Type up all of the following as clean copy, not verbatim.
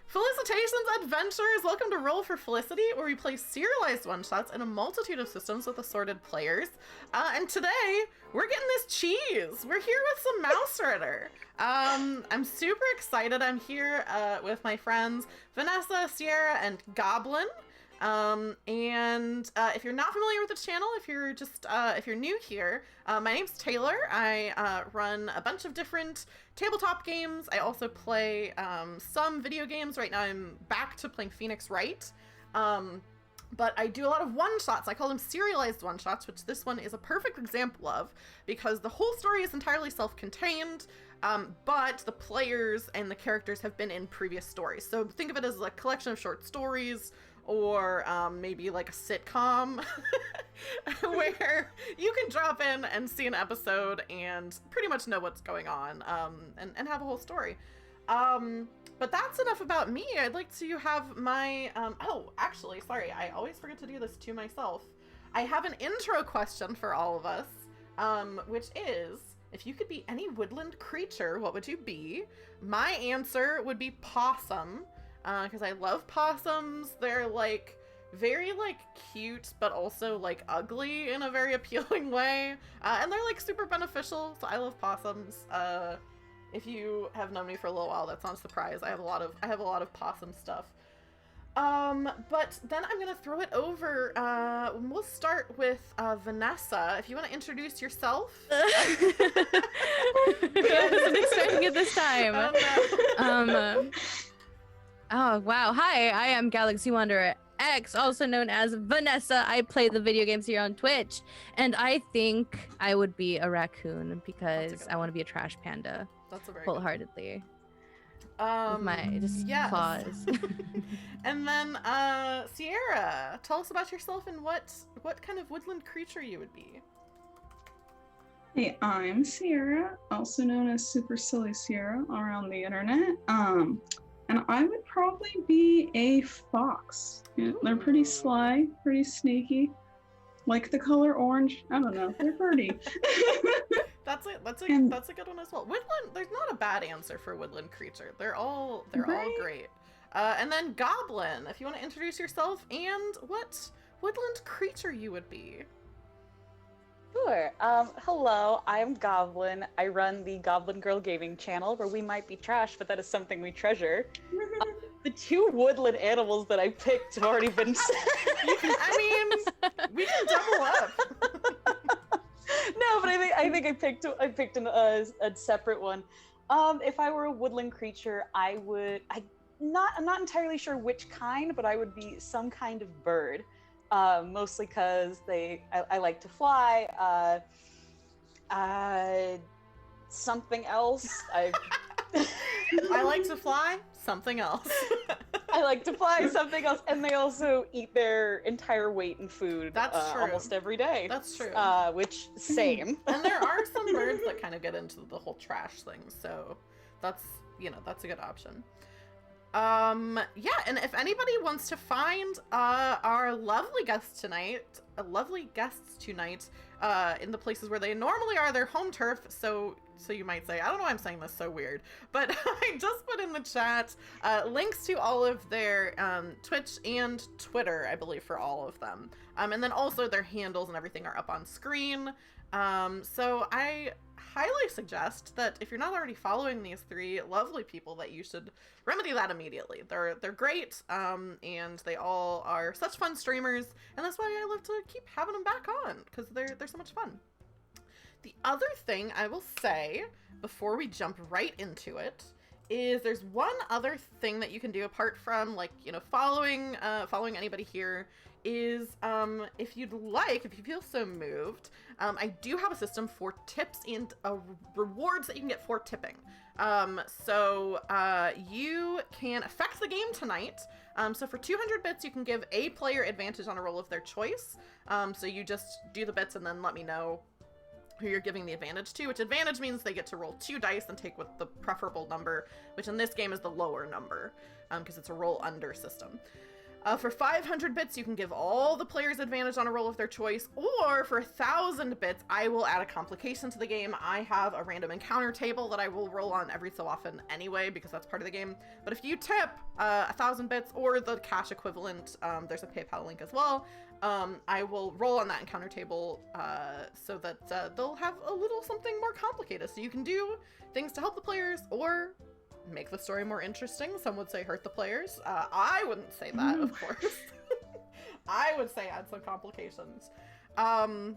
Felicitations, adventurers! Welcome to Roll for Felicity, where we play serialized one-shots in a multitude of systems with assorted players. And today, we're getting this cheese! We're here with some Mausritter. I'm super excited. I'm here with my friends Vanessa, Sierra, and Goblin. If you're not familiar with the channel, if you're new here, my name's Taylor. I run a bunch of different tabletop games. I also play some video games. Right now I'm back to playing Phoenix Wright. But I do a lot of one-shots. I call them serialized one-shots, which this one is a perfect example of, because the whole story is entirely self-contained, but the players and the characters have been in previous stories. So think of it as a collection of short stories, or maybe like a sitcom where you can drop in and see an episode and pretty much know what's going on, and have a whole story. But that's enough about me. I'd like to have my, oh, actually, sorry, I always forget to do this to myself. I have an intro question for all of us, which is, if you could be any woodland creature, what would you be? My answer would be possum. Because I love possums. They're like very like cute, but also like ugly in a very appealing way. And they're like super beneficial. So I love possums. If you have known me for a little while, that's not a surprise. I have a lot of possum stuff. But then I'm gonna throw it over. We'll start with Vanessa. If you want to introduce yourself. I wasn't expecting it this time. Oh, no. Oh, wow. Hi, I am Galaxy Wanderer X, also known as Vanessa. I play the video games here on Twitch, and I think I would be a raccoon because I want to be a trash panda. That's a very wholeheartedly. With my claws. And then Sierra, tell us about yourself and what kind of woodland creature you would be. Hey, I'm Sierra, also known as Super Silly Sierra around the internet. And I would probably be a fox. Yeah, they're pretty sly, pretty sneaky. Like the color orange. I don't know. They're pretty. That's a good one as well. Woodland, there's not a bad answer for woodland creature. They're all great. And then Goblin, if you want to introduce yourself and what woodland creature you would be. Sure. Hello, I'm Goblin. I run the Goblin Girl Gaming channel, where we might be trash, but that is something we treasure. The two woodland animals that I picked have already been I mean, we can double up. No, but I think I picked a separate one. If I were a woodland creature, I'm not entirely sure which kind, but I would be some kind of bird. Mostly because I like to fly. Something else. I like to fly. Something else. I like to fly. Something else, and they also eat their entire weight in food. That's true. Almost every day. That's true. Which same. And there are some birds that kind of get into the whole trash thing, so that's a good option. Yeah, and if anybody wants to find our lovely guests tonight, in the places where they normally are, their home turf, so you might say, I don't know why I'm saying this so weird, but I just put in the chat links to all of their Twitch and Twitter, I believe, for all of them. And then also their handles and everything are up on screen. So I highly suggest that if you're not already following these three lovely people, that you should remedy that immediately. They're great, and they all are such fun streamers, and that's why I love to keep having them back on, because they're so much fun. The other thing I will say before we jump right into it is there's one other thing that you can do apart from, like, following anybody here, is if you feel so moved, I do have a system for tips and rewards that you can get for tipping. So you can affect the game tonight. So for 200 bits, you can give a player advantage on a roll of their choice. So you just do the bits and then let me know who you're giving the advantage to, which advantage means they get to roll 2 dice and take with the preferable number, which in this game is the lower number, because it's a roll under system. For 500 bits, you can give all the players advantage on a roll of their choice, or for 1,000 bits, I will add a complication to the game. I have a random encounter table that I will roll on every so often anyway, because that's part of the game. But if you tip 1,000 bits or the cash equivalent, there's a PayPal link as well, I will roll on that encounter table so that they'll have a little something more complicated. So you can do things to help the players or make the story more interesting. Some would say hurt the players. I wouldn't say that, of course. I would say add some complications. And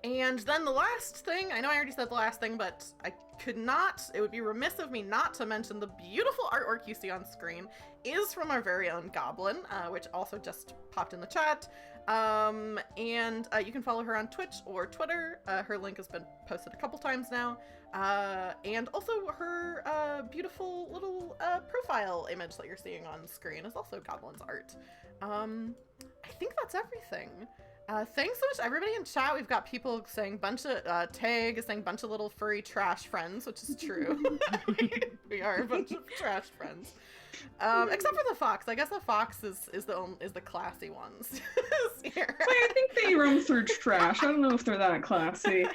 then the last thing, I know I already said the last thing, but I could not, it would be remiss of me not to mention the beautiful artwork you see on screen is from our very own Goblin, which also just popped in the chat. And you can follow her on Twitch or Twitter. Her link has been posted a couple times now. And also her beautiful little profile image that you're seeing on screen is also Goblin's art. I think that's everything. Thanks so much everybody in chat. We've got people saying bunch of Tag is saying bunch of little furry trash friends, which is true. We are a bunch of trash friends. Except for the fox. I guess the fox is the classy ones. Here. Wait, I think they roam through trash. I don't know if they're that classy.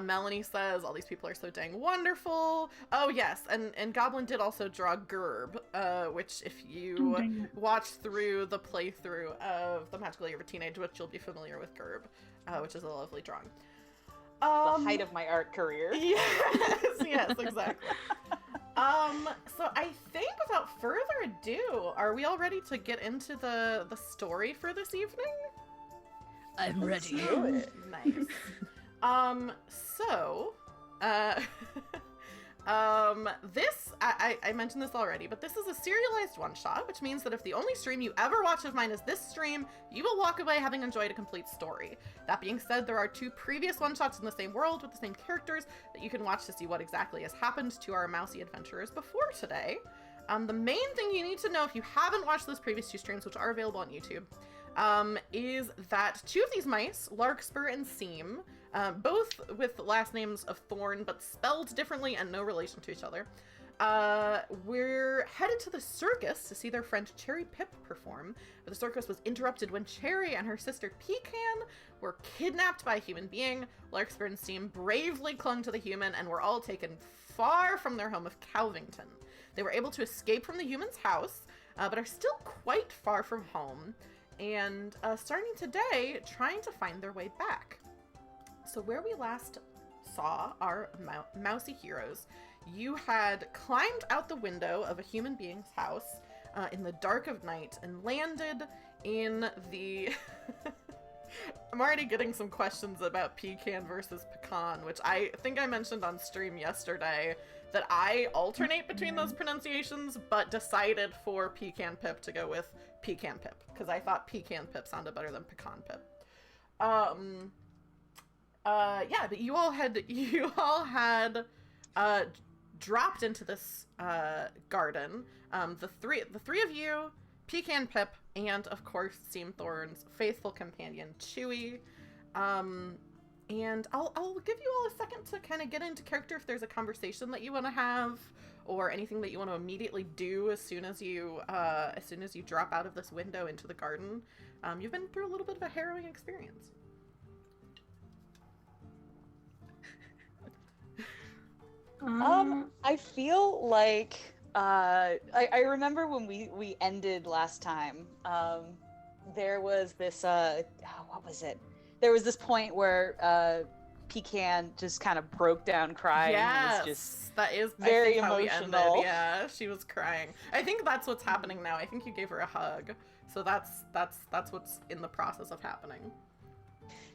Melanie says all these people are so dang wonderful. Oh yes, and Goblin did also draw Gerb, which if you watch through the playthrough of the Magical Year of a Teenage Witch, you'll be familiar with Gerb, which is a lovely drawing. The height of my art career. Yes, exactly. So I think without further ado, are we all ready to get into the story for this evening? I'm ready. Nice. This, I mentioned this already, but this is a serialized one-shot, which means that if the only stream you ever watch of mine is this stream, you will walk away having enjoyed a complete story. That being said, there are 2 previous one-shots in the same world with the same characters that you can watch to see what exactly has happened to our mousy adventurers before today. The main thing you need to know if you haven't watched those previous 2 streams, which are available on YouTube, is that 2 of these mice, Larkspur and Seam, both with last names of Thorn, but spelled differently and no relation to each other, we're headed to the circus to see their friend Cherry Pipp perform, but the circus was interrupted when Cherry and her sister Pecan were kidnapped by a human being. Larkspur and Seam bravely clung to the human and were all taken far from their home of Calvington. They were able to escape from the human's house, but are still quite far from home, and starting today, trying to find their way back. So where we last saw our mousy heroes, you had climbed out the window of a human being's house in the dark of night and landed in the... I'm already getting some questions about Pecan versus Pecan, which I think I mentioned on stream yesterday, that I alternate between those pronunciations, but decided for Pecan Pip to go with Pecan Pip, because I thought Pecan Pip sounded better than Pecan Pip. Yeah, but you all had dropped into this garden. The three of you, Pecan Pip, and of course Seam Thorn's faithful companion Chewy. And I'll give you all a second to kind of get into character if there's a conversation that you want to have, or anything that you want to immediately do as soon as you drop out of this window into the garden. You've been through a little bit of a harrowing experience. I feel like I remember when we ended last time. There was this what was it? There was this point where Pecan just kind of broke down crying. Yes, and was just that is very how emotional. we ended. Yeah, she was crying. I think that's what's happening now. I think you gave her a hug, so that's what's in the process of happening.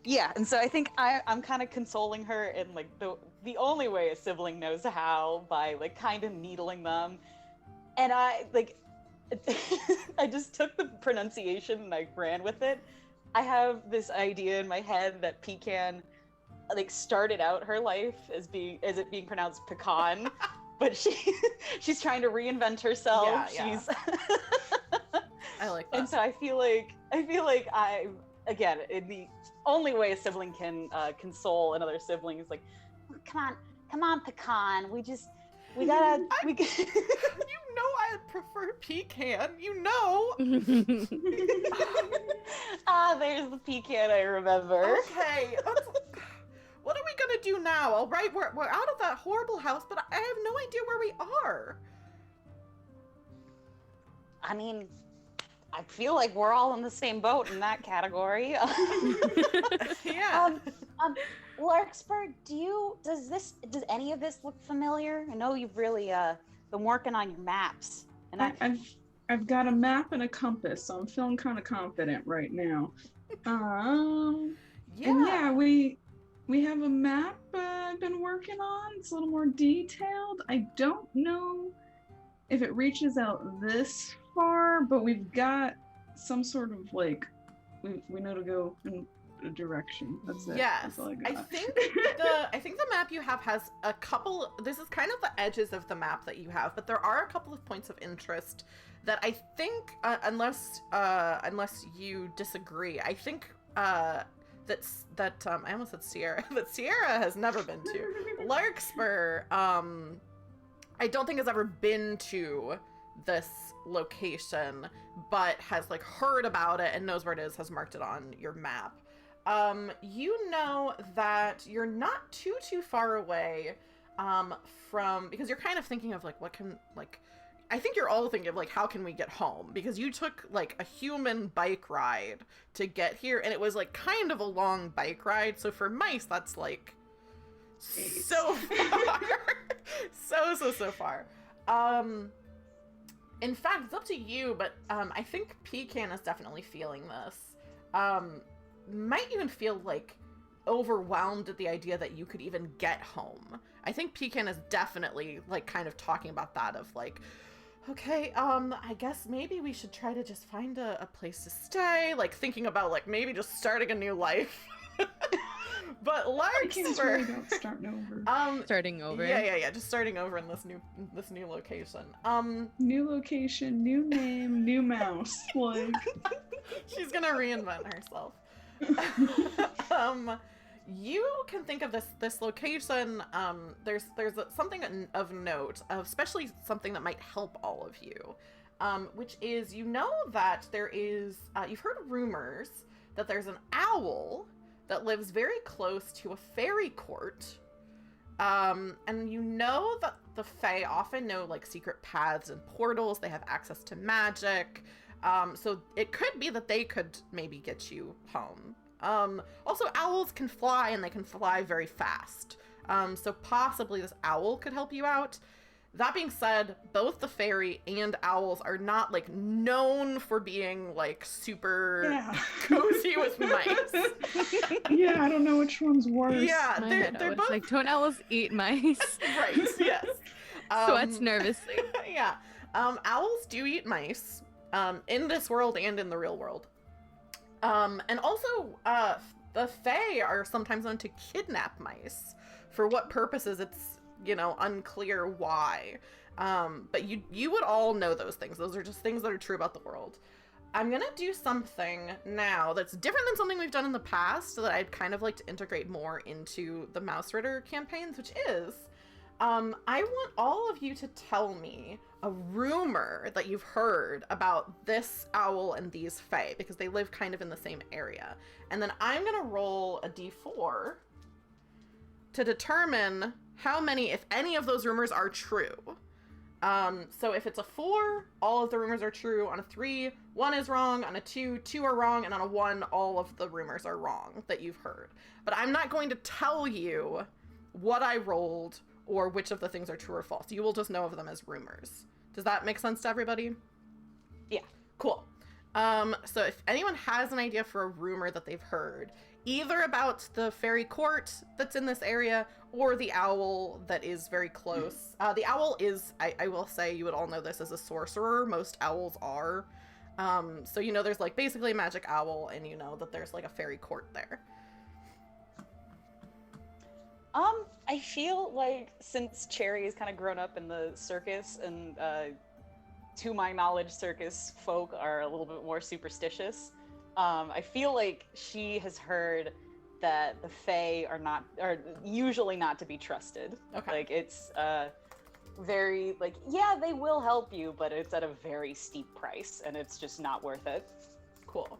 Yeah, and so I think I'm kind of consoling her in like the only way a sibling knows how, by like kind of needling them, and I I just took the pronunciation and I ran with it. I have this idea in my head that Pecan like started out her life as it being pronounced pecan, but she's trying to reinvent herself. Yeah. She's I like that. And so I feel like I again, in the only way a sibling can console another sibling is like, come on, Pecan. We gotta. You know I prefer Pecan. You know. There's the pecan I remember. Okay. What are we gonna do now? All right, we're out of that horrible house, but I have no idea where we are. I mean, I feel like we're all in the same boat in that category. Yeah. Larkspur, does any of this look familiar? I know you've really been working on your maps, and I've got a map and a compass, so I'm feeling kind of confident right now. Yeah. And yeah, we have a map I've been working on. It's a little more detailed. I don't know if it reaches out this far, but we've got some sort of like we know to go in a direction. That's it. Yes. That's all I got. I think the map you have has a couple. This is kind of the edges of the map that you have, but there are a couple of points of interest that I think, unless you disagree, I think I almost said Sierra. That Sierra has never been to. Larkspur, I don't think has ever been to this location, but has like heard about it and knows where it is, has marked it on your map. You know that you're not too far away from, because you're kind of thinking of like, what can, like, I think you're all thinking of like, how can we get home? Because you took like a human bike ride to get here, and it was like kind of a long bike ride. So for mice, that's like so far. so far. In fact, it's up to you, but I think Pecan is definitely feeling this. Might even feel like overwhelmed at the idea that you could even get home. I think Pecan is definitely like kind of talking about that of like, okay, I guess maybe we should try to just find a place to stay, like thinking about like maybe just starting a new life. But Larkspur, starting over. Starting over. Yeah, just starting over in this new location. New location, new name, new mouse. Like she's gonna reinvent herself. You can think of this location. There's something of note, especially something that might help all of you, which is, you know, that there is you've heard rumors that there's an owl that lives very close to a fairy court, and you know that the Fae often know like secret paths and portals. They have access to magic, so it could be that they could maybe get you home. Also, owls can fly, and they can fly very fast. So possibly this owl could help you out. That being said, both the fairy and owls are not like known for being like super cozy with mice. Yeah, I don't know which one's worse. Yeah, they're both like, don't owls eat mice? Right. Yes. Sweats nervously. Yeah. Owls do eat mice, in this world and in the real world. And also, the Fae are sometimes known to kidnap mice. For what purposes, it's, you know, unclear why. But you would all know those things. Those are just things that are true about the world. I'm gonna do something now that's different than something we've done in the past, so that I'd kind of like to integrate more into the Mausritter campaigns, which is, I want all of you to tell me a rumor that you've heard about this owl and these Fae, because they live kind of in the same area. And then I'm gonna roll a d4 to determine how many, if any of those rumors are true. So if it's a 4, all of the rumors are true. On a 3, 1 is wrong. On a 2, 2 are wrong. And on a 1, all of the rumors are wrong that you've heard. But I'm not going to tell you what I rolled or which of the things are true or false. You will just know of them as rumors. Does that make sense to everybody? Yeah. Cool. So if anyone has an idea for a rumor that they've heard, either about the fairy court that's in this area or the owl that is very close. The owl is, I will say, you would all know this, as a sorcerer. Most owls are. So you know there's like basically a magic owl, and you know that there's like a fairy court there. I feel like since Cherry has kind of grown up in the circus, and to my knowledge, circus folk are a little bit more superstitious. I feel like she has heard that the Fae are usually not to be trusted. Okay. Like it's very like, yeah, they will help you, but it's at a very steep price, and it's just not worth it. Cool.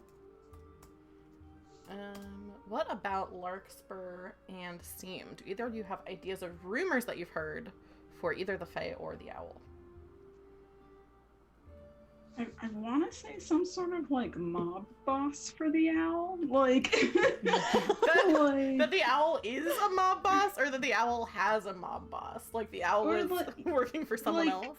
What about Larkspur and Seam? Do either of you have ideas of rumors that you've heard for either the Fae or the Owl? I want to say some sort of like mob boss for the owl, like that the owl is a mob boss, or that the owl has a mob boss, like the owl is working for someone else.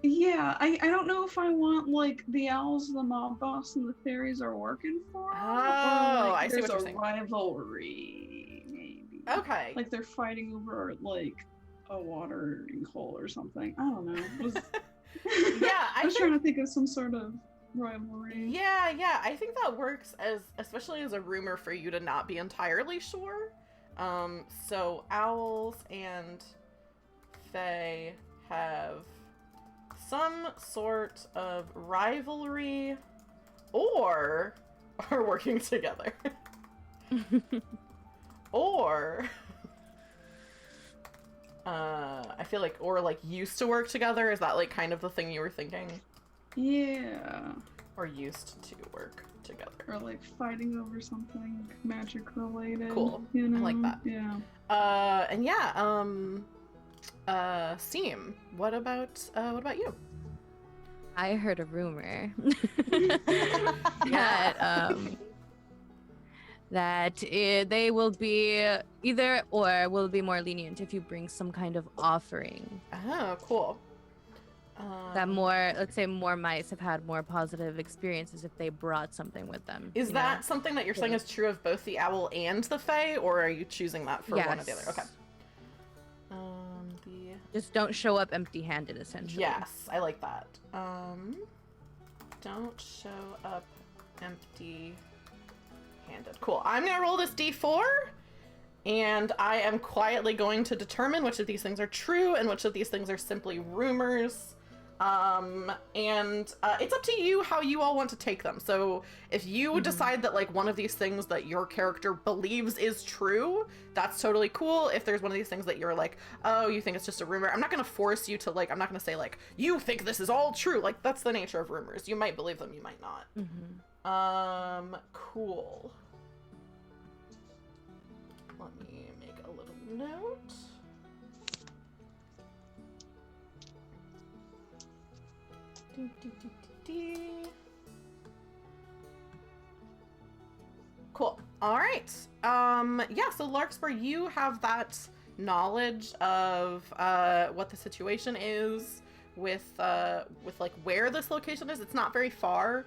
Yeah, I don't know if I want like the owl's the mob boss and the fairies are working for him. Oh, I see what you're saying. There's a rivalry, maybe. Okay. Like they're fighting over like a watering hole or something. I don't know. Yeah, I was trying to think of some sort of rivalry. Yeah, I think that works especially as a rumor for you to not be entirely sure. So owls and Fae have some sort of rivalry or are working together. Or I feel like, or like used to work together. Is that like kind of the thing you were thinking? Yeah. Or used to work together. Or like fighting over something magic related. Cool. You know? I like that. Yeah. And yeah, Seam, what about you? I heard a rumor that they will be either or will be more lenient if you bring some kind of offering. Oh, cool. That more, let's say, more mice have had more positive experiences if they brought something with them. Is that something that you're saying is true of both the owl and the Fae, or are you choosing that for one or the other? Okay. Just don't show up empty-handed, essentially. Yes, I like that. Don't show up empty-handed. Cool. I'm gonna roll this d4, and I am quietly going to determine which of these things are true and which of these things are simply rumors. It's up to you how you all want to take them. So if you decide that like one of these things that your character believes is true, that's totally cool. If there's one of these things that you're like, oh, you think it's just a rumor, I'm not gonna force you to like, I'm not gonna say like, you think this is all true. Like, that's the nature of rumors. You might believe them, you might not. Cool. Let me make a little note. Cool. All right. Yeah, so Larkspur, you have that knowledge of what the situation is with like where this location is. It's not very far.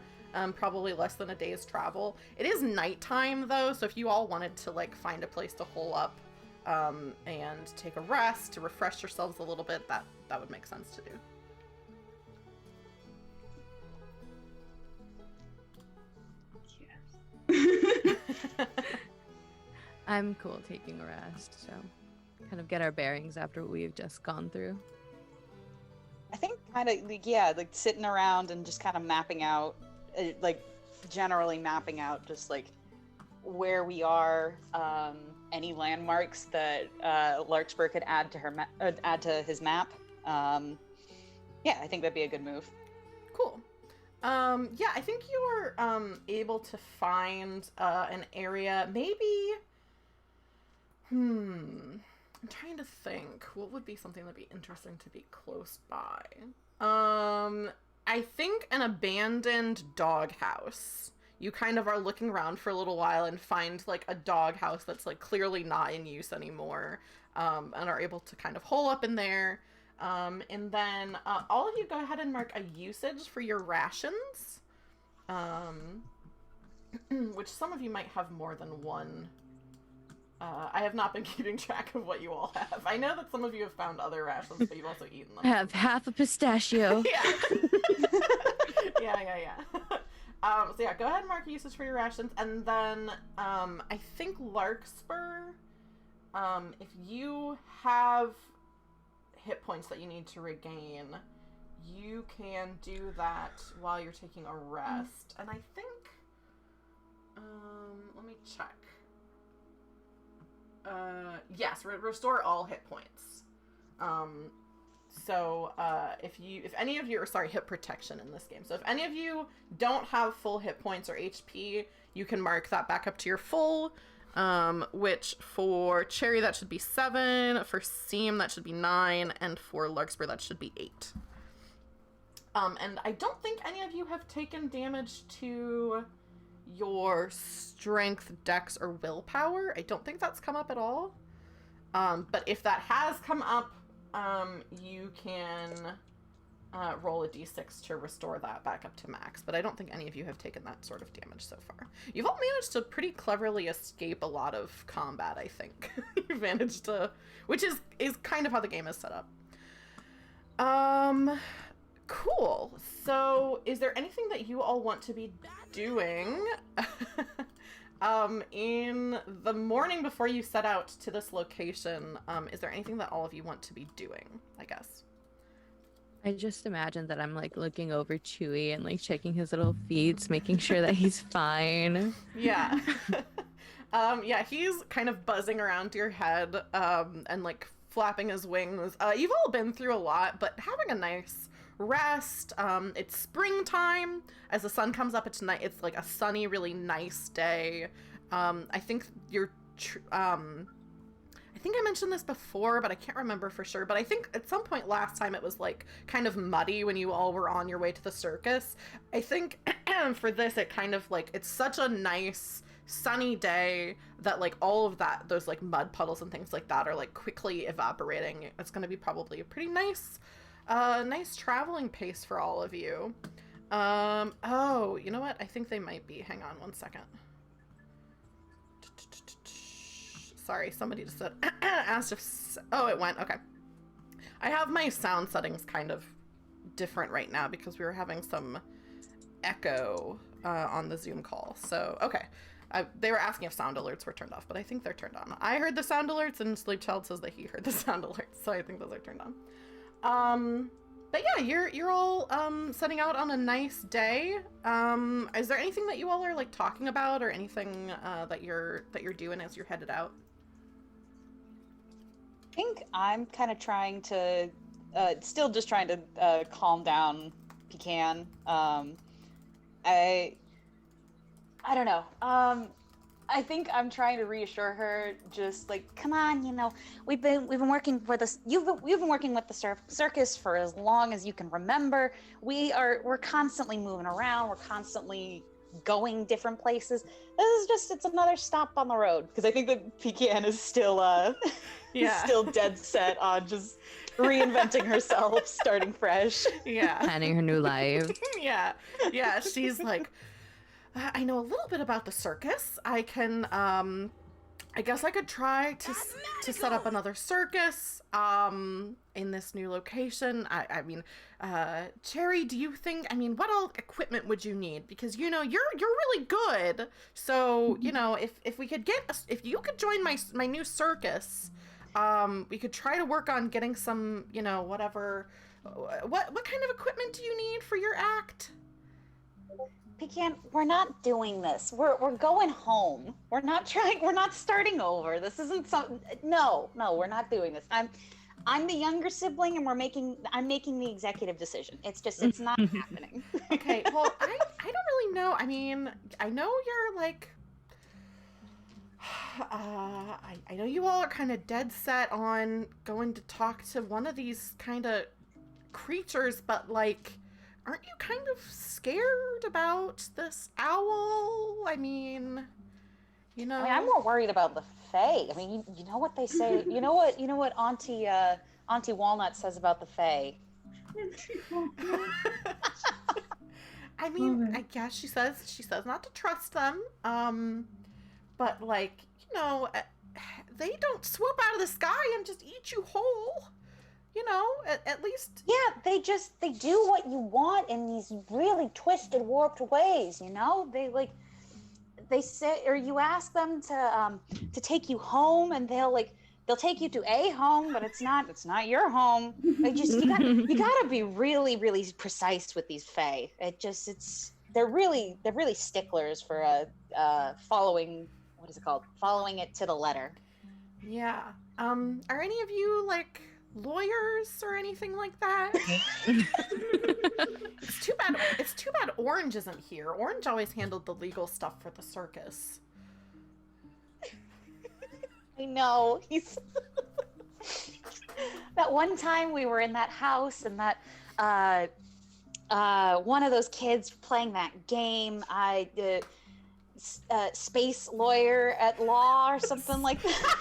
Probably less than a day's travel. It is nighttime though, so if you all wanted to like find a place to hole up and take a rest to refresh yourselves a little bit, that would make sense to do. I'm cool taking a rest, so kind of get our bearings after what we've just gone through. I think kind of like sitting around and just kind of mapping out, like generally mapping out just like where we are, any landmarks that Larkspur could add to add to his map. Yeah, I think that'd be a good move. Cool. Yeah, I think you were able to find an area, maybe. I'm trying to think. What would be something that'd be interesting to be close by? I think an abandoned doghouse. You kind of are looking around for a little while and find like a doghouse that's like clearly not in use anymore, and are able to kind of hole up in there. And then all of you go ahead and mark a usage for your rations, which some of you might have more than one. I have not been keeping track of what you all have. I know that some of you have found other rations, but you've also eaten them. I have half a pistachio. Yeah. Yeah. So yeah, go ahead and mark usage for your rations, and then I think Larkspur, if you have hit points that you need to regain, you can do that while you're taking a rest. And I think, let me check. Yes, restore all hit points. So if any of you are, sorry, hit protection in this game. So if any of you don't have full hit points or HP, you can mark that back up to your full, which for Cherry that should be 7, for Seam that should be 9, and for Larkspur that should be 8. And I don't think any of you have taken damage to your strength, dex, or willpower. I don't think that's come up at all. But if that has come up, you can roll a d6 to restore that back up to max. But I don't think any of you have taken that sort of damage so far. You've all managed to pretty cleverly escape a lot of combat, I think. You've managed to, which is kind of how the game is set up. Cool. So is there anything that you all want to be doing in the morning before you set out to this location? Is there anything that all of you want to be doing, I guess? I just imagine that I'm like looking over Chewy and like checking his little feet, making sure that he's fine. Yeah. Yeah, he's kind of buzzing around your head, and like flapping his wings. You've all been through a lot, but having a nice rest. It's springtime. As the sun comes up, it's like a sunny, really nice day. I think I think I mentioned this before, but I can't remember for sure. But I think at some point last time it was like kind of muddy when you all were on your way to the circus. I think for this, it kind of like, it's such a nice sunny day that like all of that, those like mud puddles and things like that are like quickly evaporating. It's going to be probably a pretty nice traveling pace for all of you. Oh, you know what? I think they might be. Hang on one second. Sorry, somebody just said, asked if, oh, it went, okay. I have my sound settings kind of different right now because we were having some echo on the Zoom call. So, okay. They were asking if sound alerts were turned off, but I think they're turned on. I heard the sound alerts, and Sleep Child says that he heard the sound alerts, so I think those are turned on. But yeah, you're all setting out on a nice day. Is there anything that you all are like talking about, or anything that you're doing as you're headed out? I think I'm kind of trying to, still just trying to calm down Pecan. I don't know. I think I'm trying to reassure her, just like, come on, you know, we've been working for this. We've been working with the circus for as long as you can remember. We're constantly moving around. We're constantly going different places. This is just, it's another stop on the road, because I think that Pecan is still still dead set on just reinventing herself, starting fresh. Yeah, planning her new life. Yeah, she's like, I know a little bit about the circus. I can, I guess I could try to set up another circus, in this new location. I mean, Cherry, do you think, I mean, what all equipment would you need? Because, you know, you're really good. So, you know, if we could if you could join my new circus, we could try to work on getting some, you know, whatever, what kind of equipment do you need for your act? Pecan, we're not doing this. We're going home. We're not starting over. This isn't something. No, we're not doing this. I'm the younger sibling, and I'm making the executive decision. It's not happening. Okay, well, I don't really know. I mean, I know you're like, I know you all are kind of dead set on going to talk to one of these kind of creatures, but like, aren't you kind of scared about this owl? I mean, you know. I mean, I'm more worried about the Fey. I mean, you know what they say. You know what Auntie Walnut says about the Fey. I mean, I guess she says not to trust them. But like, you know, they don't swoop out of the sky and just eat you whole. You know, at least. Yeah, they do what you want in these really twisted, warped ways. You know, they say, or you ask them to take you home, and they'll take you to a home, but it's not your home. You gotta be really, really precise with these Fae. They're really sticklers for following, what is it called? Following it to the letter. Yeah. Are any of you like lawyers or anything like that. It's too bad Orange isn't here. Orange always handled the legal stuff for the circus. I know. He's that one time we were in that house and that one of those kids playing that game, space lawyer at law or something like that.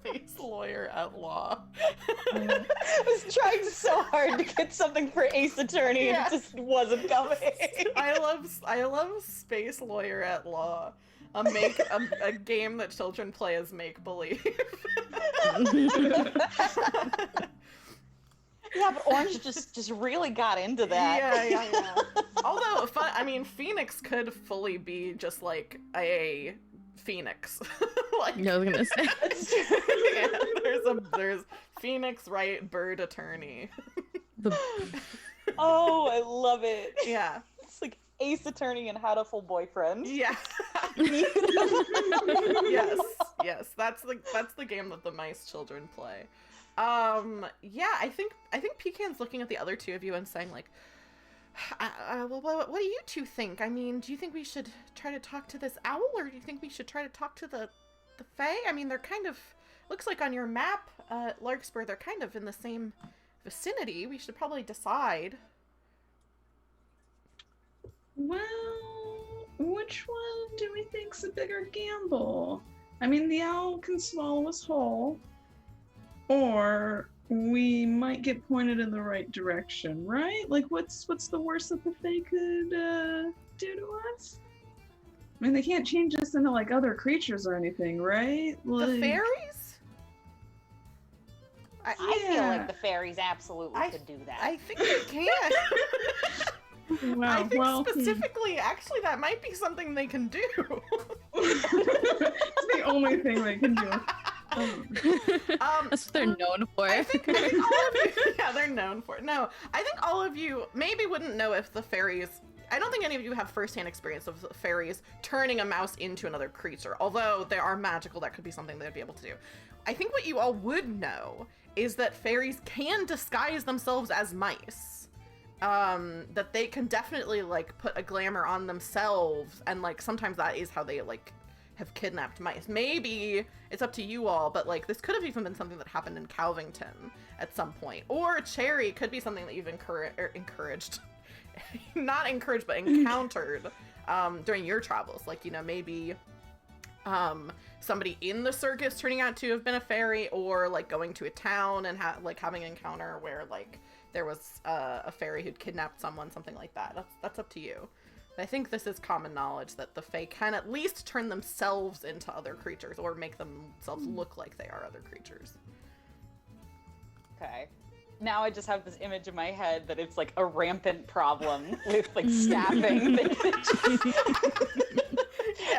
Space lawyer at law. I was trying so hard to get something for Ace Attorney and it just wasn't coming. I love space lawyer at law. A game that children play as make believe. Yeah, but Orange just really got into that. Yeah. Although, Phoenix could fully be just like a phoenix. Like, I was gonna say. Yeah, there's Phoenix Wright bird attorney. Oh, I love it. Yeah. It's like Ace Attorney and Hatful Boyfriend. Yeah. Yes. That's the game that the mice children play. Yeah, I think Pecan's looking at the other two of you and saying like, well, what do you two think? I mean, do you think we should try to talk to this owl, or do you think we should try to talk to the Fey? I mean, they're kind of, looks like on your map, Larkspur, they're kind of in the same vicinity. We should probably decide. Well, which one do we think's a bigger gamble? I mean, the owl can swallow us whole, or we might get pointed in the right direction, right? Like, what's the worst that the Fae could do to us? I mean, they can't change us into like other creatures or anything, right? Like, The fairies? I feel like the fairies absolutely could do that. I think they can. Wow, I think specifically, actually, that might be something they can do. It's the only thing they can do. That's what they're known for. I think all of you, yeah, they're known for it. No, I think all of you maybe wouldn't know if the fairies, I don't think any of you have firsthand experience of the fairies turning a mouse into another creature, although they are magical, that could be something they'd be able to do. I think what you all would know is that fairies can disguise themselves as mice. That they can definitely like put a glamour on themselves, and like sometimes that is how they like have kidnapped mice. Maybe it's up to you all, but like this could have even been something that happened in Calvington at some point, or Cherry could be something that you've encouraged not encouraged but encountered during your travels, like, you know, maybe somebody in the circus turning out to have been a fairy, or like going to a town and having an encounter where like there was a fairy who'd kidnapped someone, something like that. That's up to you. But I think this is common knowledge that the Fae can at least turn themselves into other creatures, or make themselves look like they are other creatures. Okay. Now I just have this image in my head that it's like a rampant problem with like staffing.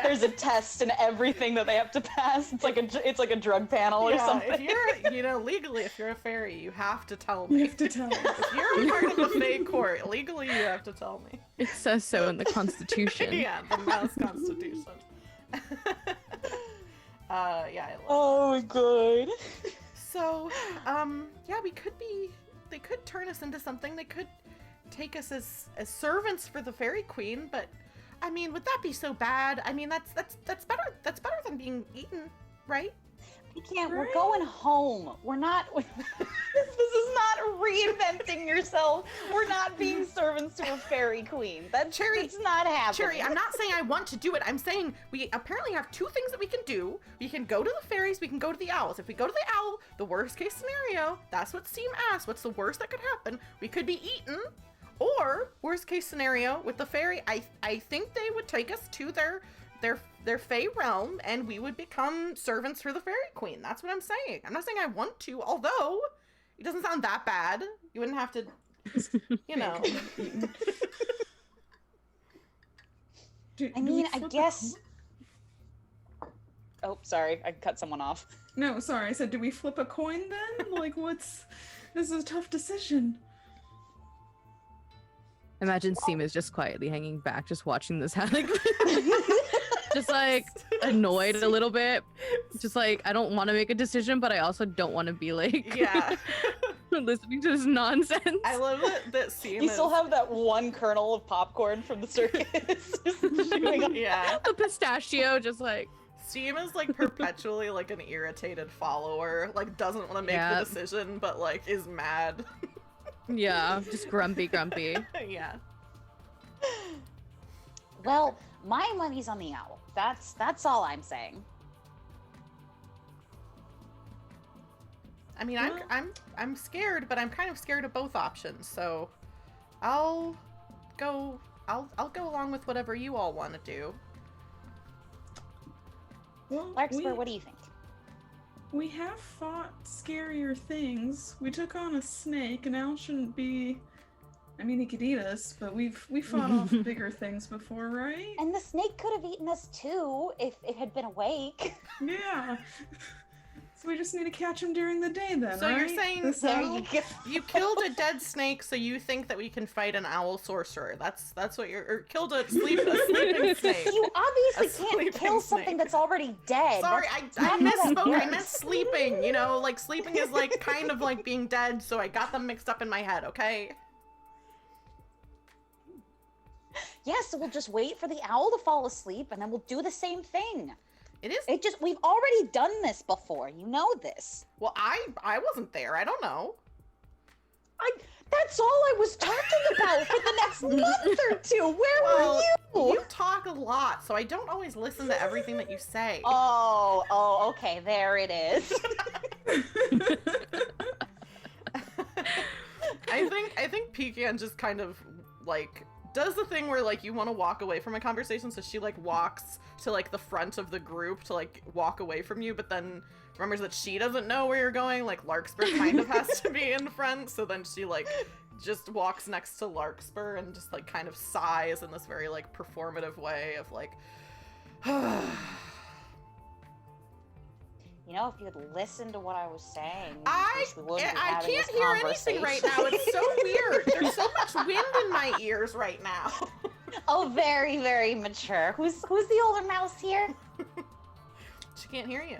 There's a test and everything that they have to pass. It's like a drug panel or something. If you're, you know, legally, if you're a fairy, you have to tell me. You have to tell me. If you're a part of the Fey Court, legally you have to tell me. It says so in the Constitution. Yeah, the Mouse Constitution. Yeah, I love Oh my god. So, yeah, they could turn us into something. They could take us as servants for the Fairy Queen, but I mean, would that be so bad? I mean, that's better than being eaten, right? Pecan, we're going home. We're not. This is not reinventing yourself. We're not being servants to a fairy queen. That's not happening. Cherry, I'm not saying I want to do it. I'm saying we apparently have two things that we can do. We can go to the fairies. We can go to the owls. If we go to the owl, the worst case scenario, that's what Steam asked. What's the worst that could happen? We could be eaten. Or worst case scenario with the fairy, I think they would take us to their Fey realm, and we would become servants for the Fairy Queen. That's what I'm saying. I'm not saying I want to, although it doesn't sound that bad. You wouldn't have to, you know. I mean, I guess. Oh, sorry, I cut someone off. No, sorry. I said, do we flip a coin then? Like, this is a tough decision. Imagine Seema is just quietly hanging back, just watching this happen. just like annoyed a little bit. Just like I don't want to make a decision, but I also don't want to be like listening to this nonsense. I love that Seam You still have that one kernel of popcorn from the circus. Just chewing on- Yeah. The pistachio, just like Steam is like perpetually like an irritated follower, like doesn't want to make the decision, but like is mad. yeah, just grumpy. Yeah. Well, my money's on the owl. That's all I'm saying. I mean, I'm scared, but I'm kind of scared of both options. So, I'll go along with whatever you all want to do. Well, Larkspur, what do you think? we have fought scarier things. We took on a snake, and Owl shouldn't be. I mean, he could eat us, but we fought off bigger things before, right? And the snake could have eaten us too if it had been awake. Yeah. So we just need to catch him during the day then, So right? you're saying This There owl? you go. You killed a dead snake, so you think that we can fight an owl sorcerer? That's what you're. Or killed a sleeping snake. You obviously A can't sleeping kill something snake. that's already dead. Sorry, That's I not how that misspoke. I works. meant sleeping. You know, like sleeping is like kind of like being dead, so I got them mixed up in my head. Okay. Yes, so we'll just wait for the owl to fall asleep and then we'll do the same thing. It is. We've already done this before. You know this. Well, I wasn't there. I don't know. That's all I was talking about for the next month or two. Where Well, were you? You talk a lot, so I don't always listen to everything that you say. Oh, okay, there it is. I think Pecan just kind of like does the thing where like you want to walk away from a conversation, so she like walks to like the front of the group to like walk away from you, but then remembers that she doesn't know where you're going. Like Larkspur kind of has to be in front, so then she like just walks next to Larkspur and just like kind of sighs in this very like performative way of like You know, if you had listened to what I was saying, I we wouldn't be can't having this hear anything right now. It's so weird. There's so much wind in my ears right now. Oh, very, very mature. Who's the older mouse here? She can't hear you.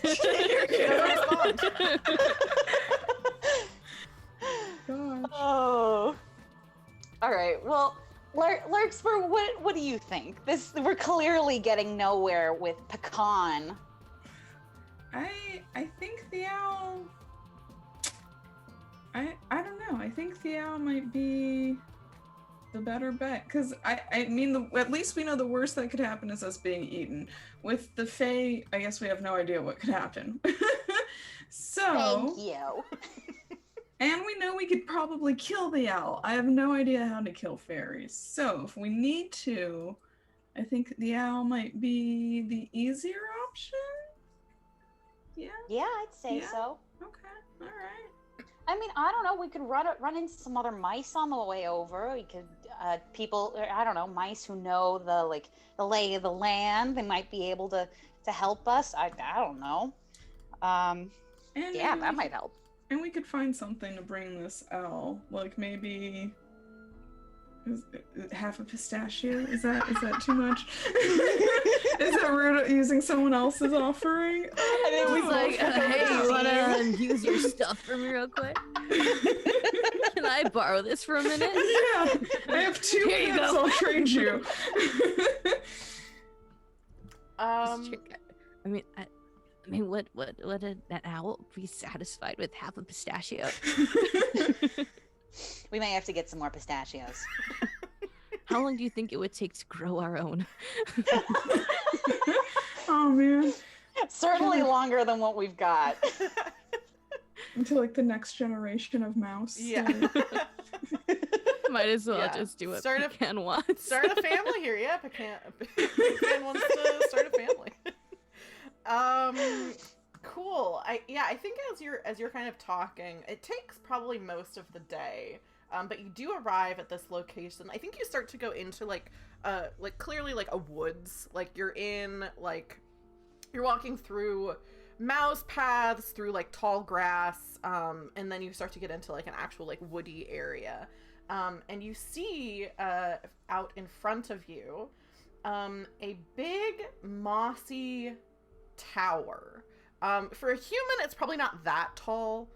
She doesn't respond. Gosh. Oh. All right. Well, Larkspur, what do you think? We're clearly getting nowhere with Pecan. I think the owl. I don't know. I think the owl might be the better bet, because I mean, at least we know the worst that could happen is us being eaten. With the Fey, I guess we have no idea what could happen. So. Thank you. And we know we could probably kill the owl. I have no idea how to kill fairies. So if we need to, I think the owl might be the easier option. Yeah. Yeah, I'd say Yeah. so. Okay. All right. I mean, I don't know. We could run into some other mice on the way over. We could I don't know, mice who know the lay of the land. They might be able to help us. I don't know. And Yeah, maybe that might help. And we could find something to bring this owl, like maybe half a pistachio. Is that too much? Is that rude using someone else's offering? I think we It's like, hey, you wanna use your stuff for me real quick? Can I borrow this for a minute? Yeah, I have 2 Here you minutes. go. I'll trade you. I mean, would an owl be satisfied with half a pistachio? We may have to get some more pistachios. How long do you think it would take to grow our own? Oh man, Certainly longer than what we've got. until like the next generation of mouse. Yeah. Might as well Yeah. just do what Start a- Pecan wants. Start a family here. Yeah, Pecan wants to start a family. Cool. I think as you're kind of talking, it takes probably most of the day. But you do arrive at this location. I think you start to go into like clearly like a woods. Like you're walking through mouse paths through like tall grass, and then you start to get into like an actual like woody area. And you see out in front of you a big mossy tower. For a human, it's probably not that tall.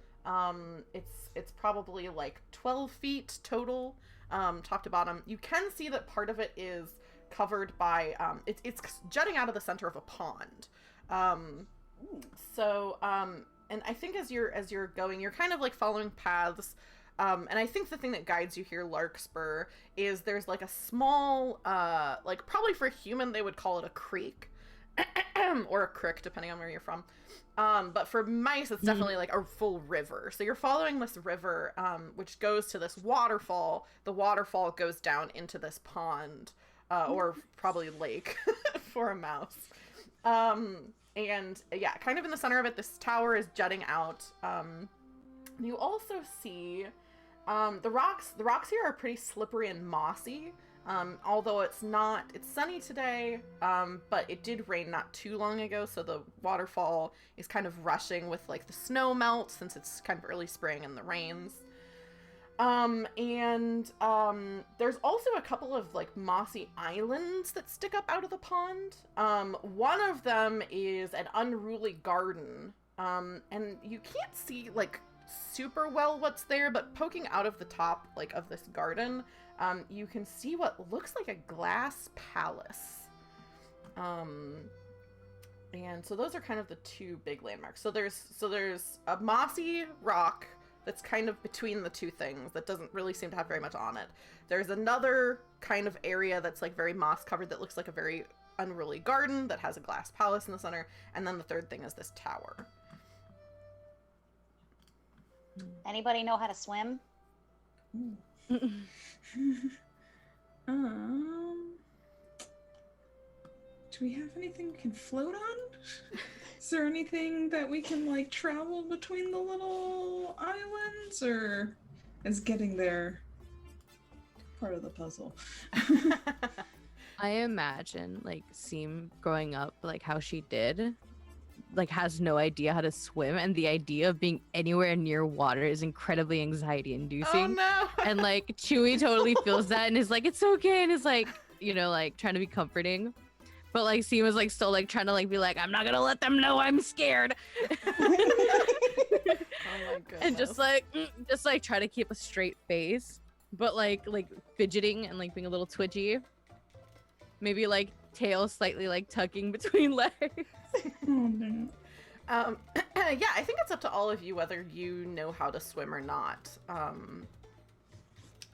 It's probably like 12 feet total, top to bottom. You can see that part of it is covered by, it's jutting out of the center of a pond. And I think as you're going, you're kind of like following paths. And I think the thing that guides you here, Larkspur, is there's like a small, like probably for a human, they would call it a creek or a crick, depending on where you're from. But for mice, it's definitely like a full river. So you're following this river, which goes to this waterfall. The waterfall goes down into this pond, or probably lake for a mouse. And yeah, kind of in the center of it, this tower is jutting out. You also see the rocks here are pretty slippery and mossy. Although it's sunny today, but it did rain not too long ago, so the waterfall is kind of rushing with like the snow melt since it's kind of early spring and the rains. There's also a couple of like mossy islands that stick up out of the pond. One of them is an unruly garden, and you can't see like super well what's there, but poking out of the top like of this garden, you can see what looks like a glass palace. And so those are kind of the two big landmarks. So there's a mossy rock that's kind of between the two things that doesn't really seem to have very much on it. There's another kind of area that's like very moss covered that looks like a very unruly garden that has a glass palace in the center. And then the third thing is this tower. Anybody know how to swim? Do we have anything we can float on? Is there anything that we can like travel between the little islands, or is getting there part of the puzzle? I imagine like Seem growing up, like how she did, like has no idea how to swim, and the idea of being anywhere near water is incredibly anxiety inducing. Oh no! And like Chewie totally feels that and is like, it's okay, and is like, you know, like trying to be comforting. But like Seem was like still like trying to like be like, I'm not gonna let them know I'm scared. Oh my goodness. And just like try to keep a straight face, but like fidgeting and like being a little twitchy. Maybe like tail slightly like tucking between legs. Oh no. Yeah, I think it's up to all of you whether you know how to swim or not.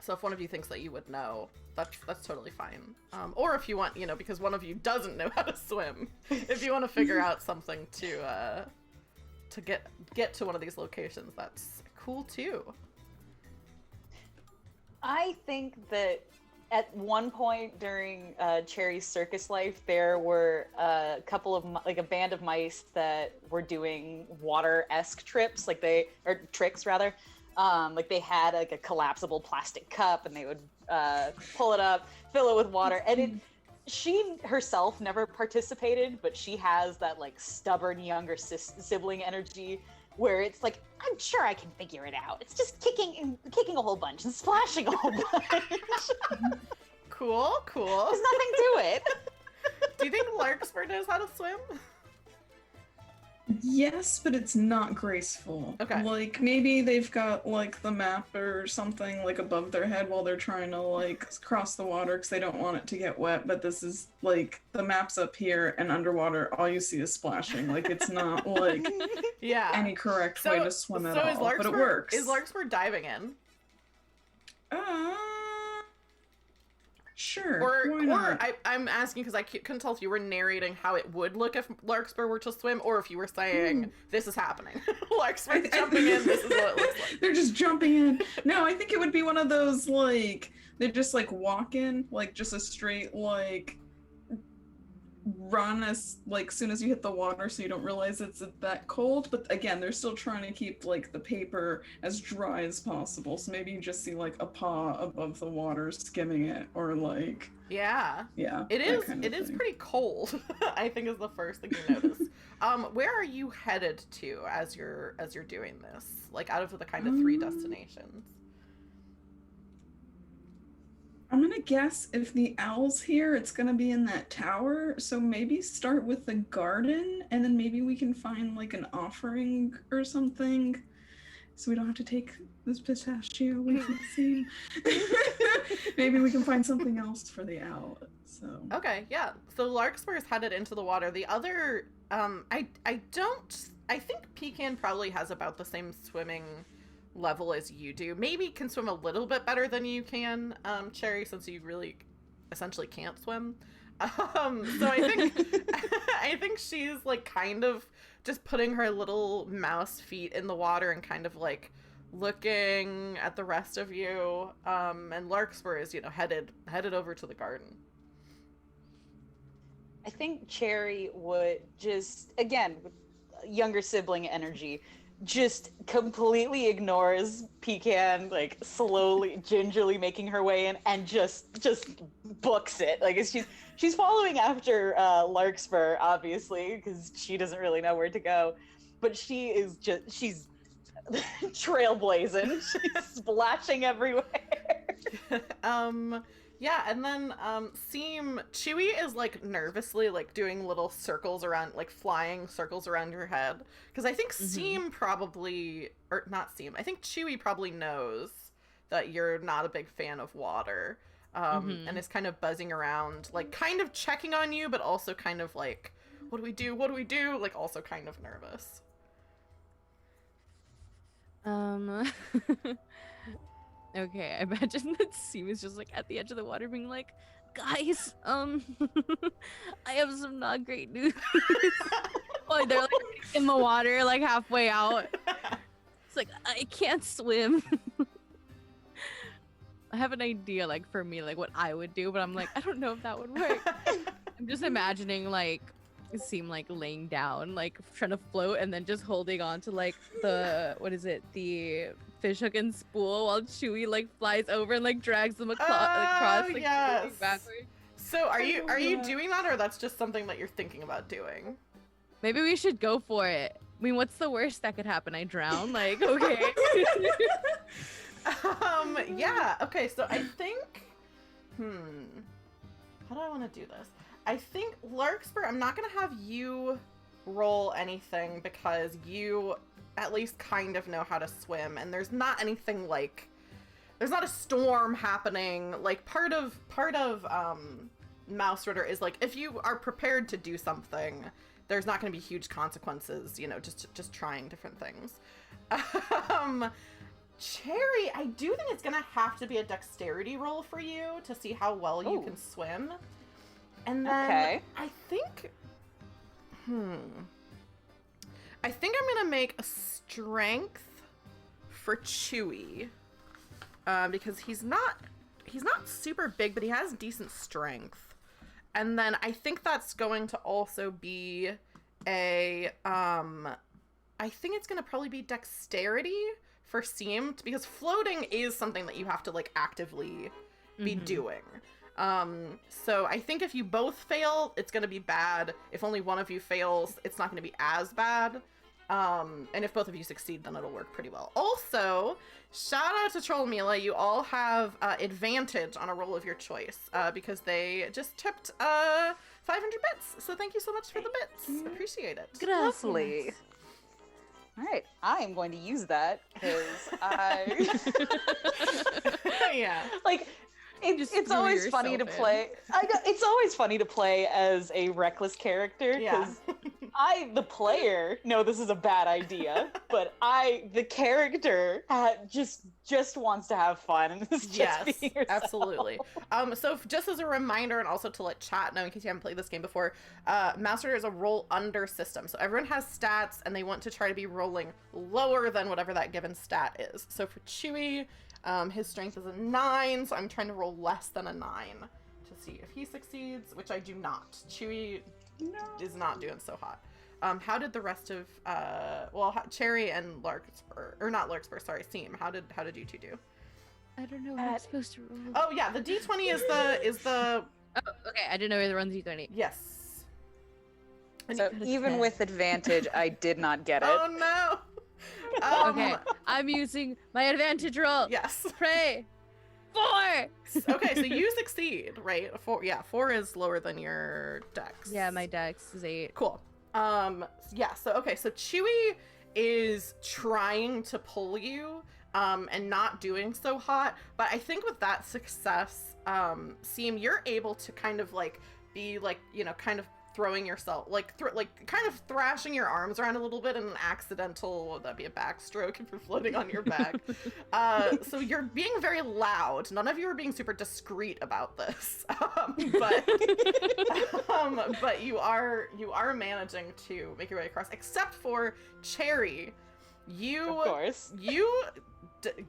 So if one of you thinks that you would know, that's totally fine. Or if you want, you know, because one of you doesn't know how to swim, if you want to figure out something to get to one of these locations, that's cool too. I think that at one point during Cherry's circus life, there were a couple of like a band of mice that were doing water-esque trips, tricks rather. Like they had like a collapsible plastic cup, and they would pull it up, fill it with water, and she herself never participated, but she has that like stubborn younger sibling energy where it's like, I'm sure I can figure it out. It's just kicking a whole bunch and splashing a whole bunch. Cool. There's nothing to it. Do you think Larkspur knows how to swim? Yes, but it's not graceful. Okay. Like, maybe they've got, like, the map or something, like, above their head while they're trying to, like, cross the water because they don't want it to get wet, but this is, like, the map's up here, and underwater, all you see is splashing. Like, it's not, like, yeah, any correct way to swim at all, but it works. Is Larkspur diving in? Sure. Or I'm asking because I couldn't tell if you were narrating how it would look if Larkspur were to swim, or if you were saying, this is happening. Larkspur's jumping in, this is what it looks like. They're just jumping in. No, I think it would be one of those, like, they just, like, walk in, like, just a straight, like, run as, like, soon as you hit the water so you don't realize it's that cold. But again, they're still trying to keep, like, the paper as dry as possible. So maybe you just see, like, a paw above the water skimming it, or, like... Yeah. Yeah. It is pretty cold, I think is the first thing you notice. Where are you headed to as you're doing this? Like, out of the kind of three destinations? I'm gonna guess if the owl's here, it's gonna be in that tower. So maybe start with the garden, and then maybe we can find like an offering or something, so we don't have to take this pistachio away from the scene. Maybe we can find something else for the owl. So Okay, yeah. So Larkspur is headed into the water. The other, I think Pecan probably has about the same swimming level as you do. Maybe can swim a little bit better than you can, Cherry, since you really essentially can't swim. So I think I think she's like kind of just putting her little mouse feet in the water and kind of like looking at the rest of you. And Larkspur is, headed over to the garden. I think Cherry would just, again, with younger sibling energy, just completely ignores Pecan, like slowly, gingerly making her way in, and just books it. Like she's following after Larkspur, obviously, because she doesn't really know where to go. But she's trailblazing. She's splashing everywhere. Yeah, and then Chewy is like nervously like doing little circles around, like flying circles around your head, because I think Seam probably, or not Seam, I think Chewy probably knows that you're not a big fan of water, and is kind of buzzing around, like kind of checking on you, but also kind of like, what do we do, like also kind of nervous. Okay, I imagine that Seam is just like at the edge of the water being like, guys, I have some not great news. Oh, they're like in the water, like halfway out. It's like, I can't swim. I have an idea, like for me, like what I would do, but I'm like, I don't know if that would work. I'm just imagining like Seam like laying down, like trying to float, and then just holding on to like the fish hook and spool while Chewy like flies over and like drags them across, like yes. backwards. So are you doing that, or that's just something that you're thinking about doing? Maybe we should go for it. I mean, what's the worst that could happen? I drown? Like, okay. Yeah, okay, so I think, how do I want to do this? I think, Larkspur, I'm not going to have you roll anything because you at least kind of know how to swim, and there's not anything like, there's not a storm happening. Like, part of Mausritter is like, if you are prepared to do something, there's not going to be huge consequences, just trying different things. Cherry, I do think it's going to have to be a dexterity roll for you to see how well you can swim. And then I think I'm gonna make a strength for Chewy, because he's not super big, but he has decent strength. And then I think that's going to also be I think it's gonna probably be dexterity for Seam, because floating is something that you have to like actively be doing. So I think if you both fail, it's going to be bad. If only one of you fails, it's not going to be as bad. And if both of you succeed, then it'll work pretty well. Also, shout out to Troll Mila. You all have advantage on a roll of your choice, because they just tipped 500 bits. So thank you so much for the bits. Appreciate it. Lovely. All right, I am going to use that because Yeah. Like, it's always funny to play. It's always funny to play as a reckless character because I, the player, know this is a bad idea, but the character, just wants to have fun and is just being herself. Absolutely. So just as a reminder, and also to let chat know in case you haven't played this game before, Mausritter is a roll under system. So everyone has stats, and they want to try to be rolling lower than whatever that given stat is. So for Chewy, his strength is a 9, so I'm trying to roll less than a 9 to see if he succeeds, which I do not. Chewy is not doing so hot. How did the rest of Cherry and Larkspur, or not Larkspur, sorry, Seam, how did you two do? I don't know how I'm supposed to roll. Oh yeah, the D20 is the Oh, okay, I didn't know either one's D20. Yes. So even with advantage, I did not get it. Oh no. Okay, I'm using my advantage roll. Yes. Pray. 4. Okay, so you succeed, right? 4 is lower than your dex. Yeah, my dex is 8. Cool. Yeah, so Chewy is trying to pull you, and not doing so hot, but I think with that success, Seam, you're able to kind of like be like, kind of throwing yourself, kind of thrashing your arms around a little bit in an accidental, would that be a backstroke if you're floating on your back? So you're being very loud. None of you are being super discreet about this, but you are managing to make your way across, except for Cherry. Of course. You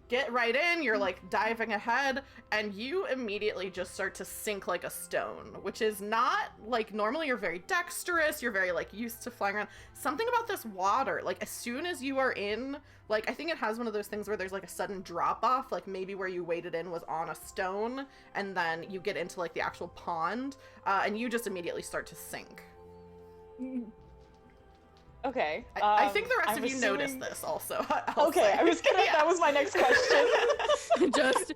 get right in, you're like diving ahead, and you immediately just start to sink like a stone, which is not like, normally you're very dexterous, you're very like used to flying around. Something about this water, like as soon as you are in, like I think it has one of those things where there's like a sudden drop off, like maybe where you waded in was on a stone, and then you get into like the actual pond, and you just immediately start to sink. Okay. I think the rest I'm of you assuming... noticed this also. Okay, I was gonna. That was my next question. Just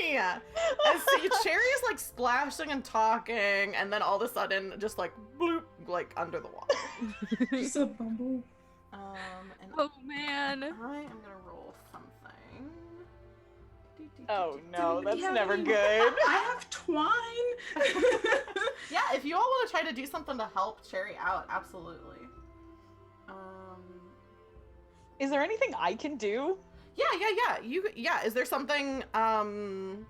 yeah. And see, Cherry is like splashing and talking, and then all of a sudden, just like bloop, like under the water. Just a bumble. And oh man. I am gonna roll something. Oh no, that's Yeah, never I mean, good. I have twine. Yeah, if you all want to try to do something to help Cherry out, absolutely. Is there anything I can do? Yeah. Is there something, do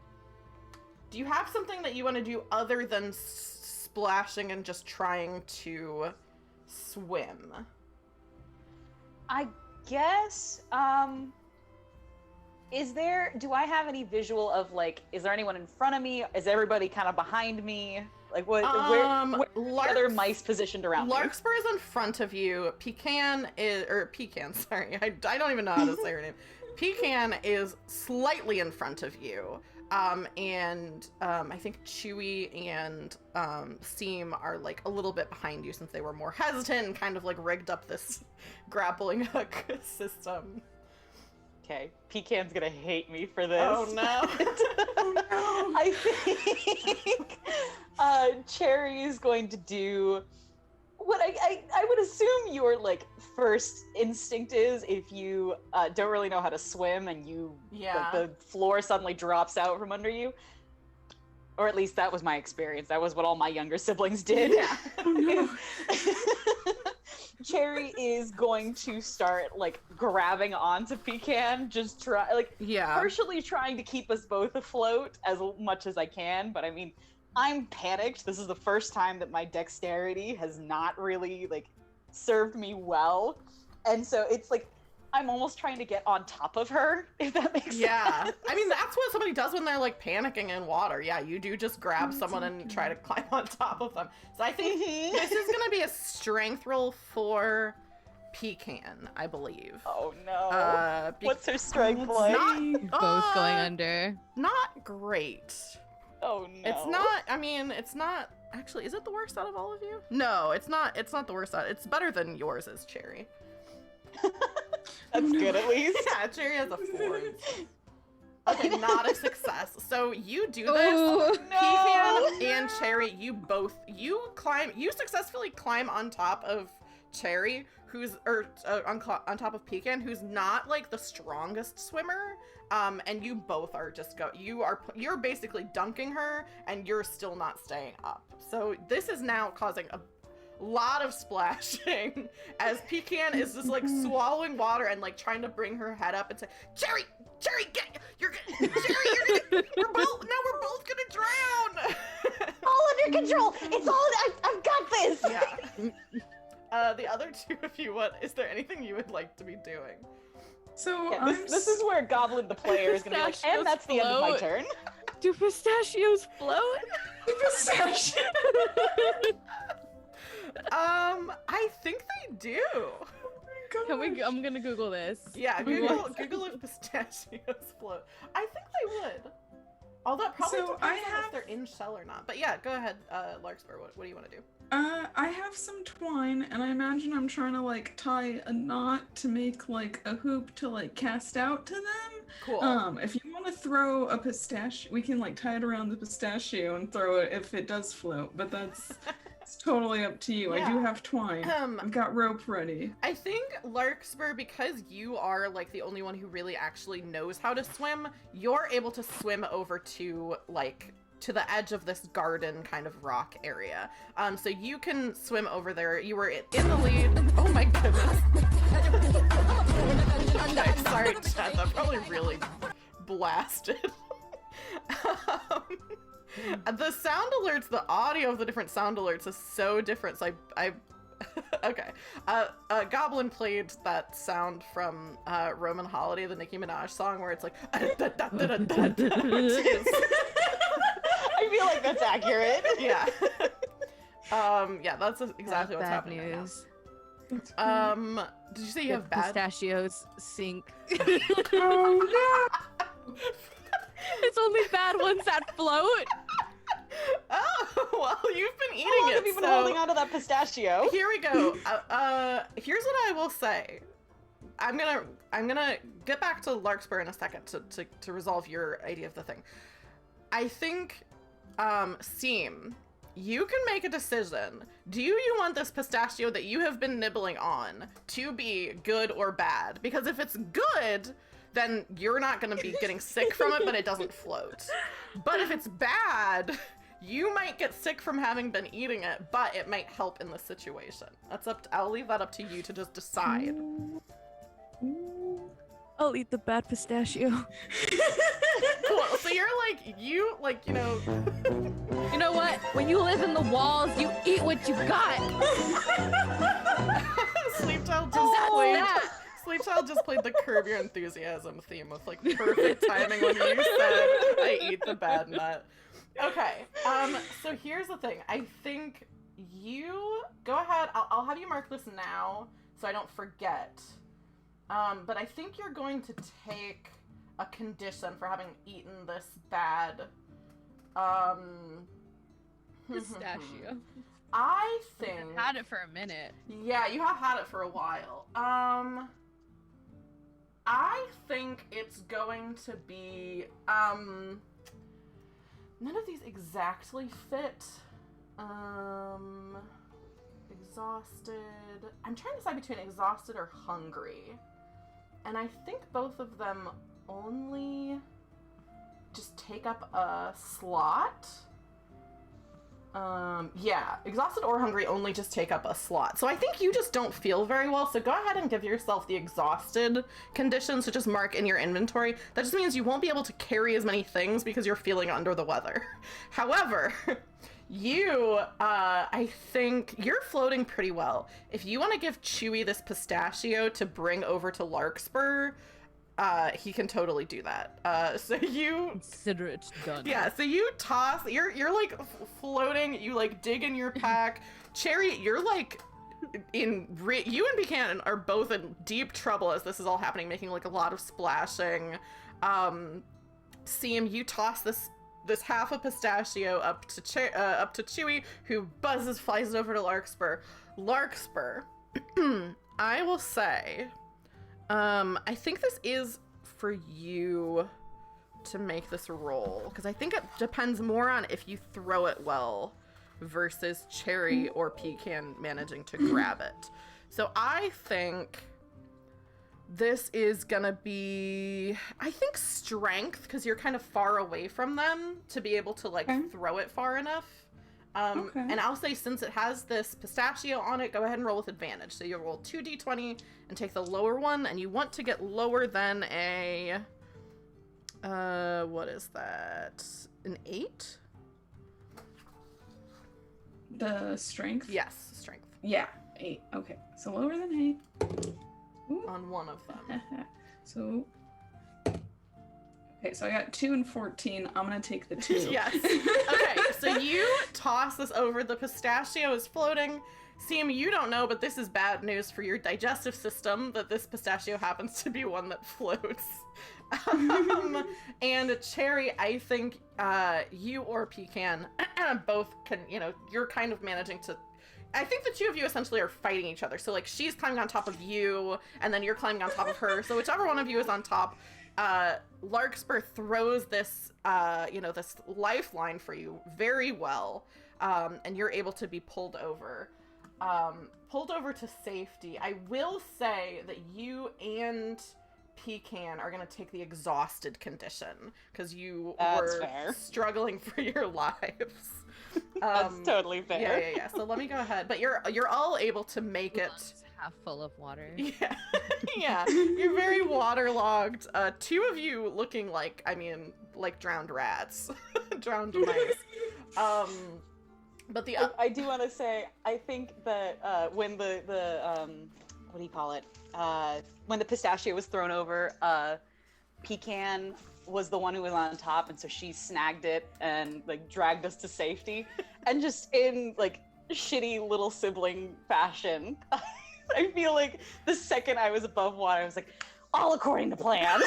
you have something that you want to do other than splashing and just trying to swim? I guess, do I have any visual of like, is there anyone in front of me? Is everybody kind of behind me? Like where are other mice positioned around me? Larkspur is in front of you. Pecan, sorry. I don't even know how to say her name. Pecan is slightly in front of you. And I think Chewy and Seam are like a little bit behind you since they were more hesitant and kind of like rigged up this grappling hook system. Okay, Pecan's gonna hate me for this. Oh no. Oh no. I think Cherry is going to do what I would assume your like first instinct is if you don't really know how to swim and you like the floor suddenly drops out from under you. Or at least that was my experience. That was what all my younger siblings did. Yeah. Oh no. Cherry is going to start like grabbing onto Pecan, just partially trying to keep us both afloat as much as I can. But I mean, I'm panicked. This is the first time that my dexterity has not really like served me well, and so it's like I'm almost trying to get on top of her, if that makes sense. Yeah. I mean, that's what somebody does when they're like panicking in water. Yeah, you do just grab someone and try to climb on top of them. So I think this is going to be a strength roll for Pecan, I believe. Oh no. What's her strength like? Both going under. Not great. Oh no. It's not, actually, is it the worst out of all of you? No, it's not the worst out. It's better than yours is, Cherry. That's good at least. Yeah, Cherry has a 4. Okay, not a success. So you do this. Oh, Pecan and Cherry, you successfully climb on top of Cherry, on top of Pecan, who's not like the strongest swimmer. And you both are you're basically dunking her, and you're still not staying up. So this is now causing a lot of splashing as Pecan is just like swallowing water and like trying to bring her head up and say, Cherry, we're both gonna drown. All under control. It's all, I've got this. Yeah. The other two of you, is there anything you would like to be doing? So yeah, this is where Goblin the player is gonna be like, and that's the end of my turn. Do pistachios float? Pistachio. I think they do. Oh my gosh. I'm gonna Google this. Yeah, Google if pistachios float. I think they would. Although it probably depends on if they're in shell or not. But yeah, go ahead, Larkspur. What do you want to do? I have some twine, and I imagine I'm trying to like tie a knot to make like a hoop to like cast out to them. Cool. If you want want to throw a pistachio, we can like tie it around the pistachio and throw it if it does float, but that's it's totally up to you. Yeah. I do have twine. I've got rope ready. I think Larkspur, because you are like the only one who really actually knows how to swim, you're able to swim over to like to the edge of this garden kind of rock area. So you can swim over there. You were in the lead. Oh my goodness. Okay, sorry, Chad, that probably really blasted. The sound alerts, the audio of the different sound alerts is so different. So I okay. Goblin played that sound from Roman Holiday, the Nicki Minaj song, where it's like I feel like that's accurate. yeah. Yeah, that's exactly what's bad happening news. right now. Did you say you have bad? Pistachios sink. Oh It's only bad ones that float. Oh, well, you've been eating How long it. have you been so holding onto that pistachio? Here we go. Here's what I will say. I'm gonna get back to Larkspur in a second to resolve your idea of the thing. I think, Seam, you can make a decision. Do you want this pistachio that you have been nibbling on to be good or bad? Because if it's good, then you're not going to be getting sick from it, but it doesn't float. But if it's bad, you might get sick from having been eating it, but it might help in the situation. That's I'll leave that up to you to just decide. I'll eat the bad pistachio. Cool. So you're you know. You know what? When you live in the walls, you eat what you got. Sleep Child just played the Curb Your Enthusiasm theme with like perfect timing when you said I eat the bad nut. Okay. So here's the thing. I think you go ahead. I'll have you mark this now so I don't forget. But I think you're going to take a condition for having eaten this bad Pistachio. I think I've had it for a minute. Yeah, you have had it for a while. I think it's going to be none of these exactly fit. Exhausted. I'm trying to decide between exhausted or hungry. And I think both of them only just take up a slot. Yeah, exhausted or hungry only just take up a slot. So I think you just don't feel very well. So go ahead and give yourself the exhausted condition. So just mark in your inventory. That just means you won't be able to carry as many things because you're feeling under the weather. However, you, I think you're floating pretty well. If you want to give Chewy this pistachio to bring over to Larkspur, he can totally do that. So you consider it done. Yeah, so you toss, you're like floating, you like dig in your pack. Cherry, you're like you and Pecan are both in deep trouble as this is all happening, making like a lot of splashing. Seam, you toss this half a pistachio up to Chewy, who flies over to Larkspur. Larkspur, I will say, I think this is for you to make this roll, because I think it depends more on if you throw it well versus Cherry or Pecan managing to grab it. So I think this is gonna be, I think strength, because you're kind of far away from them to be able to like throw it far enough. And I'll say, since it has this pistachio on it, go ahead and roll with advantage. So you'll roll 2d20 and take the lower one, and you want to get lower than a, what is that? An 8? The strength? Yes, strength. Yeah, 8. Okay, so lower than 8. Ooh. On one of them. So, okay, so I got 2 and 14. I'm gonna take the 2. Yes. Okay, so you toss this over. The pistachio is floating. Seam, you don't know, but this is bad news for your digestive system, that this pistachio happens to be one that floats. And Cherry, I think you or Pecan both can, you're kind of managing to, I think the two of you essentially are fighting each other. So like she's climbing on top of you, and then you're climbing on top of her. So whichever one of you is on top, Larkspur throws this, this lifeline for you very well, and you're able to be pulled over to safety. I will say that you and Pecan are going to take the exhausted condition because you were fair. struggling for your lives. That's totally fair. Yeah. So let me go ahead. But you're all able to make it. Half full of water. Yeah. Yeah. You're very waterlogged. Two of you looking like drowned rats. Drowned mice. But I do want to say, I think that when the what do you call it? When the pistachio was thrown over, Pecan was the one who was on top, and so she snagged it and like dragged us to safety. And just in like shitty little sibling fashion, I feel like the second I was above water, I was like, all according to plan.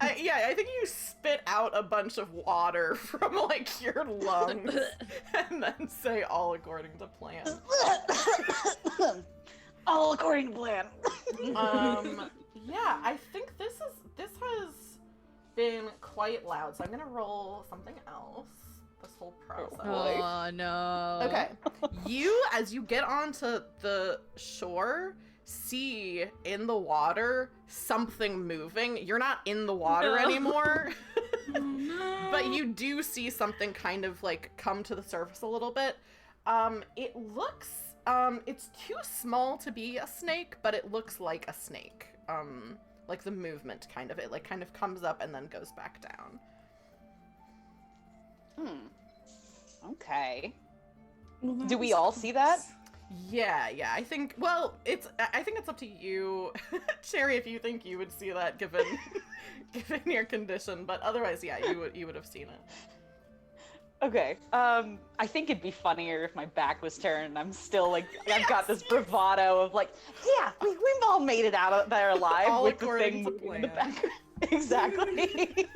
I think you spit out a bunch of water from like your lungs and then say all according to plan. All according to plan. Yeah, I think this has been quite loud, so I'm gonna roll something else this whole process. Oh no. Okay. You, as you get onto the shore, see in the water something moving. You're not in the water anymore. But you do see something kind of like come to the surface a little bit. It looks it's too small to be a snake, but it looks like a snake. Like the movement kind of it like kind of comes up and then goes back down. Okay. Do we all see that? Yeah, I think it's up to you, Cherry, if you think you would see that given your condition, but otherwise, yeah, you would have seen it. Okay. I think it'd be funnier if my back was turned and I'm still like I've got this bravado of like, yeah, we've all made it out of there alive all with the according thing to moving in the plan. back. Exactly.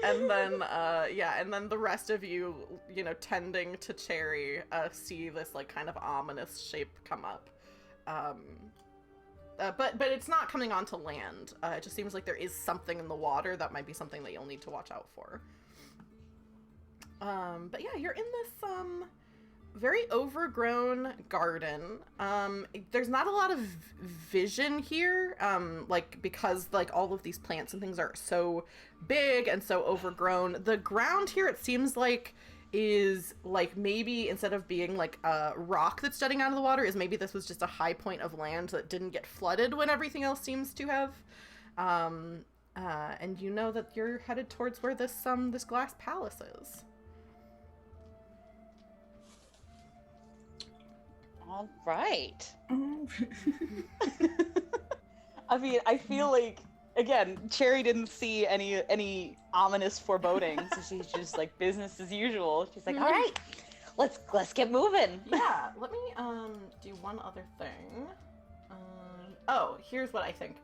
And then and then the rest of you, tending to Cherry, see this like kind of ominous shape come up. But it's not coming onto land. It just seems like there is something in the water that might be something that you'll need to watch out for. But yeah, you're in this very overgrown garden. There's not a lot of vision here, because like all of these plants and things are so big and so overgrown. The ground here, it seems like, is like maybe instead of being like a rock that's jutting out of the water, is maybe this was just a high point of land that didn't get flooded when everything else seems to have. And you know that you're headed towards where this glass palace is. All right. I mean, I feel like, again, Cherry didn't see any ominous forebodings. So she's just like business as usual. She's like, all right, let's get moving. Yeah, let me do one other thing. Here's what I think.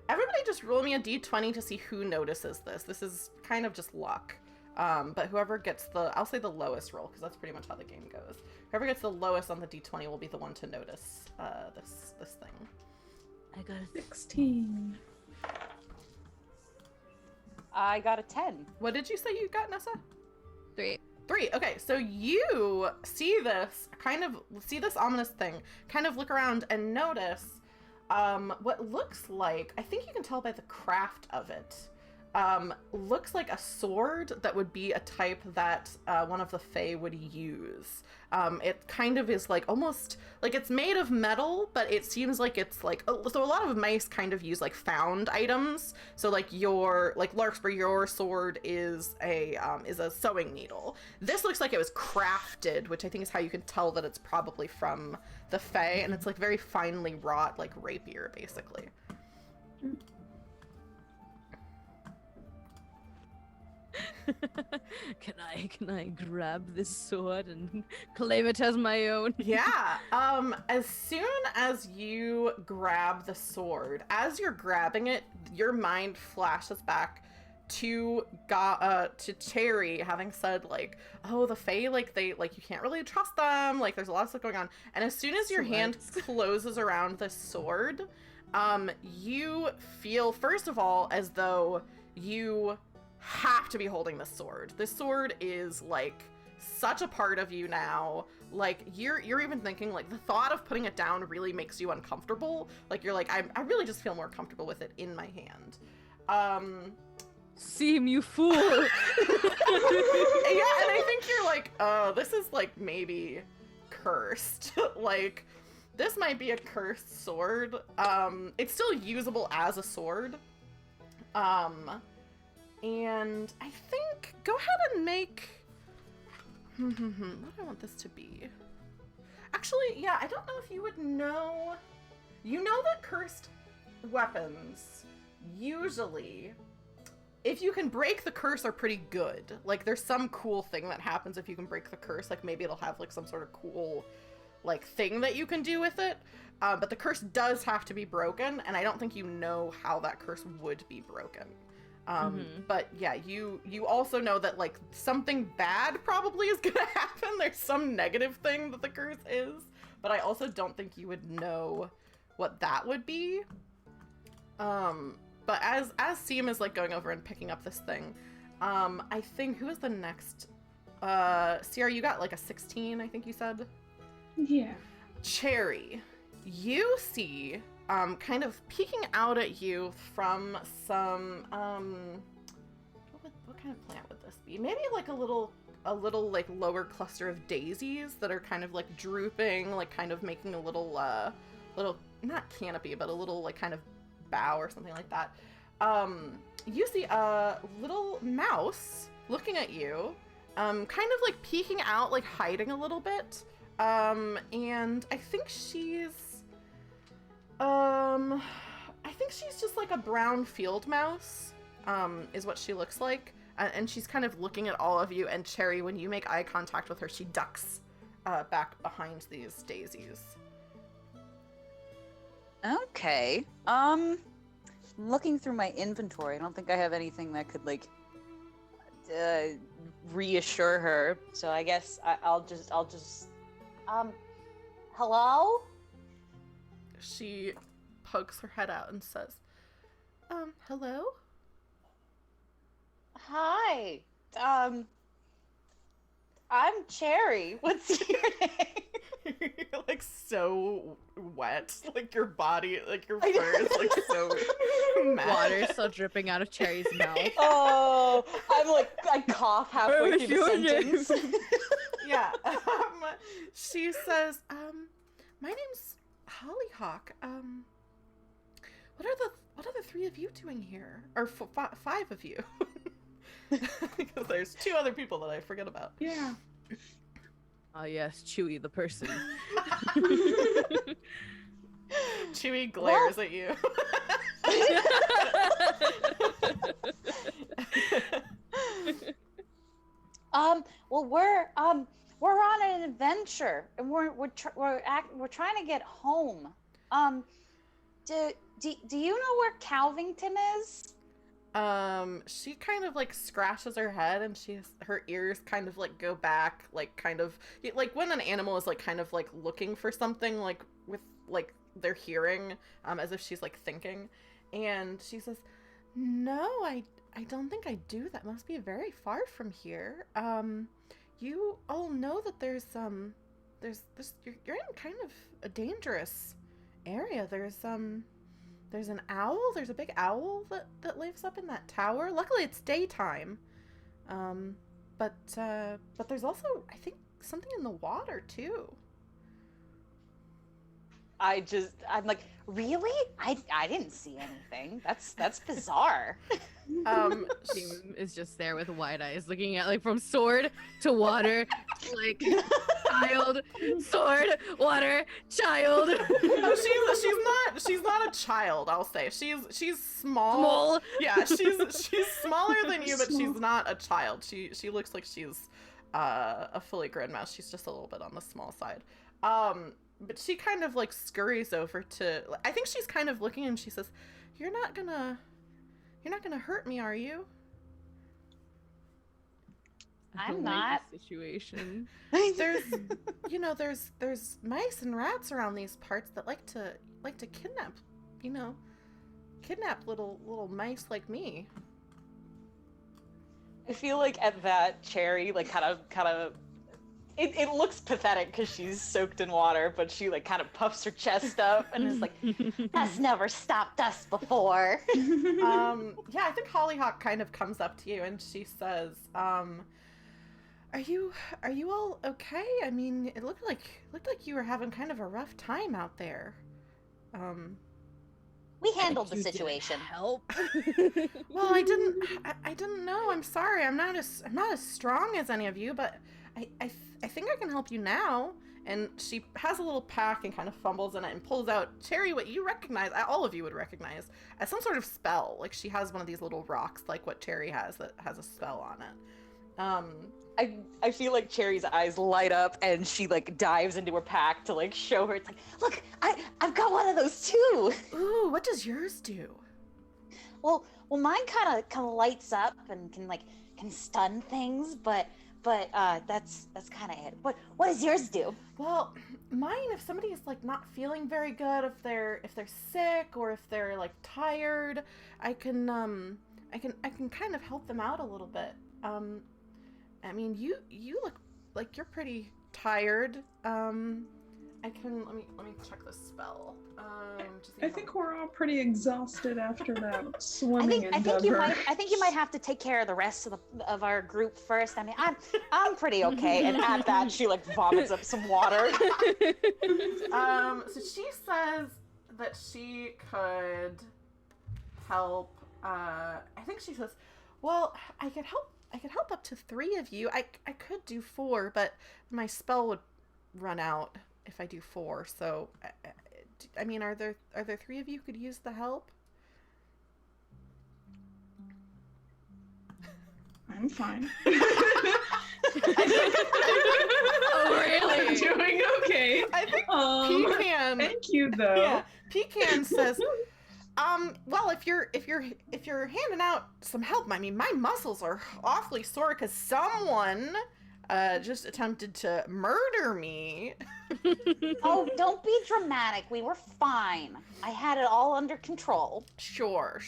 Everybody just roll me a d20 to see who notices this. This is kind of just luck. But whoever gets I'll say the lowest roll, because that's pretty much how the game goes. Whoever gets the lowest on the d20 will be the one to notice this thing. I got a 16. I got a 10. What did you say you got, Nessa? 3. 3. Okay, so you see this ominous thing, kind of look around and notice what looks like, I think you can tell by the craft of it, looks like a sword that would be a type that one of the Fey would use. It kind of is like almost like it's made of metal, but it seems like it's like, so a lot of mice kind of use like found items. So like Larkspur, your sword is a sewing needle. This looks like it was crafted, which I think is how you can tell that it's probably from the Fey, and it's like very finely wrought, like rapier, basically. Can I grab this sword and claim it as my own? Yeah. As soon as you grab the sword, as you're grabbing it, your mind flashes back to Cherry, having said like, oh, the Fae, like they like you can't really trust them, like there's a lot of stuff going on. And as soon as your hand closes around the sword, you feel first of all as though you have to be holding this sword. This sword is like such a part of you now. Like you're even thinking like the thought of putting it down really makes you uncomfortable. Like you're like, I really just feel more comfortable with it in my hand. Seem, you fool. Yeah, and I think you're like, this is like maybe cursed. Like this might be a cursed sword. It's still usable as a sword. And I think go ahead and make what do I want this to be? Actually, yeah, I don't know if you would know. You know that cursed weapons usually, if you can break the curse, are pretty good. Like there's some cool thing that happens if you can break the curse. Like maybe it'll have like some sort of cool like thing that you can do with it. But the curse does have to be broken, and I don't think you know how that curse would be broken. But yeah, you also know that like something bad probably is gonna happen. There's some negative thing that the curse is, but I also don't think you would know what that would be. But as Seam is like going over and picking up this thing, I think who is the next? Sierra, you got like a 16, I think you said. Yeah. Cherry, you see kind of peeking out at you from some what kind of plant would this be? Maybe like a little like lower cluster of daisies that are kind of like drooping, like kind of making a little not canopy, but a little like kind of bough or something like that. You see a little mouse looking at you, kind of like peeking out, like hiding a little bit. And I think she's just like a brown field mouse, is what she looks like. And she's kind of looking at all of you, and Cherry, when you make eye contact with her, she ducks back behind these daisies. Okay. Looking through my inventory, I don't think I have anything that could like reassure her. So I guess I'll just hello? She pokes her head out and says, hello? Hi. I'm Cherry. What's your name? You're like so wet, like your body, like your fur is like so mad. Water still dripping out of Cherry's mouth. Oh, I cough halfway through the sentence. Yeah. She says, my name's Hollyhock. What are the three of you doing here? Or five of you? Because there's two other people that I forget about. Yeah. Oh yes, Chewy the person. Chewy glares at you. Well, we're on an adventure, and we're trying to get home. Do you know where Calvington is? She kind of like scratches her head, and her ears kind of like go back, like kind of like when an animal is like kind of like looking for something, like with like their hearing, as if she's like thinking, and she says, "No, I don't think I do. That must be very far from here. You all know that there's you're in kind of a dangerous area. There's an owl. There's a big owl that lives up in that tower. Luckily, it's daytime. But there's also, I think, something in the water too." I'm like, really? I didn't see anything. That's bizarre. She is just there with wide eyes, looking at like from sword to water, like child, sword, water, child. No, she's not a child. I'll say she's small. Small. Yeah, she's smaller than you, but she's not a child. She looks like she's a fully grown mouse. She's just a little bit on the small side. But she kind of like scurries over to, I think she's kind of looking, and she says, You're not gonna hurt me, are you?" don't like not. this situation. There's, there's mice and rats around these parts that like to kidnap, kidnap little mice like me. I feel like at that, Cherry like kind of it looks pathetic because she's soaked in water, but she like kind of puffs her chest up and is like, "That's never stopped us before." Yeah, I think Hollyhock kind of comes up to you and she says, "Are you all okay? I mean, it looked like you were having kind of a rough time out there." We handled the situation. Help. Well, I didn't know. I'm sorry. I'm not as strong as any of you, but I think I can help you now. And she has a little pack and kind of fumbles in it and pulls out, Cherry, what you recognize, all of you would recognize, as some sort of spell. Like, she has one of these little rocks, like what Cherry has, that has a spell on it. I feel like Cherry's eyes light up and she like dives into her pack to like show her. It's like, look, I've got one of those too. Ooh, what does yours do? Well, mine kind of lights up and can stun things, but that's kind of it. What does yours do? Well, mine, if somebody's like not feeling very good, if they're sick or if they're like tired, I can kind of help them out a little bit. I mean, you look like you're pretty tired. Let me check the spell. I think we're all pretty exhausted after that swimming endeavor. I think you might have to take care of the rest of our group first. I mean, I'm pretty okay. And at that, she like vomits up some water. So she says that she could help. I think she says, well, I could help up to 3 of you. I could do 4, but my spell would run out if I do 4. So, I mean, are there 3 of you who could use the help? I'm fine. Oh, really? I'm doing okay. I think Pecan. Thank you, though. Yeah, Pecan says, well, if you're handing out some help, I mean, my muscles are awfully sore because someone just attempted to murder me. Oh, don't be dramatic. We were fine. I had it all under control. Sure.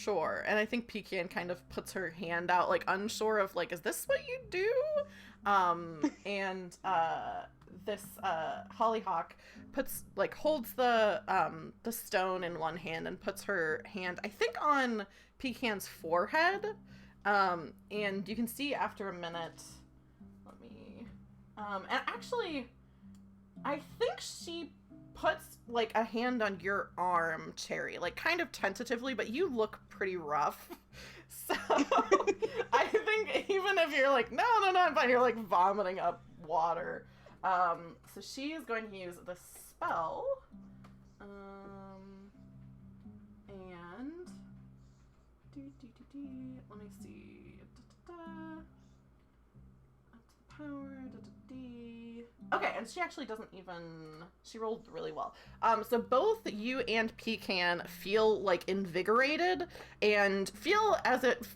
And I think Pecan kind of puts her hand out, like, unsure of, like, is this what you do? And this Hollyhock holds the stone in one hand and puts her hand, I think, on Pecan's forehead. And you can see after a minute, and actually, I think she puts, like, a hand on your arm, Cherry, like, kind of tentatively, but you look pretty rough. So, I think even if you're like, no, I'm fine, you're, like, vomiting up water. So she is going to use the spell. And... Let me see. Power, okay, and she actually doesn't even, she rolled really well. So both you and Pecan feel, like, invigorated and feel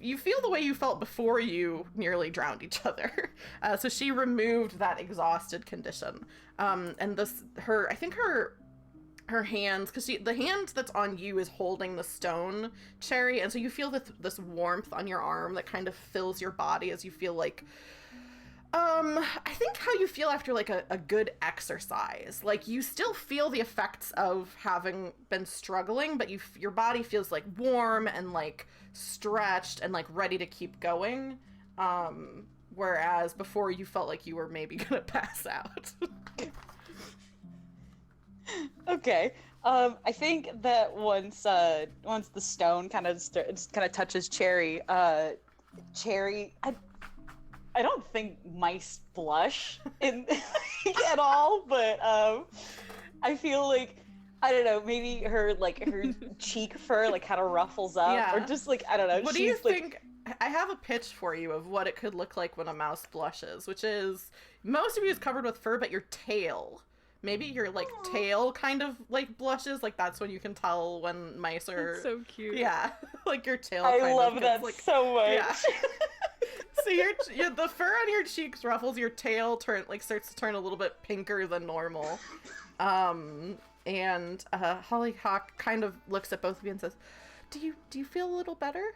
you feel the way you felt before you nearly drowned each other. So she removed that exhausted condition. And I think her hands, because the hand that's on you is holding the stone, Cherry, and so you feel this warmth on your arm that kind of fills your body as you feel like, I think how you feel after, like, a good exercise. Like, you still feel the effects of having been struggling, but your body feels, like, warm and, like, stretched and, like, ready to keep going. Whereas before you felt like you were maybe gonna pass out. Okay. I think that once the stone kind of touches Cherry, Cherry, I don't think mice blush at all, but I feel like, I don't know, maybe her cheek fur like kind of ruffles up, Yeah. or just like, I don't know. What do you think? I have a pitch for you of what it could look like when a mouse blushes, which is most of you is covered with fur, but your tail. Maybe your, like, tail kind of, like, blushes. Like, that's when you can tell when mice are... That's so cute. Yeah. Like, your tail I kind love of that gets, like, so much. Yeah. So the fur on your cheeks ruffles, your tail starts to turn a little bit pinker than normal. And Hollyhock kind of looks at both of you and says, Do you feel a little better?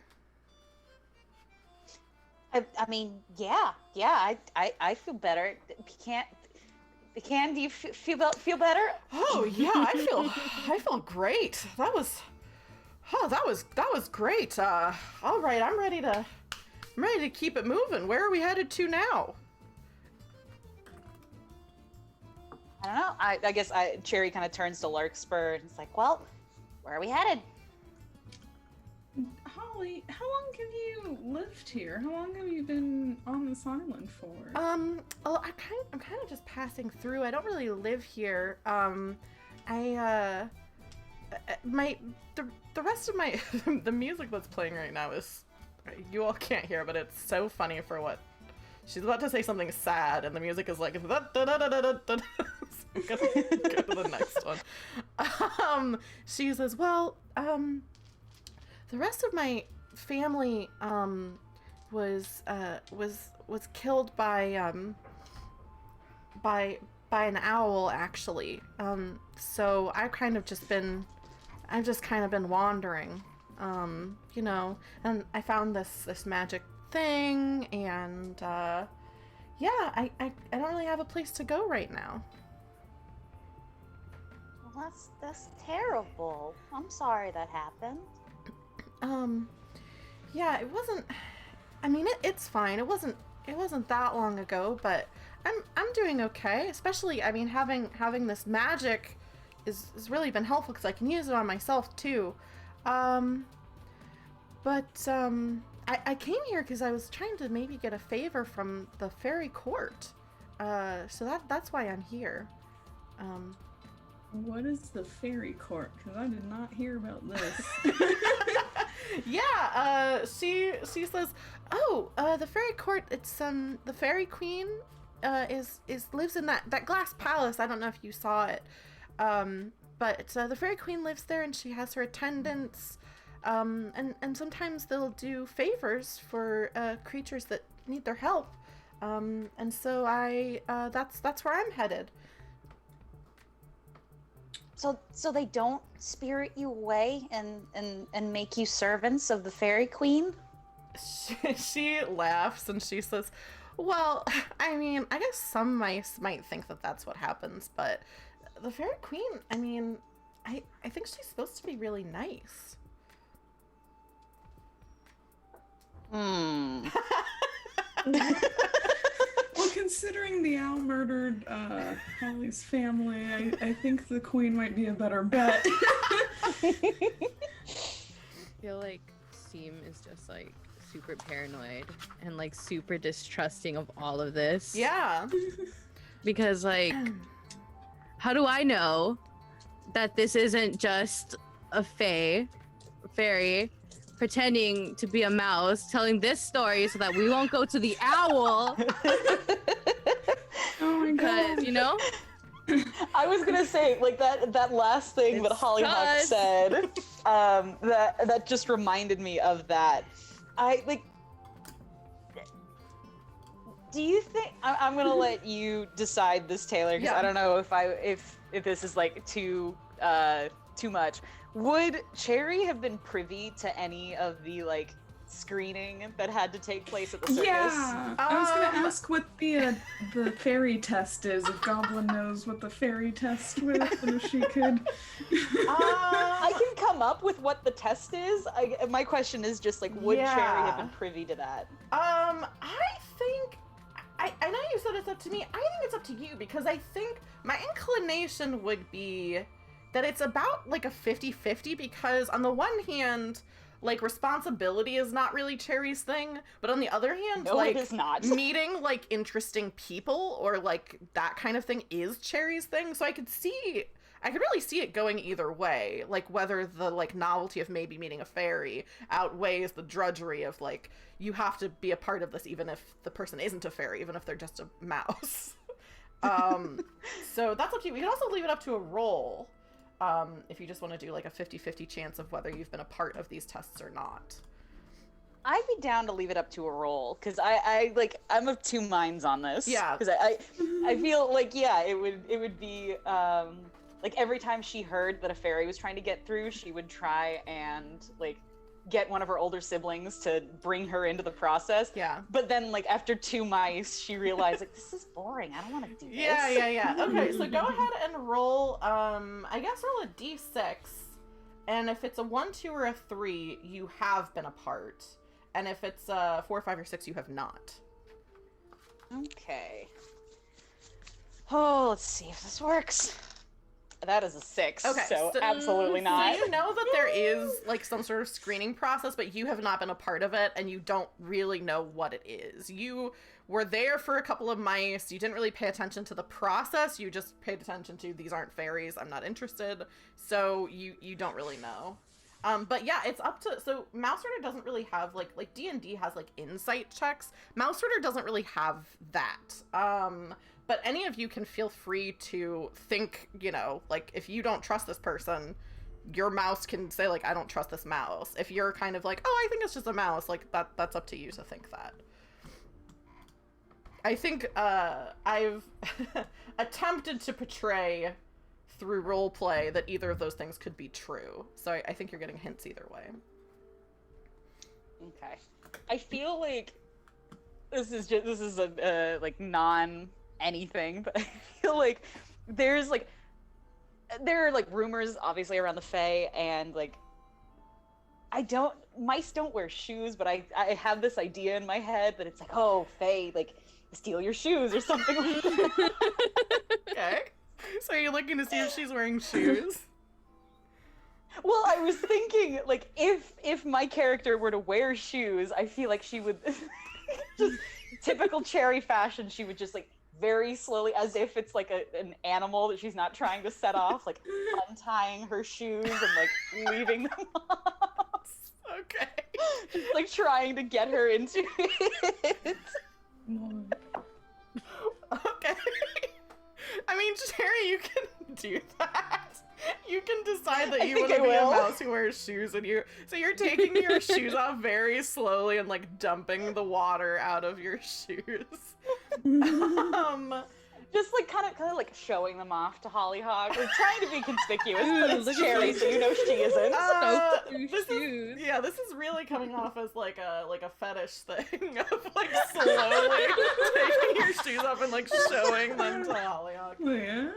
I mean, yeah, I feel better. Pecan, do you feel better? Oh yeah, I feel great. That was great. All right, I'm ready to keep it moving. Where are we headed to now? I don't know. I guess Cherry kind of turns to Larkspur and it's like, well, where are we headed? Holly, how long have you lived here? How long have you been on this island for? Well, I'm kind of just passing through. I don't really live here. The rest of my the music that's playing right now is, you all can't hear, but it's so funny for what she's about to say something sad, and the music is like da, da, da, da, da, da, da. So I'm gonna go to the next one. She says, well, the rest of my family was killed by an owl, actually. So I've just kind of been wandering, and I found this magic thing, and yeah, I don't really have a place to go right now. Well, that's terrible. I'm sorry that happened. Yeah, it wasn't. I mean, it's fine. It wasn't that long ago, but I'm doing okay. Especially, I mean, having this magic has really been helpful because I can use it on myself too. I came here because I was trying to maybe get a favor from the Fey Court. So that's why I'm here. What is the Fey Court? Because I did not hear about this. Yeah, she says, oh, the Fey Court, it's the Fairy Queen lives in that glass palace. I don't know if you saw it. But the Fairy Queen lives there, and she has her attendants. And sometimes they'll do favors for creatures that need their help. And so that's where I'm headed. So they don't spirit you away and make you servants of the Fairy Queen? She laughs and she says, well, I mean, I guess some mice might think that that's what happens, but the Fairy Queen, I mean, I think she's supposed to be really nice. Well, considering the owl murdered Holly's family, I think the queen might be a better bet. I feel like Steam is just like super paranoid and like super distrusting of all of this. Yeah. Because like, how do I know that this isn't just a fairy pretending to be a mouse telling this story so that we won't go to the owl? Oh my god. Because, you know? I was gonna say, like, that last thing that Hollyhock said, that just reminded me of that. Do you think I'm gonna let you decide this, Taylor? Because I don't know if this is like too much. Would Cherry have been privy to any of the like screening that had to take place at the circus? Yeah, I was gonna ask what the fairy test is. If Goblin knows what the fairy test was, and if she could. I can come up with what the test is. My question is just like, would Cherry have been privy to that? I think. I know you said it's up to me. I think it's up to you because I think my inclination would be that it's about like a 50-50 because on the one hand, like responsibility is not really Cherry's thing, but on the other hand, no, like it is not. meeting like interesting people or like that kind of thing is Cherry's thing. So I could really see it going either way, like whether the like novelty of maybe meeting a fairy outweighs the drudgery of like you have to be a part of this even if the person isn't a fairy, even if they're just a mouse. So that's up to you. We can also leave it up to a roll if you just want to do like a 50-50 chance of whether you've been a part of these tests or not. I'd be down to leave it up to a roll because I'm of two minds on this. Yeah. Because I feel like it would be like every time she heard that a fairy was trying to get through, she would try and like get one of her older siblings to bring her into the process. Yeah. But then like after 2 mice, she realized like this is boring. I don't want to do this. Yeah. Okay, so go ahead and roll. I guess roll a d6, and if it's a 1, 2, or a 3, you have been a part. And if it's 4, 5, or 6, you have not. Okay. Oh, let's see if this works. That is a 6. Okay, so absolutely not. So you know that there is like some sort of screening process, but you have not been a part of it, and you don't really know what it is. You were there for a couple of mice. You didn't really pay attention to the process. You just paid attention to these aren't fairies. I'm not interested. So you don't really know. But yeah, it's up to, so Mausritter doesn't really have like D&D has like insight checks. Mausritter doesn't really have that. But any of you can feel free to think, like if you don't trust this person, your mouse can say like, I don't trust this mouse. If you're kind of like, oh, I think it's just a mouse, like that's up to you to think that. I think I've attempted to portray through roleplay that either of those things could be true. So I think you're getting hints either way. Okay. I feel like this is a like non anything, but I feel like there are like rumors obviously around the Fae, and like mice don't wear shoes, but I have this idea in my head that it's like, oh, Fae like steal your shoes or something like that. Okay. So are you looking to see if she's wearing shoes? Well, I was thinking, like, if my character were to wear shoes, I feel like she would, just typical Cherry fashion, she would just, like, very slowly, as if it's, like, an animal that she's not trying to set off, like, untying her shoes and, like, leaving them off. Okay. Just, like, trying to get her into it. Okay. I mean, Cherry, you can do that. You can decide that you want to be a mouse who wears shoes, and so you're taking your shoes off very slowly and like dumping the water out of your shoes. Just like kind of like showing them off to Hollyhock. We're trying to be conspicuous, but it's Cherry, so you know she isn't. This is really coming off as like a fetish thing of like slowly taking your shoes off and like showing them to Hollyhock. Yeah.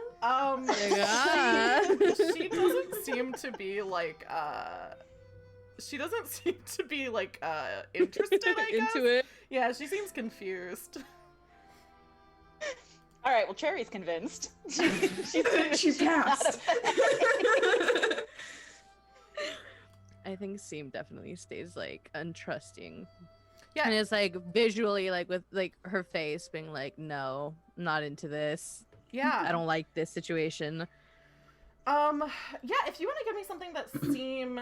She doesn't seem to be like interested, I guess. Into it. Yeah, she seems confused. All right, well, Cherry's convinced. She passed. I think Seam definitely stays like untrusting. Yeah. And it's like visually like with like her face being like, no, I'm not into this. Yeah. I don't like this situation. Yeah, if you want to give me something that Seam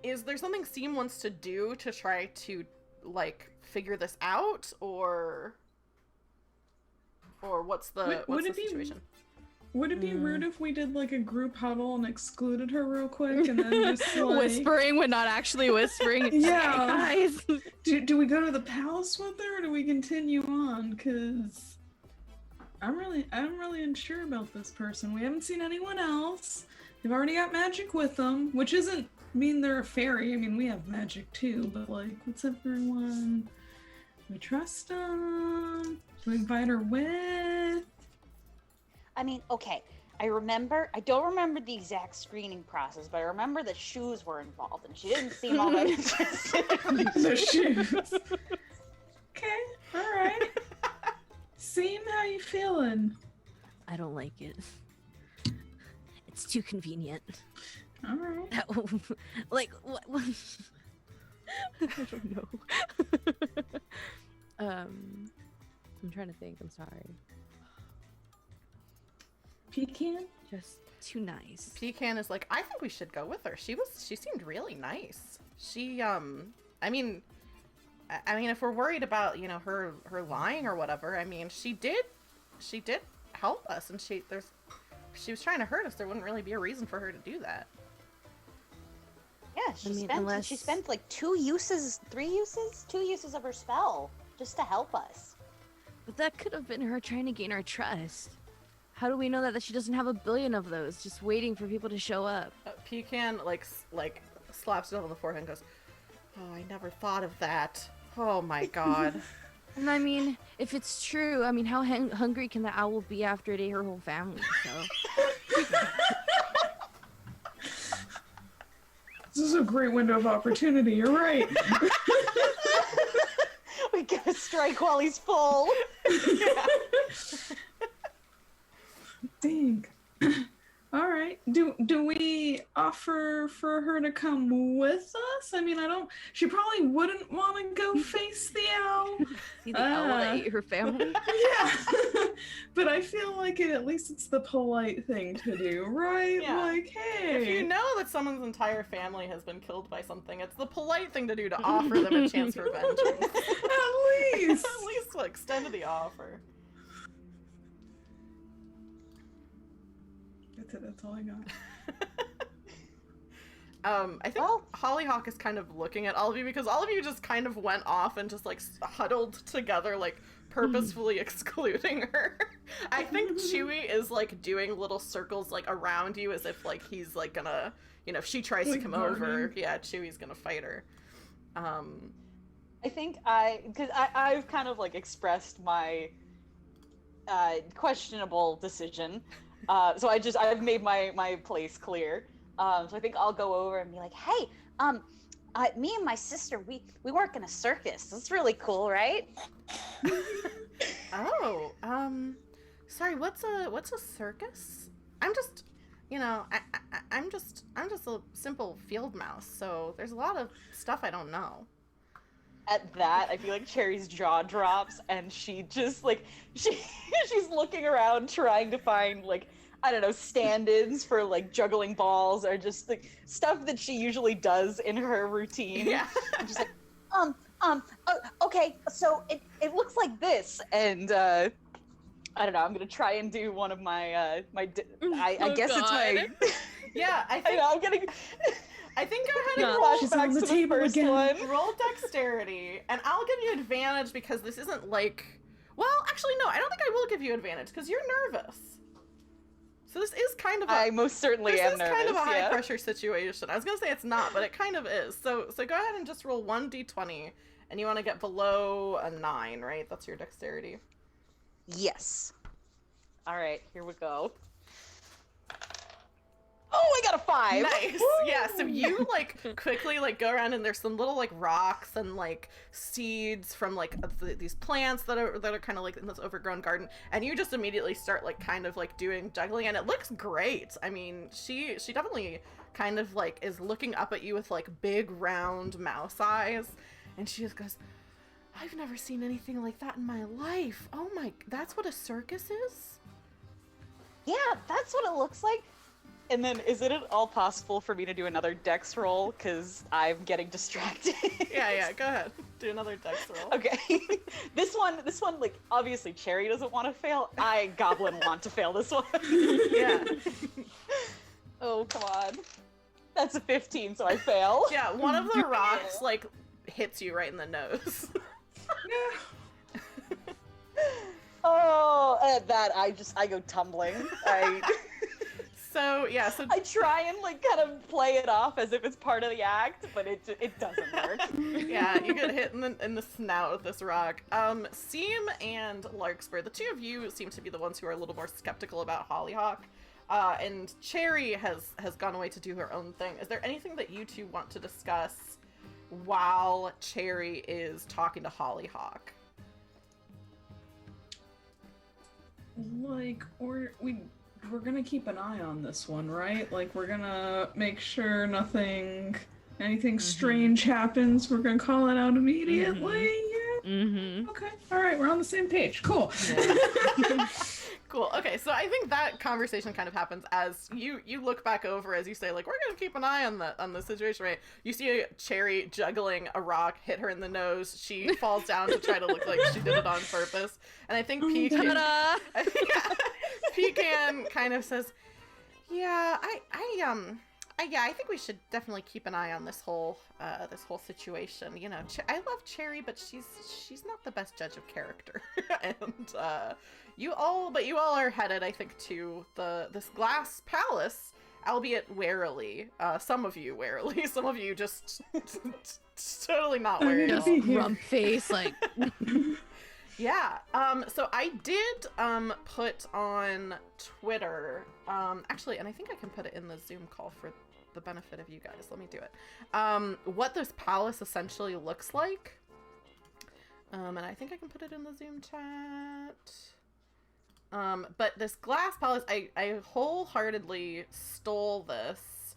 is there something Seam wants to do to try to like figure this out, or what's the situation? Would it be rude if we did like a group huddle and excluded her real quick and then just like... whispering but not actually whispering? Yeah. Hey, guys. Do we go to the palace with her, or do we continue on? Because I'm really unsure about this person. We haven't seen anyone else. They've already got magic with them, which isn't mean they're a fairy. I mean, we have magic too, but like, what's everyone? We trust them. We invite her with. I mean, okay. I don't remember the exact screening process, but I remember that shoes were involved, and she didn't seem all that interested. The shoes. Okay, all right. Seem, how you feeling? I don't like it. It's too convenient. All right. Like what? I don't know. I'm trying to think. I'm sorry. Pecan? Just too nice. Pecan is like, I think we should go with her. She seemed really nice. She I mean if we're worried about, her lying or whatever, I mean, she did help us, and she was trying to hurt us. There wouldn't really be a reason for her to do that. Yeah, she spent like 2 uses of her spell just to help us. But that could have been her trying to gain our trust. How do we know that she doesn't have a billion of those just waiting for people to show up? Pecan like slaps it on the forehead and goes, "Oh, I never thought of that. Oh my god." And I mean, if it's true, I mean, how hungry can the owl be after it ate her whole family? So. This is a great window of opportunity. You're right. We gotta strike while he's full. Yeah. Dang. All right. Do we offer for her to come with us? I mean, she probably wouldn't want to go face the owl. See the owl that ate her family? Yeah. But I feel like at least it's the polite thing to do, right? Yeah. Like, hey. If you know that someone's entire family has been killed by something, it's the polite thing to do to offer them a chance for vengeance. At least. At least extend the offer. That's all I got. I think Hollyhock is kind of looking at all of you because all of you just kind of went off and just like huddled together, like purposefully excluding her. I think Chewy is like doing little circles like around you as if like he's like gonna, if she tries to come over, yeah, Chewy's gonna fight her. I think because I've kind of like expressed my questionable decision. So I've made my place clear. So I think I'll go over and be like, hey, me and my sister, we work in a circus. That's really cool, right? Oh, sorry, what's a circus? I'm just, I'm just a simple field mouse, so there's a lot of stuff I don't know. At that, I feel like Cherry's jaw drops, and she just like she's looking around trying to find like, I don't know, stand-ins for like juggling balls or just like stuff that she usually does in her routine. Yeah. And just like, okay, so it looks like this, and I don't know, I'm gonna try and do one of my I guess God. it's my Yeah, I think go ahead and No. roll She's on the table first again. one. Roll dexterity, and I'll give you advantage because this isn't like... Well, actually, no, I don't think I will give you advantage because you're nervous. So this is kind of a... I most certainly am nervous. This is kind of a high-pressure situation. I was going to say it's not, but it kind of is. So go ahead and just roll 1d20, and you want to get below a 9, right? That's your dexterity. Yes. All right, here we go. Oh, I got a 5. Nice. Woo! Yeah, so you like quickly like go around and there's some little like rocks and like seeds from like these plants that are kind of like in this overgrown garden, and you just immediately start like kind of like doing juggling, and it looks great. I mean, she definitely kind of like is looking up at you with like big round mouse eyes, and she just goes, "I've never seen anything like that in my life. Oh my, that's what a circus is?" Yeah, that's what it looks like. And then, is it at all possible for me to do another dex roll? Because I'm getting distracted. Yeah, go ahead. Do another dex roll. Okay. This one, like, obviously Cherry doesn't want to fail. I, Goblin, want to fail this one. Yeah. Oh, come on. That's a 15, so I fail. Yeah, one of the rocks, like, hits you right in the nose. Oh, at that, I go tumbling. So I try and like kind of play it off as if it's part of the act, but it doesn't work. yeah, you get hit in the snout with this rock. Seam and Larkspur, the two of you seem to be the ones who are a little more skeptical about Hollyhock. And Cherry has gone away to do her own thing. Is there anything that you two want to discuss while Cherry is talking to Hollyhock? Like, we're gonna keep an eye on this one, right? Like, we're gonna make sure anything strange happens. We're gonna call it out immediately. Yeah. Mm-hmm. Okay. All right. We're on the same page. Cool. Yeah. Cool. Okay, so I think that conversation kind of happens as you look back over as you say, like, we're gonna keep an eye on the situation, right? You see a Cherry juggling a rock, hit her in the nose. She falls down to try to look like she did it on purpose. And I think Pecan kind of says, "Yeah, I Yeah, I think we should definitely keep an eye on this whole situation. You know, I love Cherry, but she's not the best judge of character. And you all are headed, I think, to this glass palace, albeit warily. Some of you warily, some of you just totally not wary at all. Rump face, like. Yeah. So I did put on Twitter, actually, and I think I can put it in the Zoom call for the benefit of you guys. Let me do it. What this palace essentially looks like. And I think I can put it in the Zoom chat. But this glass palace, I wholeheartedly stole this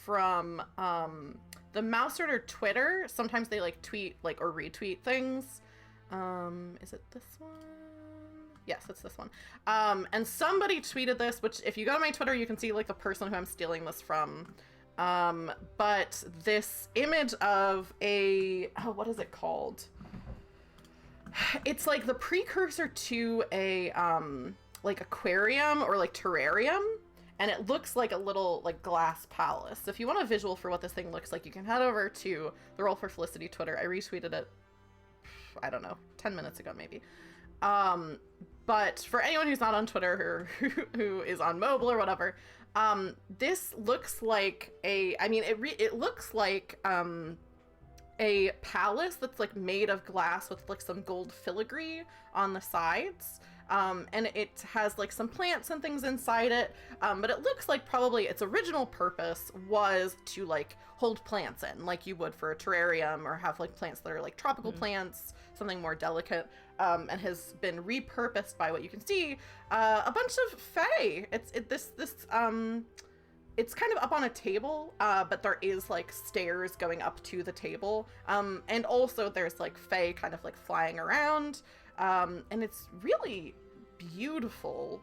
from the Mausritter Twitter. Sometimes they like tweet like or retweet things. Is it this one? Yes, it's this one. And somebody tweeted this, which if you go to my Twitter, you can see like the person who I'm stealing this from. But this image of what is it called? It's like the precursor to a, like aquarium or like terrarium. And it looks like a little like glass palace. So if you want a visual for what this thing looks like, you can head over to the Roll for Felicity Twitter. I retweeted it, I don't know, 10 minutes ago maybe. But for anyone who's not on Twitter or who is on mobile or whatever, this looks like it looks like a palace that's like made of glass with like some gold filigree on the sides. And it has like some plants and things inside it, but it looks like probably its original purpose was to like hold plants in, like you would for a terrarium, or have like plants that are like tropical plants, something more delicate, and has been repurposed by what you can see, a bunch of fae. It's kind of up on a table, but there is like stairs going up to the table, and also there's like fae kind of like flying around. And it's really beautiful.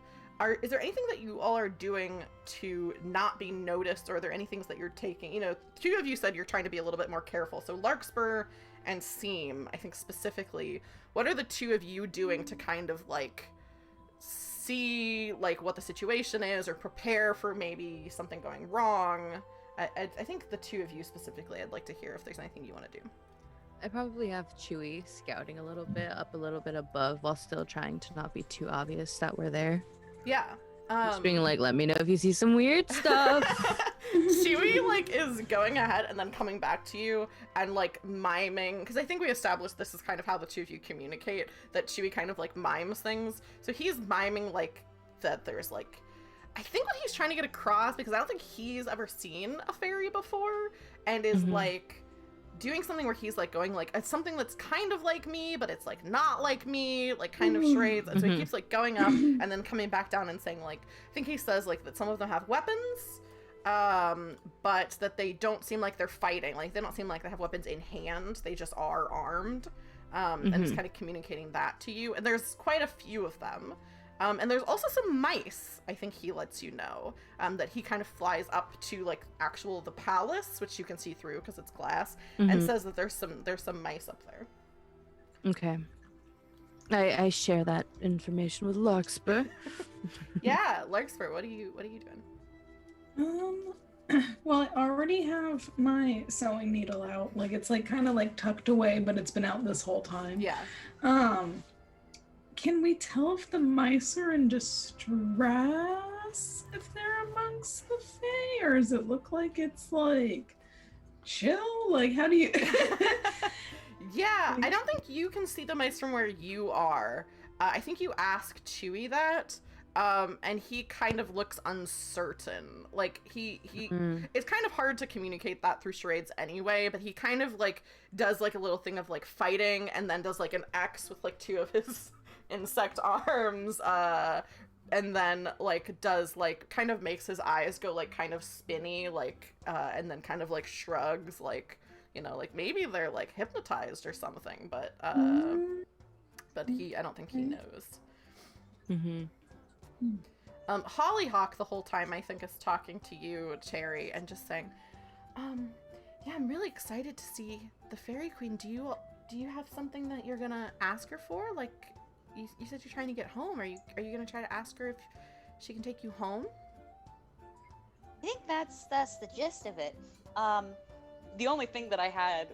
Is there anything that you all are doing to not be noticed, or are there any things that you're taking? You know, two of you said you're trying to be a little bit more careful. So Larkspur and Seam, I think specifically, what are the two of you doing to kind of like see like what the situation is, or prepare for maybe something going wrong? I think the two of you specifically, I'd like to hear if there's anything you want to do. I probably have Chewy scouting a little bit up, a little bit above, while still trying to not be too obvious that we're there. Yeah. Just being like, let me know if you see some weird stuff. Chewy like is going ahead and then coming back to you and like miming, because I think we established this is kind of how the two of you communicate, that Chewy kind of like mimes things. So he's miming like that there's like, I think what he's trying to get across, because I don't think he's ever seen a fairy before, and is like doing something where he's like going like, it's something that's kind of like me, but it's like not like me, like kind of charades. And so he keeps like going up and then coming back down and saying like, I think he says like that some of them have weapons, but that they don't seem like they're fighting. Like they don't seem like they have weapons in hand. They just are armed. And just kind of communicating that to you. And there's quite a few of them. And there's also some mice, I think he lets you know, that he kind of flies up to like the palace, which you can see through because it's glass, and says that there's some mice up there. Okay. I share that information with Larkspur. Yeah, Larkspur, what are you doing? Well, I already have my sewing needle out. Like it's like kind of like tucked away, but it's been out this whole time. Yeah. Can we tell if the mice are in distress if they're amongst the Fae, or does it look like it's like chill? Like how do you? Yeah, I don't think you can see the mice from where you are. I think you ask Chewy that, and he kind of looks uncertain. Like he it's kind of hard to communicate that through charades anyway, but he kind of like does like a little thing of like fighting, and then does like an X with like two of his insect arms, and then like does like kind of makes his eyes go like kind of spinny, like and then kind of like shrugs, like, you know, like maybe they're like hypnotized or something, but I don't think he knows. Hollyhock the whole time I think is talking to you, Cherry, and just saying, yeah, I'm really excited to see the Fairy Queen. Do you have something that you're gonna ask her for? Like, you said you're trying to get home. Are you gonna try to ask her if she can take you home? think that's the gist of it. The only thing that I had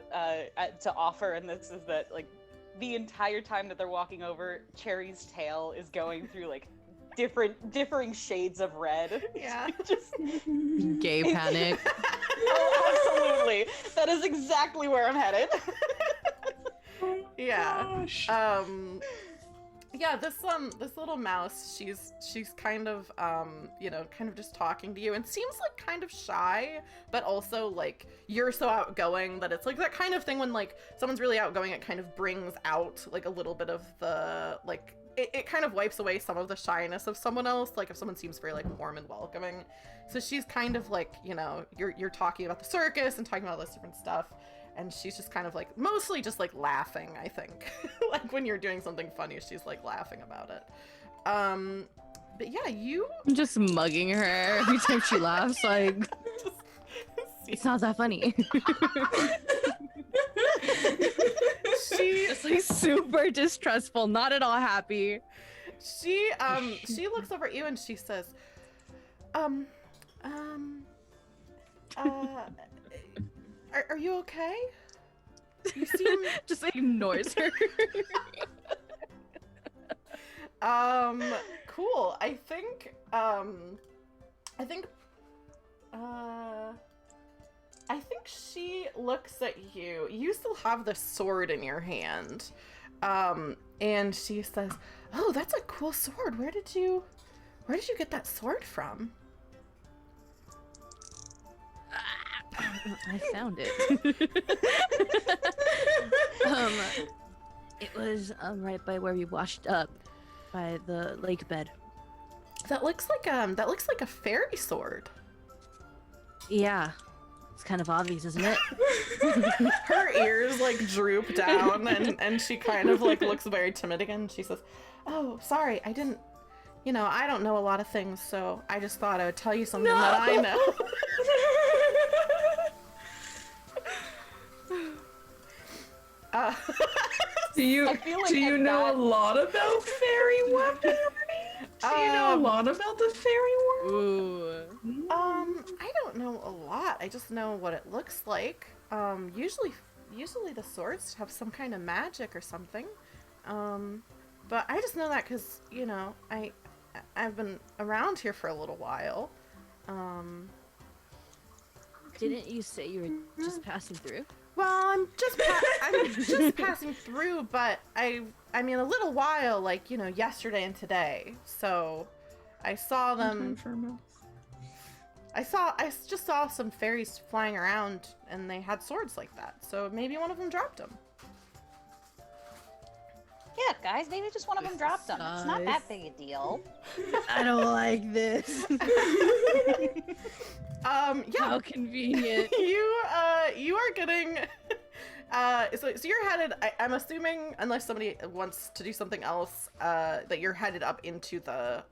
to offer in this is that, like, the entire time that they're walking over, Cherry's tail is going through, like, differing shades of red. Yeah. Just Gay panic. oh, absolutely. That is exactly where I'm headed. Yeah. Gosh. Yeah, this little mouse, she's kind of kind of just talking to you and seems like kind of shy, but also like you're so outgoing that it's like that kind of thing when like someone's really outgoing, it kind of brings out like a little bit of the like it kind of wipes away some of the shyness of someone else, like if someone seems very like warm and welcoming. So she's kind of like, you're talking about the circus and talking about all this different stuff. And she's just kind of like, mostly just like laughing, I think. Like when you're doing something funny, she's like laughing about it. But yeah, I'm just mugging her every time she laughs, like, it's not that funny. Just like super distrustful, not at all happy. She looks over at you and she says, Are you okay? You seem just ignores her. Cool. I think she looks at you. You still have the sword in your hand. And she says, "Oh, that's a cool sword. Where did you get that sword from?" I found it. It was right by where we washed up, by the lake bed. That looks like a fairy sword. Yeah, it's kind of obvious, isn't it? Her ears like droop down, and she kind of like looks very timid again. She says, "Oh, sorry, I don't know a lot of things, so I just thought I would tell you something that I know." Do you know a lot about fairy weaponry? Do you know a lot about the fairy world? Ooh. I don't know a lot. I just know what it looks like. Usually the swords have some kind of magic or something. But I just know that because I've been around here for a little while. Didn't you say you were just passing through? Well, I'm just passing through, but I mean a little while, like, yesterday and today. So I saw them. I just saw some fairies flying around and they had swords like that. So maybe one of them dropped them. Yeah, guys, maybe just one of them dropped them. It's not that big a deal. I don't like this. Yeah. How convenient. You are getting so you're headed, I'm assuming, unless somebody wants to do something else, that you're headed up into the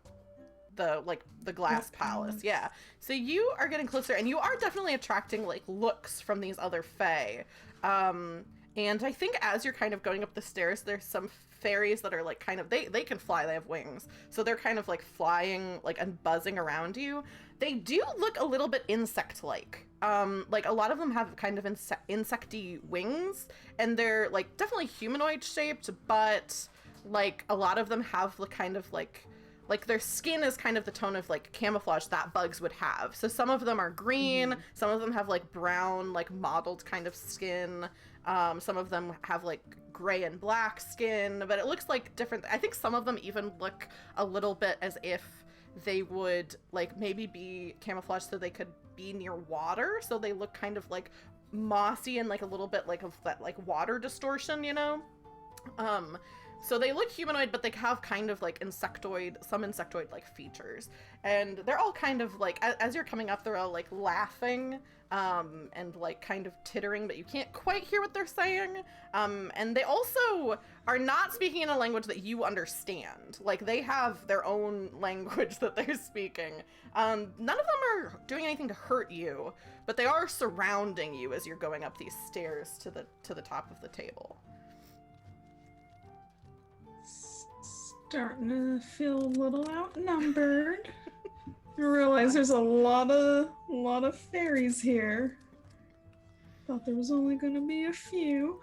glass palace. Yeah. So you are getting closer and you are definitely attracting like looks from these other fae. And I think as you're kind of going up the stairs, there's some fairies that are like kind of, they can fly, they have wings. So they're kind of like flying like and buzzing around you. They do look a little bit insect-like. Like a lot of them have kind of insecty wings and they're like definitely humanoid shaped, but like a lot of them have the kind of like their skin is kind of the tone of like camouflage that bugs would have. So some of them are green, some of them have like brown, like mottled kind of skin. Some of them have like gray and black skin, but it looks like different. I think some of them even look a little bit as if they would like maybe be camouflaged so they could be near water. So they look kind of like mossy and like a little bit like of that like water distortion, So they look humanoid, but they have kind of like some insectoid like features. And they're all kind of like, as you're coming up, they're all like laughing and like kind of tittering, but you can't quite hear what they're saying. And they also are not speaking in a language that you understand. Like they have their own language that they're speaking. None of them are doing anything to hurt you, but they are surrounding you as you're going up these stairs to the top of the table. Starting to feel a little outnumbered. I realize there's a lot of fairies here. Thought there was only gonna be a few.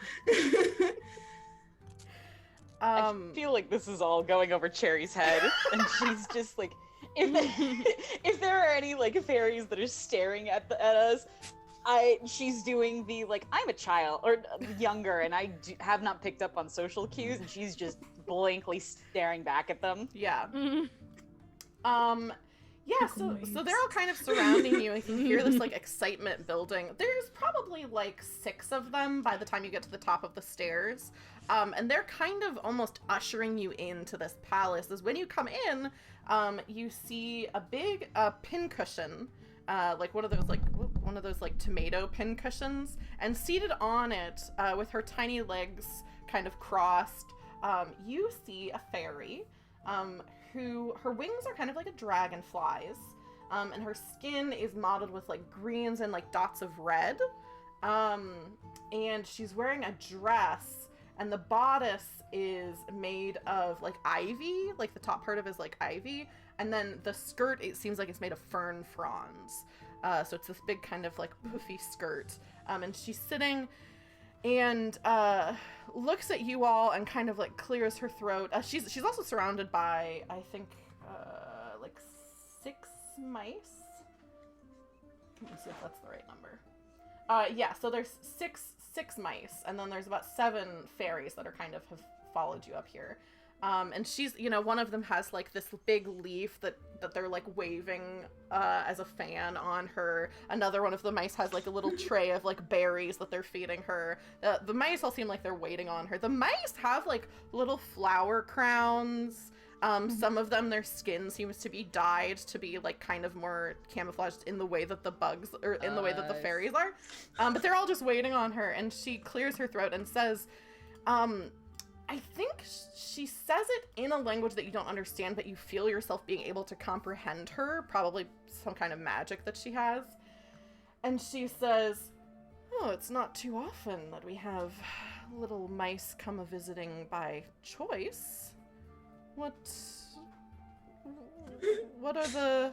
I feel like this is all going over Cherry's head, and she's just like, if there are any like fairies that are staring at us, she's doing the like, I'm a child or younger, and I have not picked up on social cues, and she's just blankly staring back at them. Yeah. Yeah, so they're all kind of surrounding you, and you can hear this like excitement building. There's probably like 6 of them by the time you get to the top of the stairs. And they're kind of almost ushering you into this palace. As when you come in, you see a big pincushion, like one of those like tomato pincushions, and seated on it, with her tiny legs kind of crossed, you see a fairy, who her wings are kind of like a dragonfly's, and her skin is mottled with like greens and like dots of red, and she's wearing a dress, and the bodice is made of like ivy, like the top part of it is like ivy, and then the skirt, it seems like it's made of fern fronds, so it's this big kind of like poofy skirt, and she's sitting and looks at you all and kind of like clears her throat. She's also surrounded by, I think, like 6 mice. Let me see if that's the right number. Yeah, so there's six mice, and then there's about 7 fairies that are kind of have followed you up here. And she's, one of them has like this big leaf that they're like waving as a fan on her. Another one of the mice has like a little tray of like berries that they're feeding her. The mice all seem like they're waiting on her. The mice have like little flower crowns. Some of them, their skin seems to be dyed to be like kind of more camouflaged in the way that the bugs, or in the way that the fairies are. But they're all just waiting on her, and she clears her throat and says, I think she says it in a language that you don't understand, but you feel yourself being able to comprehend her, probably some kind of magic that she has. And she says, oh, it's not too often that we have little mice come a-visiting by choice. What are the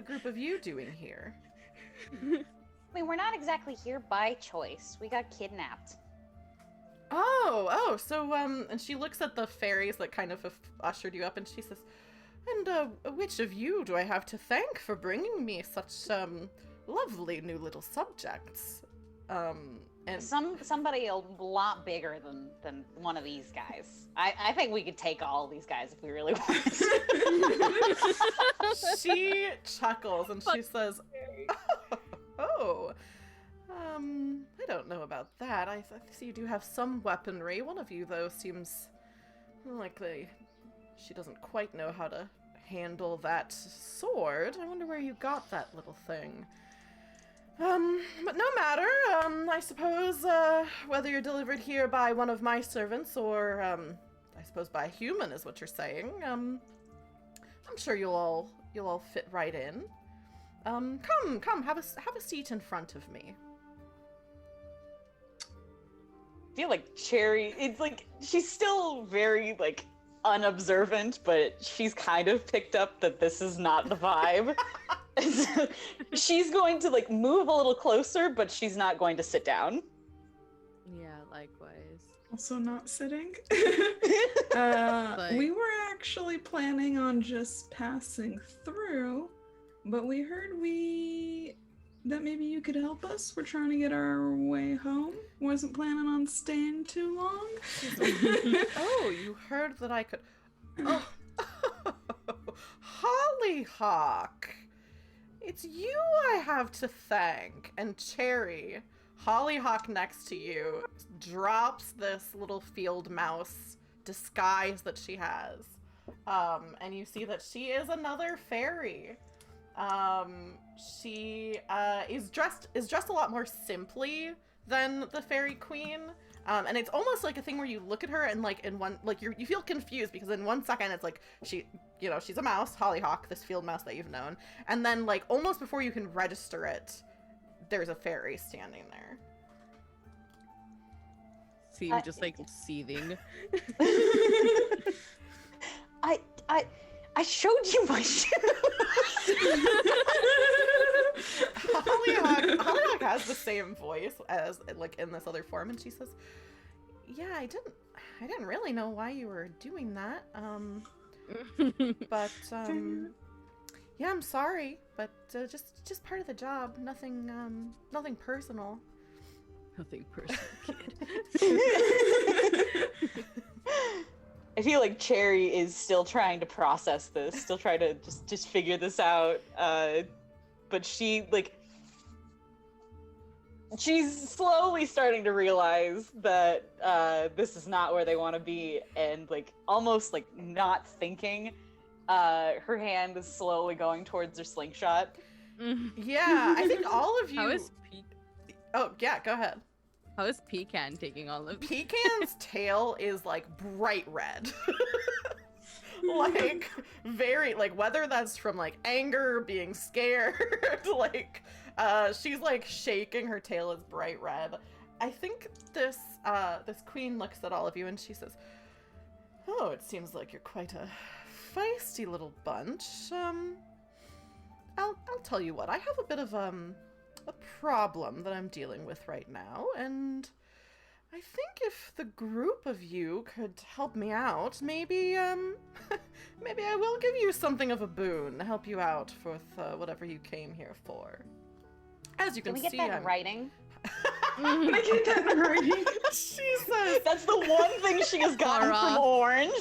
group of you doing here? I mean, we're not exactly here by choice. We got kidnapped. So, and she looks at the fairies that kind of have ushered you up, and she says, and, which of you do I have to thank for bringing me such, lovely new little subjects? And Somebody a lot bigger than one of these guys. I think we could take all these guys if we really wanted to. She chuckles, and she says, I don't know about that. I see you do have some weaponry. One of you, though, seems like she doesn't quite know how to handle that sword. I wonder where you got that little thing. But no matter. I suppose, whether you're delivered here by one of my servants or, I suppose by a human is what you're saying. I'm sure you'll all fit right in. Come, have a seat in front of me. I feel like Cherry, it's like, she's still very, like, unobservant, but she's kind of picked up that this is not the vibe. So she's going to, like, move a little closer, but she's not going to sit down. Yeah, likewise. Also not sitting. But- We were actually planning on just passing through, but we heard that maybe you could help us. We're trying to get our way home. Wasn't planning on staying too long. Oh, you heard that I could... Oh, Hollyhock! It's you I have to thank. And Cherry, Hollyhock next to you, drops this little field mouse disguise that she has. And you see that she is another fairy. She is dressed a lot more simply than the fairy queen. And it's almost like a thing where you look at her and like you feel confused, because in 1 second it's like she's a mouse, Hollyhock, this field mouse that you've known, and then like almost before you can register it, there's a fairy standing there. See you just like seething. I showed you my shoes. Hollyhock has the same voice as like in this other form, and she says, "Yeah, I didn't really know why you were doing that. But yeah, I'm sorry, but just part of the job. Nothing personal." Nothing personal, kid. I feel like Cherry is still trying to process this, still trying to just figure this out. But she's slowly starting to realize that this is not where they want to be, and like almost like not thinking, her hand is slowly going towards her slingshot. Yeah, I think all of you. How is Oh yeah, go ahead. How is Pecan taking all of Pecan's tail is like bright red. Like very like, whether that's from like anger, being scared, like she's like shaking, her tail is bright red. I think this queen looks at all of you and she says, "Oh, it seems like you're quite a feisty little bunch. I'll tell you what, I have a bit of a problem that I'm dealing with right now, and I think if the group of you could help me out, maybe maybe I will give you something of a boon to help you out with whatever you came here for." As you can, Can we see, get that in writing? I get that in writing. She says, That's the one thing she has gotten Far from off. Orange.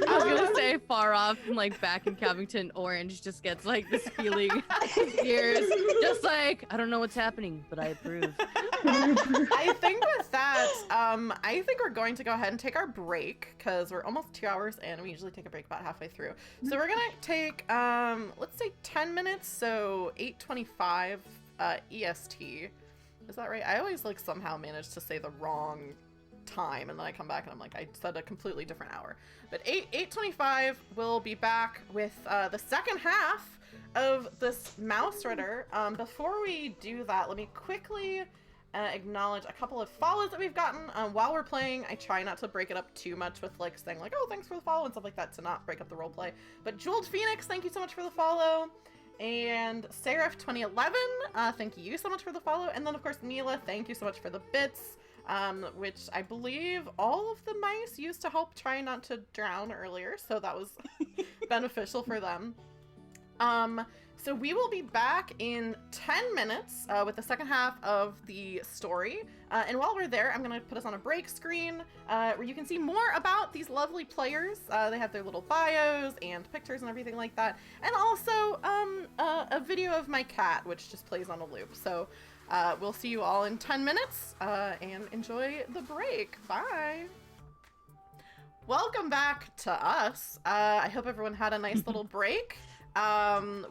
I was gonna say far off, like back in Covington, Orange just gets like this feeling in his ears, just like, I don't know what's happening, but I approve. I think with that, I think we're going to go ahead and take our break because we're almost 2 hours in. We usually take a break about halfway through. So we're gonna take, let's say 10 minutes, so 8:25 EST. Is that right? I always like somehow manage to say the wrong time, and then I come back and I'm like, I said a completely different hour. But 8:25, we'll be back with the second half of this Mausritter. Before we do that, let me quickly acknowledge a couple of follows that we've gotten while we're playing. I try not to break it up too much with like saying like, "Oh, thanks for the follow" and stuff like that, to not break up the roleplay. But Jeweled Phoenix, thank you so much for the follow. And Seraph 2011, thank you so much for the follow. And then of course Neela, thank you so much for the bits, which I believe all of the mice used to help try not to drown earlier, so that was beneficial for them. So we will be back in 10 minutes with the second half of the story. And while we're there, I'm going to put us on a break screen where you can see more about these lovely players. They have their little bios and pictures and everything like that. And also a video of my cat, which just plays on a loop. So we'll see you all in 10 minutes and enjoy the break. Bye. Welcome back to us. I hope everyone had a nice little break.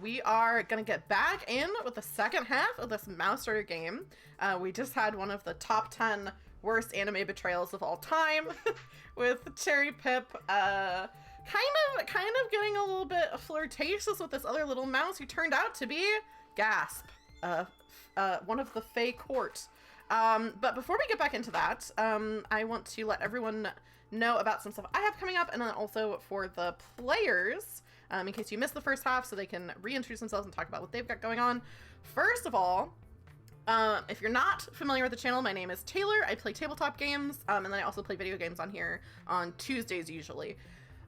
We are gonna get back in with the second half of this Mausritter game. We just had one of the top 10 worst anime betrayals of all time with Cherry Pipp kind of getting a little bit flirtatious with this other little mouse who turned out to be, gasp, one of the Fey Court. But before we get back into that, I want to let everyone know about some stuff I have coming up, and then also for the players, in case you missed the first half, so they can reintroduce themselves and talk about what they've got going on. First of all, if you're not familiar with the channel, my name is Taylor. I play tabletop games, and then I also play video games on here on Tuesdays usually.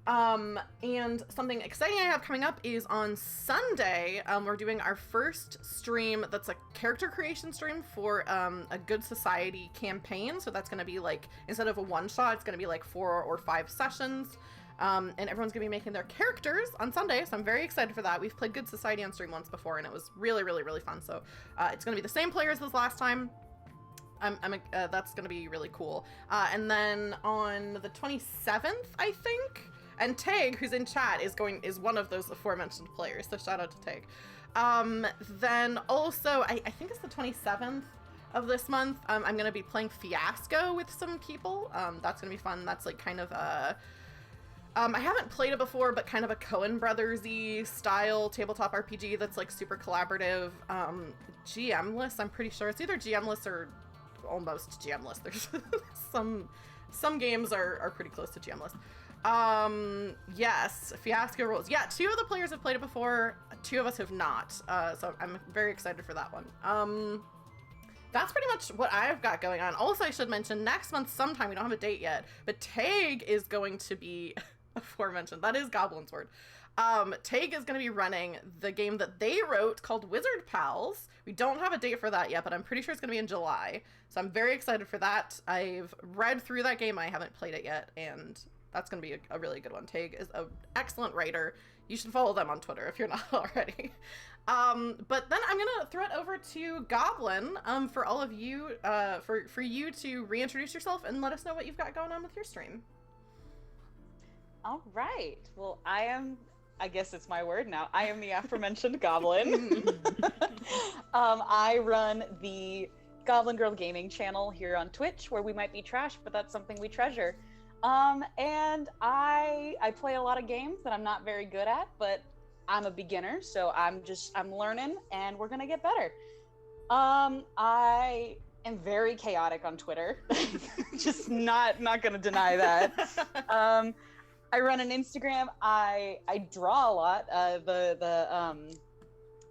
And something exciting I have coming up is on Sunday, we're doing our first stream that's a character creation stream for a Good Society campaign. So that's going to be like, instead of a one-shot, it's going to be like 4 or 5 sessions. And everyone's gonna be making their characters on Sunday, so I'm very excited for that. We've played Good Society on stream once before, and it was really, really, really fun. So it's gonna be the same players as last time. That's gonna be really cool. And then on the 27th, I think, and Tag, who's in chat, is one of those aforementioned players. So shout out to Tag. Then also, I think it's the 27th of this month. I'm gonna be playing Fiasco with some people. That's gonna be fun. That's like kind of a I haven't played it before, but kind of a Coen Brothers-y style tabletop RPG that's like super collaborative, GM-less. I'm pretty sure it's either GM-less or almost GM-less. There's some games are pretty close to GM-less. Yes, Fiasco rules. Yeah, 2 of the players have played it before, 2 of us have not. So I'm very excited for that one. That's pretty much what I've got going on. Also, I should mention, next month sometime, we don't have a date yet, but Tag is going to be, aforementioned, that is Goblin's word. Tag is going to be running the game that they wrote called Wizard Pals. We don't have a date for that yet, but I'm pretty sure it's going to be in July. So I'm very excited for that. I've read through that game. I haven't played it yet, and that's going to be a really good one. Tag is an excellent writer. You should follow them on Twitter if you're not already. But then I'm going to throw it over to Goblin for all of you, for you to reintroduce yourself and let us know what you've got going on with your stream. All right. Well, I guess it's my word now. I am the aforementioned Goblin. I run the Goblin Girl Gaming channel here on Twitch, where we might be trash, but that's something we treasure. And I play a lot of games that I'm not very good at, but I'm a beginner, so I'm learning, and we're gonna get better. I am very chaotic on Twitter. Just not gonna deny that. I run an Instagram. I draw a lot.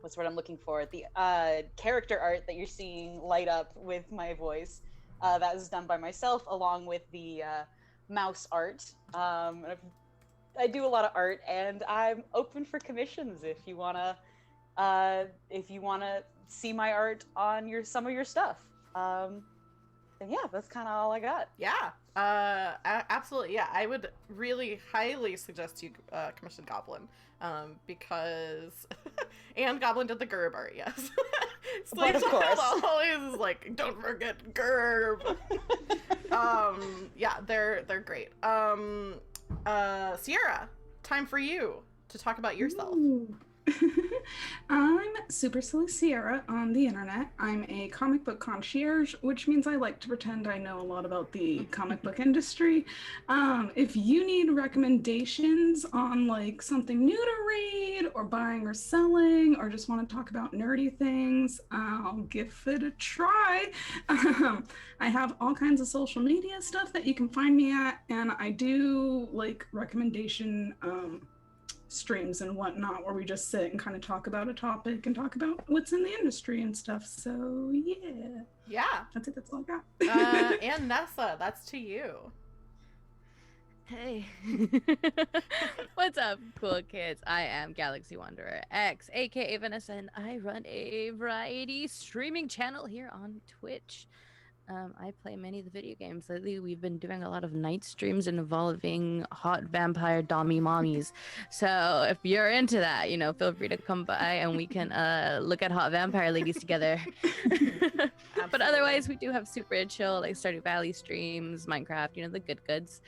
What's what I'm looking for? The character art that you're seeing light up with my voice. That was done by myself, along with the mouse art. I do a lot of art, and I'm open for commissions if you wanna see my art on some of your stuff. And yeah, that's kind of all I got. Yeah, absolutely. Yeah, I would really highly suggest you commission Goblin, because and Goblin did the Gerb art. Yes, But of course, always is like, don't forget Gerb. Yeah, they're great. Sierra, time for you to talk about yourself. Ooh. I'm Super Silly Sierra on the internet. I'm a comic book concierge, which means I like to pretend I know a lot about the comic book industry. If you need recommendations on like something new to read or buying or selling, or just want to talk about nerdy things, I'll give it a try. I have all kinds of social media stuff that you can find me at, and I do like recommendation streams and whatnot, where we just sit and kind of talk about a topic and talk about what's in the industry and stuff. So yeah, that's it. That's all I got. And Nessa, that's to you. Hey. What's up, cool kids? I am Galaxy Wanderer X, aka Vanessa, and I run a variety streaming channel here on Twitch. I play many of the video games. Lately, we've been doing a lot of night streams involving hot vampire dommy mommies. So if you're into that, feel free to come by and we can look at hot vampire ladies together. But otherwise, we do have super chill, like Stardew Valley streams, Minecraft, the good goods.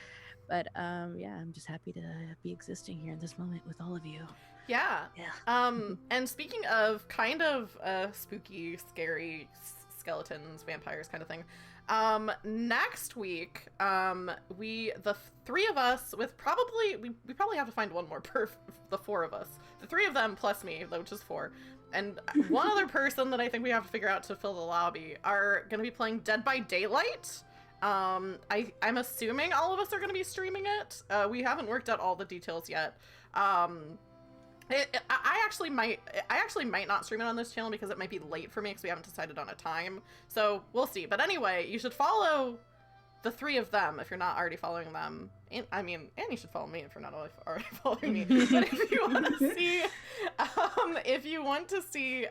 But yeah, I'm just happy to be existing here in this moment with all of you. Yeah. And speaking of kind of spooky, scary skeletons, vampires kind of thing, next week, the 3 of us with we probably have to find one more per the 4 of us, the 3 of them plus me, which is 4, and one other person that I think we have to figure out to fill the lobby, are going to be playing Dead by Daylight. I'm assuming all of us are going to be streaming it. We haven't worked out all the details yet. I actually might not stream it on this channel because it might be late for me because we haven't decided on a time. So we'll see. But anyway, you should follow the 3 of them if you're not already following them. And you should follow me if you're not already following me. But if you want to see,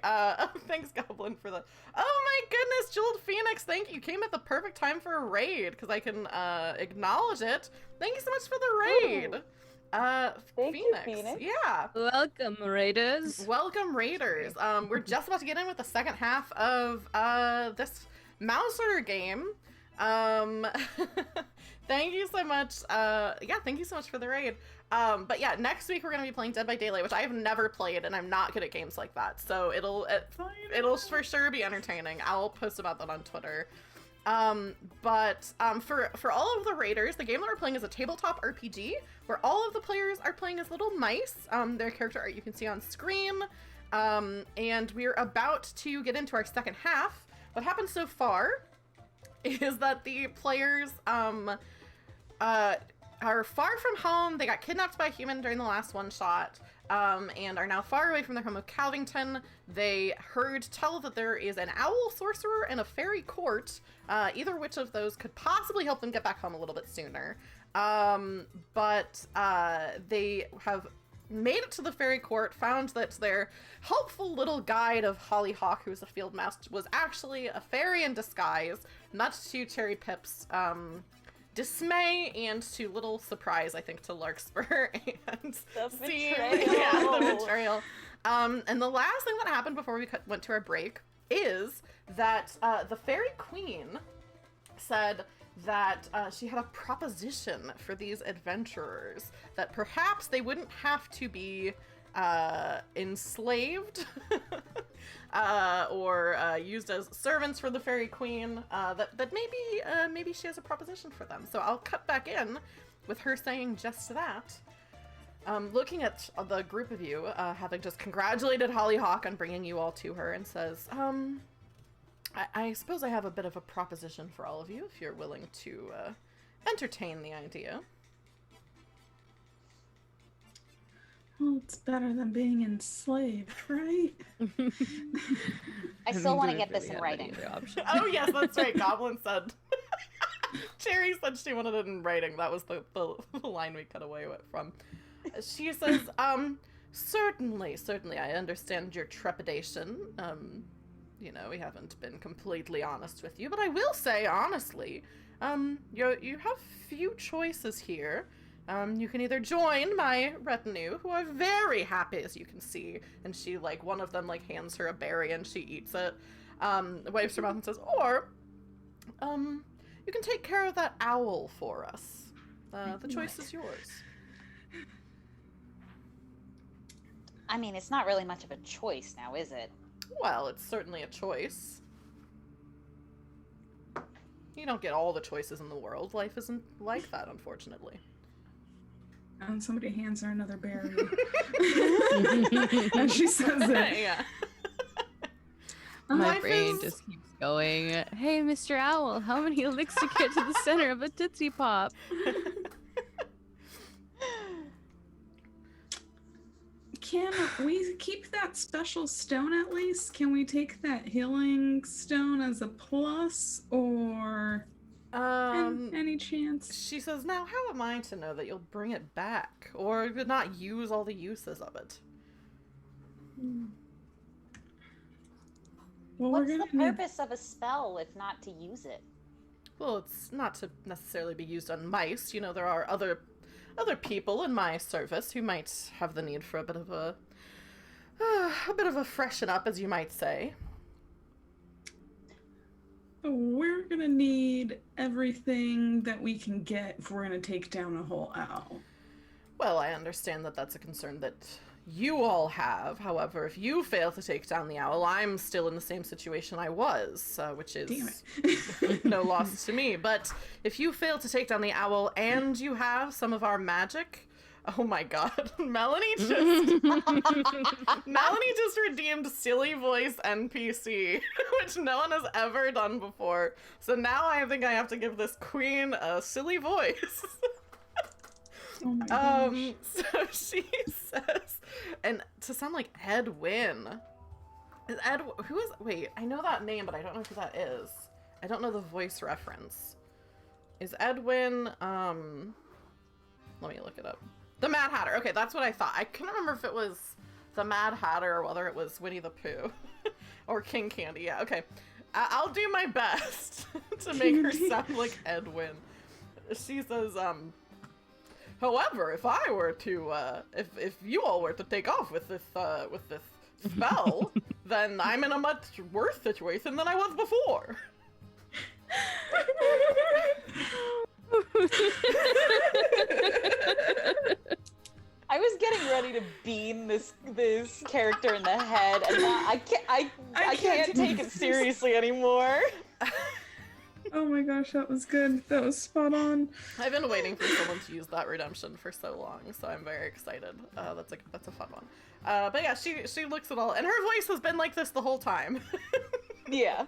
thanks Goblin for the, oh my goodness, Jeweled Phoenix, thank you. Came at the perfect time for a raid because I can acknowledge it. Thank you so much for the raid. Thank you, Phoenix. Yeah. Welcome, Raiders. Welcome, Raiders. We're just about to get in with the second half of this Mausritter game. Thank you so much. Thank you so much for the raid. But yeah, next week we're gonna be playing Dead by Daylight, which I have never played, and I'm not good at games like that. So it'll for sure be entertaining. I'll post about that on Twitter. But for all of the raiders, the game that we're playing is a tabletop RPG where all of the players are playing as little mice. Their character art you can see on screen. And we're about to get into our second half. What happened so far is that the players are far from home. They got kidnapped by a human during the last one-shot, and are now far away from their home of Calvington. They heard tell that there is an Owl Sorcerer and a Fey Court, either which of those could possibly help them get back home a little bit sooner. But they have made it to the Fey Court, found that their helpful little guide of Hollyhock, who's a field mouse, was actually a fairy in disguise, much to Cherry Pip's dismay and to little surprise, I think, to Larkspur and The seeing betrayal. the betrayal. And the last thing that happened before we went to our break is that the Fairy Queen said that she had a proposition for these adventurers, that perhaps they wouldn't have to be enslaved or used as servants for the Fairy Queen, that maybe she has a proposition for them. So I'll cut back in with her saying just that. Looking at the group of you, having just congratulated Hollyhock on bringing you all to her, and says, I suppose I have a bit of a proposition for all of you, if you're willing to entertain the idea. Well, it's better than being enslaved, right? I still want to get this in writing. Oh yes, that's right, Goblin said. Cherry said she wanted it in writing. That was the line we cut away from. She says, certainly, I understand your trepidation. You know, we haven't been completely honest with you, but I will say, honestly, you have few choices here. You can either join my retinue, who are very happy, as you can see, and she, like, one of them, like, hands her a berry and she eats it, wipes her mouth and says, or, you can take care of that owl for us. The choice is yours. I mean, it's not really much of a choice now, is it? Well, it's certainly a choice. You don't get all the choices in the world. Life isn't like that, unfortunately. And somebody hands her another berry. And she says it. Yeah. My Life brain is- just keeps going. Hey, Mr. Owl, how many licks to get to the center of a Tootsie Pop? Can we keep that special stone at least? Can we take that healing stone as a plus, or any chance? She says, now how am I to know that you'll bring it back, or not use all the uses of it? Well, What's we're the gonna need... purpose of a spell if not to use it? Well, it's not to necessarily be used on mice. You know, there are other people in my service who might have the need for a bit of a freshen up, as you might say. We're gonna need everything that we can get if we're gonna take down a whole owl. Well, I understand that that's a concern that you all have. However, if you fail to take down the owl, I'm still in the same situation I was, which is Damn it. no loss to me. But if you fail to take down the owl and you have some of our magic, oh my god, Melanie just redeemed silly voice NPC, which no one has ever done before. So now I think I have to give this queen a silly voice. Oh my gosh. So she says, and to sound like Edwin. Is who is, wait, I know that name, but I don't know who that is. I don't know the voice reference. Is Edwin, let me look it up. The Mad Hatter. Okay, that's what I thought. I couldn't remember if it was the Mad Hatter or whether it was Winnie the Pooh or King Candy. Yeah, okay. I'll do my best to make her sound like Edwin. She says, however, if I were to, if you all were to take off with this spell, then I'm in a much worse situation than I was before. I was getting ready to beam this character in the head, and now I can't take it seriously anymore. Oh my gosh, that was good. That was spot on. I've been waiting for someone to use that redemption for so long, so I'm very excited. That's a fun one. But yeah, she looks at all, and her voice has been like this the whole time. Yeah.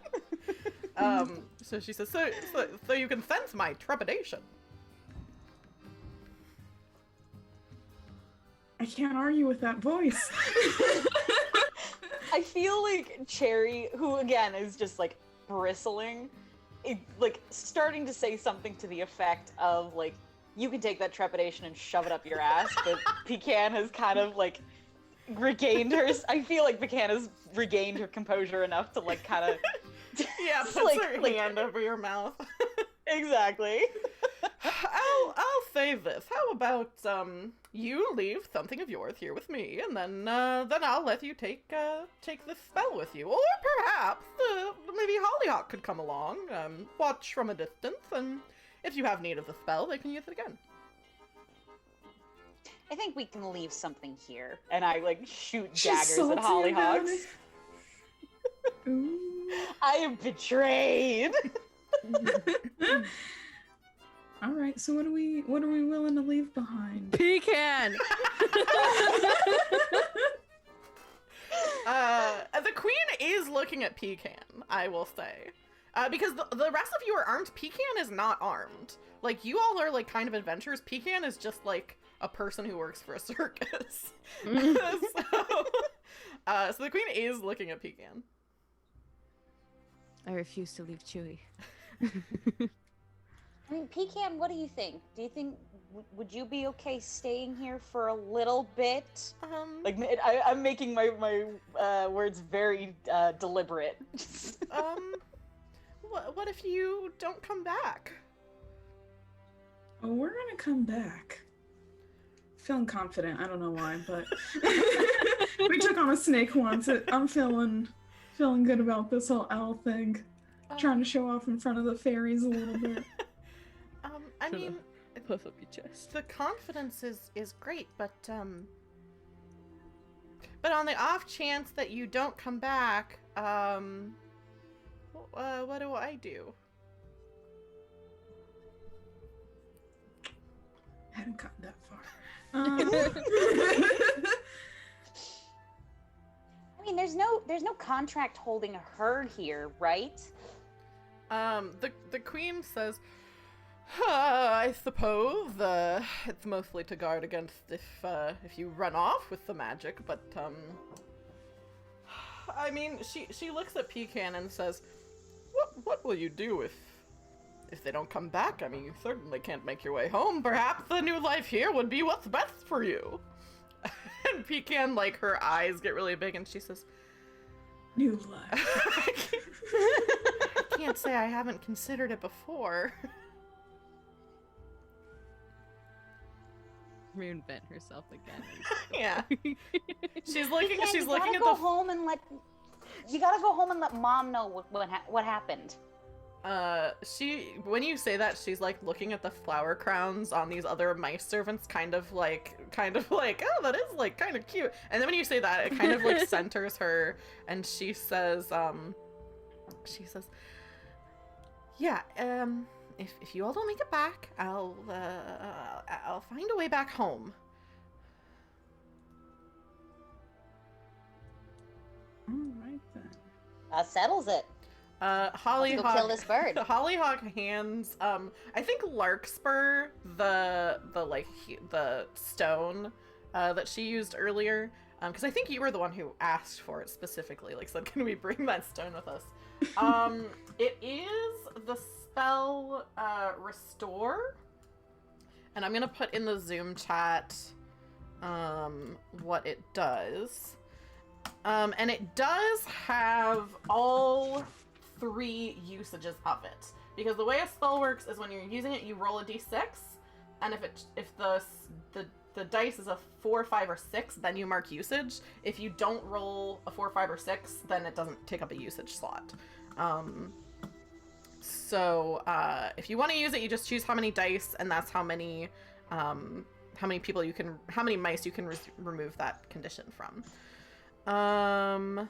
So she says, so you can sense my trepidation. can't argue with that voice. I feel like Cherry, who again is just like bristling, like starting to say something to the effect of like, you can take that trepidation and shove it up your ass, but Pecan has kind of like regained her. I feel like Pecan has regained her composure enough to like kind of Yeah, puts her hand over your mouth. Exactly. I'll say this. How about you leave something of yours here with me, and then I'll let you take this spell with you, or perhaps maybe Hollyhock could come along, watch from a distance, and if you have need of the spell, they can use it again. I think we can leave something here, and I like shoot She's daggers at salty about Hollyhocks. it. Ooh. I am betrayed. All right, so what are we willing to leave behind? Pecan! The queen is looking at Pecan, I will say. Because the rest of you are armed. Pecan is not armed. Like, you all are, like, kind of adventurers. Pecan is just, like, a person who works for a circus. So the queen is looking at Pecan. I refuse to leave Chewy. I mean, Pecan, what do you think? Do you think would you be okay staying here for a little bit? Like I'm making my words very deliberate. What if you don't come back? Oh, we're gonna come back. Feeling confident. I don't know why, but we took on a snake once. I'm feeling good about this whole owl thing. Trying to show off in front of the fairies a little bit. I mean, Puff up your chest. the confidence is great, but on the off chance that you don't come back, what do I do? Hadn't gotten that far. I mean, there's no contract holding her here, right? The queen says, I suppose it's mostly to guard against if you run off with the magic, but I mean, she looks at Pecan and says, what will you do if they don't come back? I mean, you certainly can't make your way home. Perhaps the new life here would be what's best for you. And Pecan, like, her eyes get really big, and she says, New life. I can't say I haven't considered it before. Reinvent herself again. Yeah. She's looking. Pecan, She's you looking gotta at go the. home and let. You gotta go home and let Mom know what happened. When you say that, she's like looking at the flower crowns on these other mice servants, kind of like, oh, that is like kind of cute. And then when you say that, it kind of like centers her, and she says, yeah, if you all don't make it back, I'll find a way back home. All right then. That settles it. Hollyhock. Let's go kill this bird. Hollyhock hands, I think Larkspur the stone, that she used earlier, because I think you were the one who asked for it specifically, like said, can we bring that stone with us? It is the spell, Restore, and I'm gonna put in the Zoom chat, what it does. And it does have all 3 usages of it, because the way a spell works is when you're using it, you roll a d6, and if the dice is a 4, 5, or 6, then you mark usage. If you don't roll a 4, 5, or 6, then it doesn't take up a usage slot. So if you want to use it, you just choose how many dice, and that's how many people you can, how many mice you can remove that condition from. I'm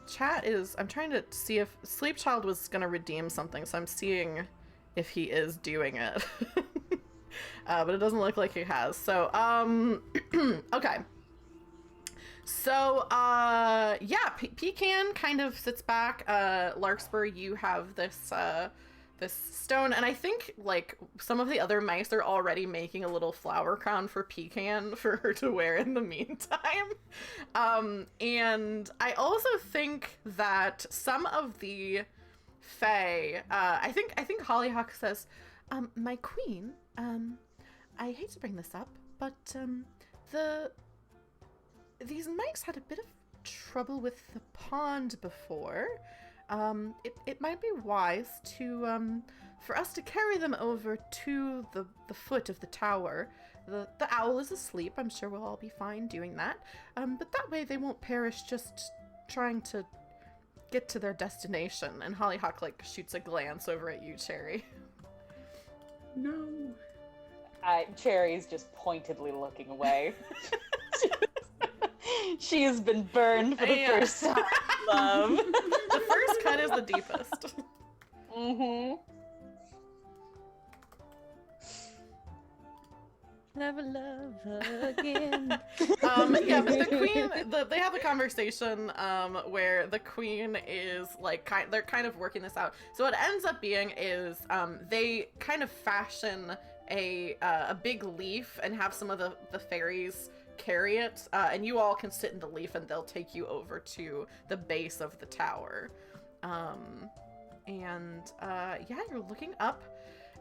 trying to see if Sleepchild was gonna redeem something, so I'm seeing if he is doing it. But it doesn't look like he has. So, okay. So, yeah, Pecan kind of sits back. Larkspur, you have this this stone, and I think like some of the other mice are already making a little flower crown for Pecan for her to wear in the meantime. And I also think that some of the Fae, I think Hollyhock says, my queen, I hate to bring this up, but these mice had a bit of trouble with the pond before. It might be wise to for us to carry them over to the foot of the tower. The owl is asleep. I'm sure we'll all be fine doing that. But that way they won't perish just trying to get to their destination. And Hollyhock like shoots a glance over at you, Cherry. No. Cherry's just pointedly looking away. She has been burned for the first time. Love. The first cut is the deepest. Mm-hmm. Never love again. Yeah, but the queen, they have a conversation where the queen is like, they're kind of working this out. So what it ends up being is they kind of fashion a big leaf and have some of the fairies carry it, and you all can sit in the leaf and they'll take you over to the base of the tower. Yeah, you're looking up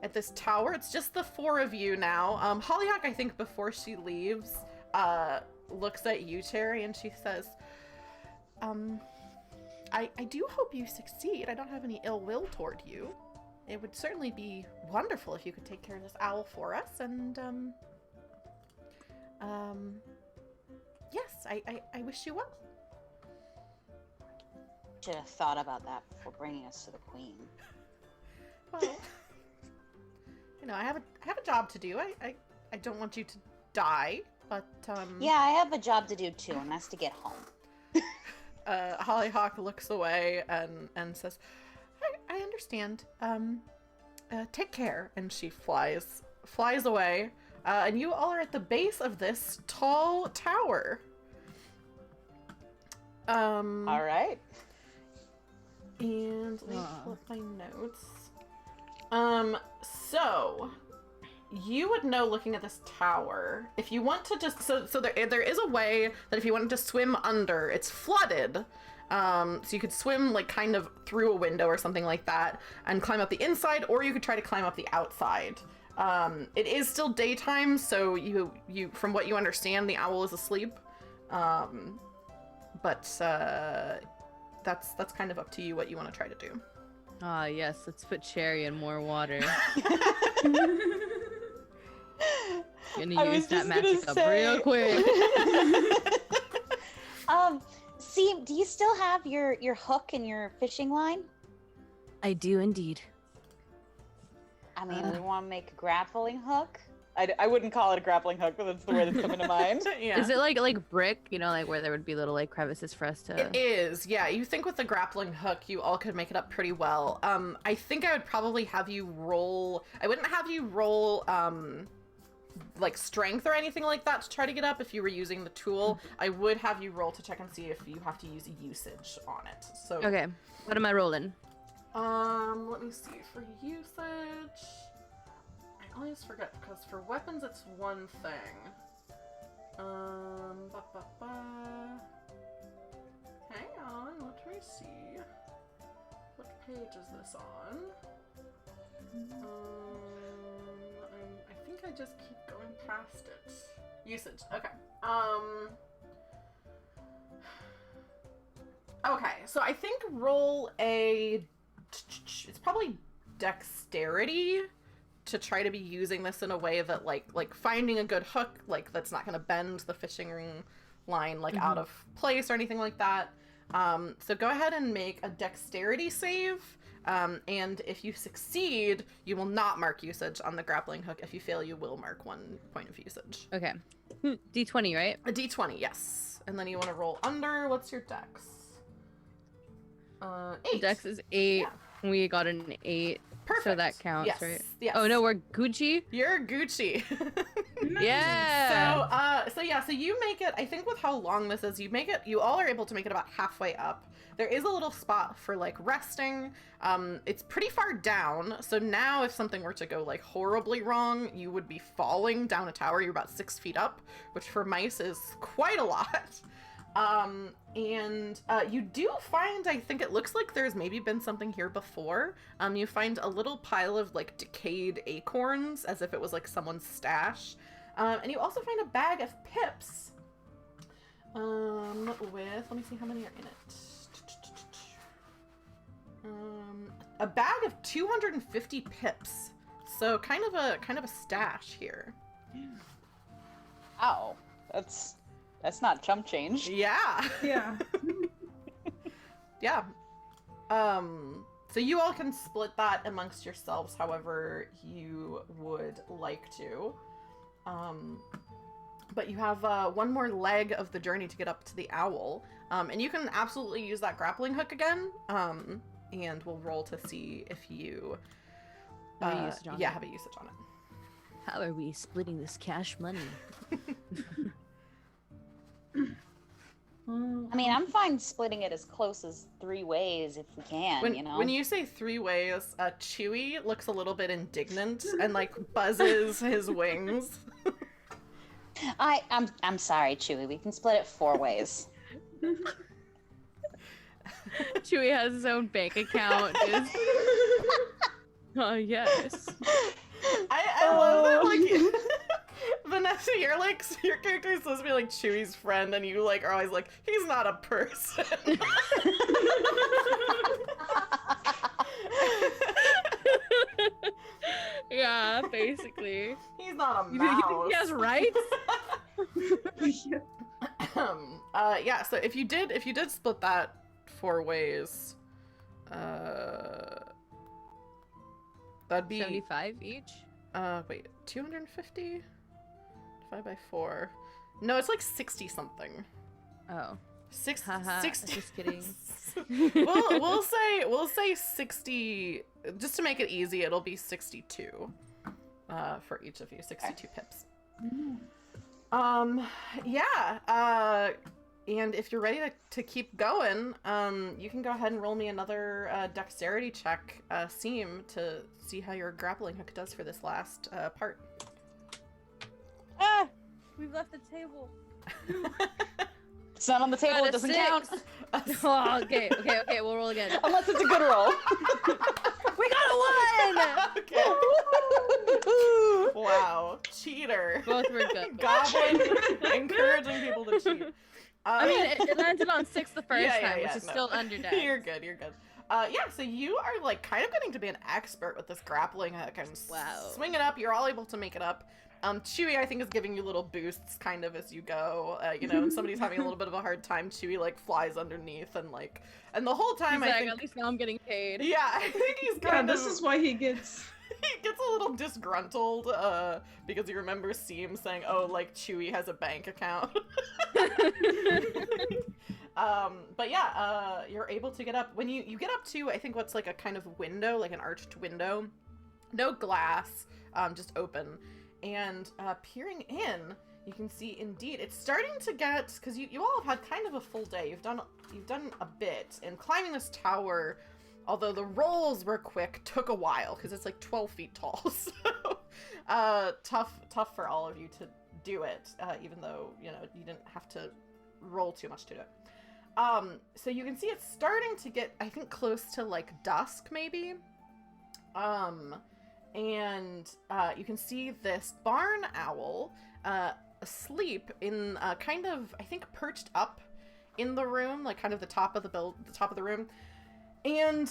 at this tower. It's just the four of you now. Hollyhock, I think before she leaves, looks at you, Cherry, and she says, I do hope you succeed. I don't have any ill will toward you. It would certainly be wonderful if you could take care of this owl for us, and yes, I wish you well. Should have thought about that before bringing us to the queen. Well, you know, I have a job to do. I don't want you to die, but Yeah, I have a job to do too, and that's to get home. Hollyhock looks away and says, I understand. Take care. And she flies away. And you all are at the base of this tall tower. All right. And let me pull up my notes. So you would know, looking at this tower, if you want to just so there is a way that if you wanted to swim under, it's flooded. So you could swim like kind of through a window or something like that and climb up the inside, or you could try to climb up the outside. It is still daytime, so you from what you understand, the owl is asleep. But that's kind of up to you what you want to try to do. Ah, yes, let's put Cherry in more water. Gonna use that magic up real quick. See, do you still have your hook and your fishing line? I do indeed. I mean, we want to make a grappling hook. I wouldn't call it a grappling hook, but that's the word that's coming to mind. Yeah. Is it like brick, you know, like where there would be little like crevices for us to... It is, yeah. You think with the grappling hook, you all could make it up pretty well. I think I would probably have you roll... I wouldn't have you roll, like, strength or anything like that to try to get up if you were using the tool. I would have you roll to check and see if you have to use usage on it. So. Okay, what am I rolling? Let me see. For usage... I always forget, because for weapons it's one thing. Hang on, let me see. What page is this on? I think I just keep going past it. Usage, okay. Okay, so I think roll a... It's probably dexterity to try to be using this in a way that like finding a good hook, like that's not going to bend the fishing line like out of place or anything like that. So go ahead and make a dexterity save, and if you succeed, you will not mark usage on the grappling hook. If you fail, you will mark 1 point of usage. Okay. D20, right? A D20, yes. And then you want to roll under. What's your dex? 8. Dex is 8. Yeah. We got an 8. Perfect. So that counts, yes. right? Yes. Oh no, we're Gucci. You're Gucci. Yeah. So you make it, I think with how long this is, you all are able to make it about halfway up. There is a little spot for like resting. It's pretty far down. So now if something were to go like horribly wrong, you would be falling down a tower. You're about 6 feet up, which for mice is quite a lot. You do find, I think it looks like there's maybe been something here before. You find a little pile of like decayed acorns as if it was like someone's stash. And you also find a bag of pips. Let me see how many are in it. A bag of 250 pips. So kind of a stash here. Ow. That's not chump change. Yeah. Yeah. Yeah. So you all can split that amongst yourselves however you would like to. But you have one more leg of the journey to get up to the owl. And you can absolutely use that grappling hook again. And we'll roll to see if you Have a usage on it. have a usage on it. How are we splitting this cash money? I mean, I'm fine splitting it as close as 3 ways if we can, When, you know? when you say 3 ways, Chewie looks a little bit indignant and like buzzes his wings. I'm sorry, Chewie. We can split it 4 ways. Chewie has his own bank account. Oh, yes. I love that, like, Vanessa, your character is supposed to be like Chewie's friend, and you like are always like, he's not a person. Yeah, basically. He's not a You mouse. think he has rights? Yeah, so if you did split that 4 ways, that'd be 75 each? wait, 250 divided by 4. No, it's like 60 something. Oh. Haha, 60. Just kidding. we'll say 60 just to make it easy. It'll be 62 for each of you. 62 pips. Yeah. And if you're ready to keep going, you can go ahead and roll me another dexterity check, Seam, to see how your grappling hook does for this last part. Ah! We've left the table. It's not on the table, Got it a doesn't 6. count. Oh, okay, we'll roll again. Unless it's a good roll. We got a 1! Okay. Wow. Cheater. Both were good. Goblin encouraging people to cheat. I mean, it landed on 6 the first Yeah, time, yeah, which is no. still under deck. You're good. Yeah, so you are like kind of getting to be an expert with this grappling hook and Wow. swing it up. You're all able to make it up. Chewie, I think, is giving you little boosts kind of as you go. And somebody's having a little bit of a hard time. Chewie like flies underneath and the whole time He's I like, think. at least now I'm getting paid. Yeah, I think he's Yeah, kind of. this is why he gets. He gets a little disgruntled because he remembers Seam saying, "Oh, like Chewie has a bank account." But yeah, you're able to get up. When you get up to, I think what's like a kind of window, like an arched window, no glass, just open, and peering in, you can see indeed it's starting to get, because you all have had kind of a full day. You've done a bit, and climbing this tower, although the rolls were quick, took a while because it's like 12 feet tall. So tough for all of you to do it, even though you didn't have to roll too much to do it. So you can see it's starting to get, I think, close to like dusk maybe. And you can see this barn owl asleep in kind of, I think, perched up in the room, like kind of the top of the room. And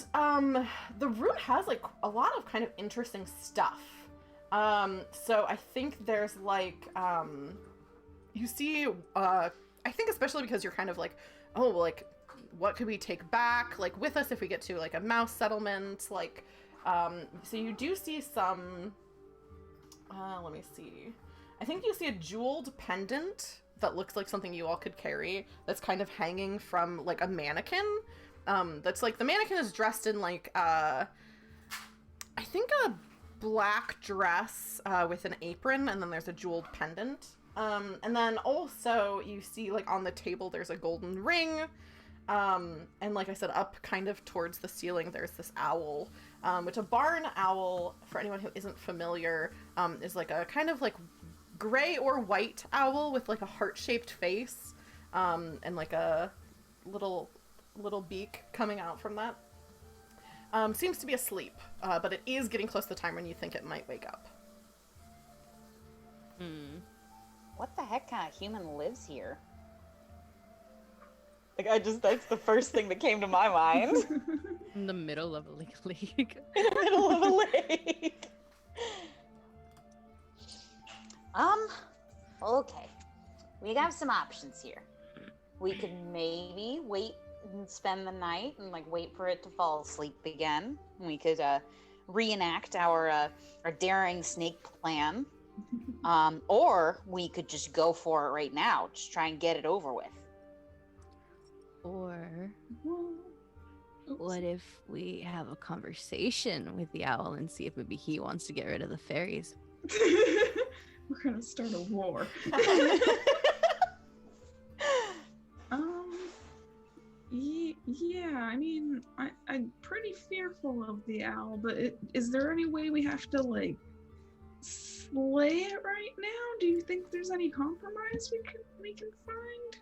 the room has like a lot of kind of interesting stuff. So I think there's like you see I think especially because you're kind of like, oh, like what could we take back like with us if we get to like a mouse settlement, like so you do see some let me see. I think you see a jeweled pendant that looks like something you all could carry that's kind of hanging from like a mannequin. That's like the mannequin is dressed in like I think black dress with an apron, and then there's a jeweled pendant. And then also you see, like, on the table there's a golden ring. And like I said, up kind of towards the ceiling there's this owl, which a barn owl, for anyone who isn't familiar, is like a kind of like gray or white owl with like a heart-shaped face, and like a little beak coming out from that. Seems to be asleep, but it is getting close to the time when you think it might wake up. What the heck kind of human lives here? Like, that's the first thing that came to my mind. In the middle of a lake. In the middle of a lake. Okay. We have some options here. We could maybe wait and spend the night and like wait for it to fall asleep again. We could reenact our daring snake plan. Or we could just go for it right now. Just try and get it over with. Or what if we have a conversation with the owl and see if maybe he wants to get rid of the fairies? We're gonna start a war. Yeah, I mean, I'm pretty fearful of the owl, but is there any way we have to, like, slay it right now? Do you think there's any compromise we can find?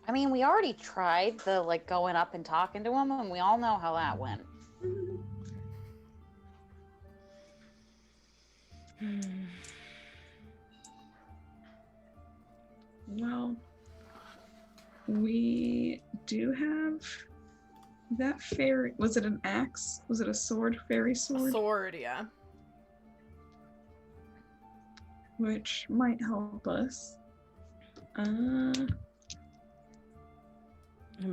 I mean, we already tried the like going up and talking to him, and we all know how that went. Well, we do have that fairy. Was it an axe? Was it a sword? Fairy sword? Sword, yeah. Which might help us. I'm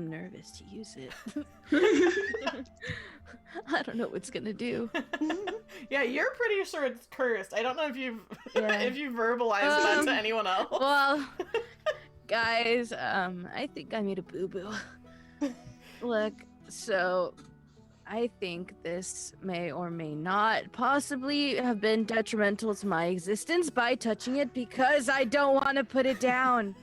nervous to use it. I don't know what it's gonna do. Yeah, you're pretty sure it's cursed. I don't know if you've Yeah. if you verbalized that to anyone else. Well, guys, I think I made a boo-boo. Look, so I think this may or may not possibly have been detrimental to my existence by touching it because I don't want to put it down.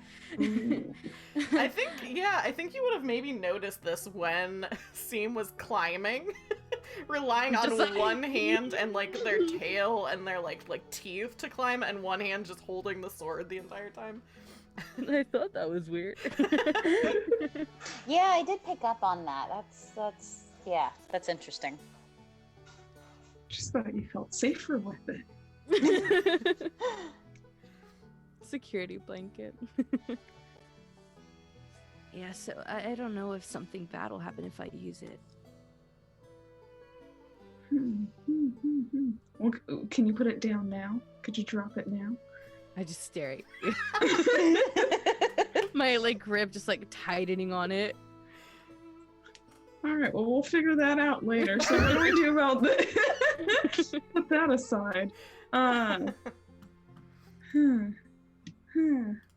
I think you would have maybe noticed this when Seam was climbing, relying on Just like- one hand and like their tail and their like teeth to climb, and one hand just holding the sword the entire time. I thought that was weird. Yeah, I did pick up on that. That's interesting. Just thought you felt safer with it. Security blanket. Yeah, so I don't know if something bad will happen if I use it. Well, can you put it down now? Could you drop it now? I just stare at you. My like grip just like tightening on it. All right, well, we'll figure that out later. So what do we do about this? Put that aside.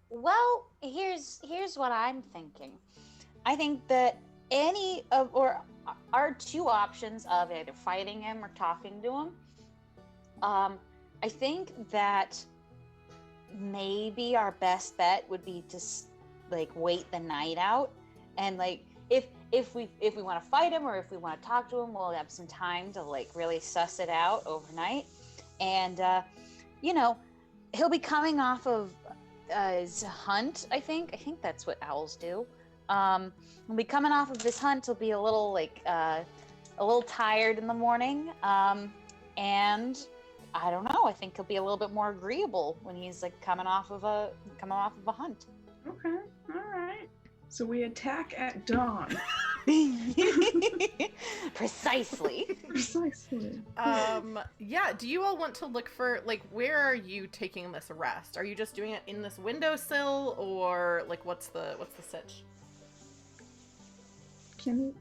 Well, here's what I'm thinking. I think that any of or our two options of either fighting him or talking to him. I think that maybe our best bet would be to like wait the night out, and like if we want to fight him or if we want to talk to him, we'll have some time to like really suss it out overnight, and he'll be coming off of his hunt. I think that's what owls do. He'll be coming off of this hunt. He'll be a little tired in the morning, and I don't know. I think he'll be a little bit more agreeable when he's like coming off of a hunt. Okay, all right. So we attack at dawn. Precisely. Precisely. Yeah, do you all want to look for, like, where are you taking this rest? Are you just doing it in this windowsill, or like what's the sitch?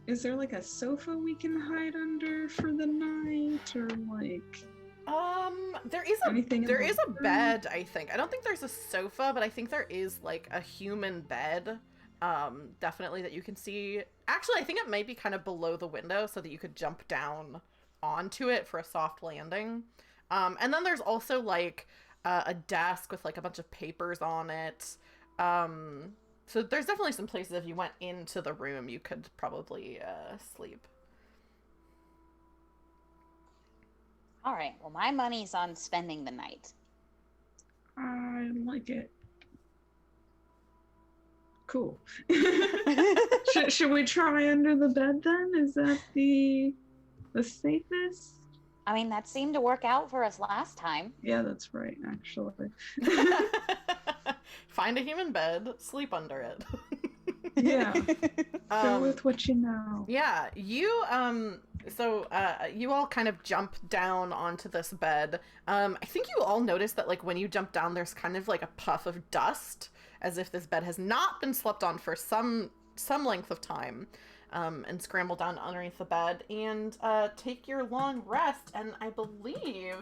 Is there like a sofa we can hide under for the night, or like there is anything? There is a bed, I think. I don't think there's a sofa, but I think there is like a human bed. Definitely that you can see. Actually, I think it might be kind of below the window so that you could jump down onto it for a soft landing. And then there's also like a desk with like a bunch of papers on it. So there's definitely some places if you went into the room you could probably sleep. All right. Well, my money's on spending the night. I like it. Cool. should we try under the bed then? Is that the safest? I mean, that seemed to work out for us last time. Yeah, that's right, actually. Find a human bed, sleep under it. Yeah. Go with what you know. Yeah, you you all kind of jump down onto this bed. I think you all notice that like when you jump down there's kind of like a puff of dust, as if this bed has not been slept on for some length of time. And scramble down underneath the bed and take your long rest. And I believe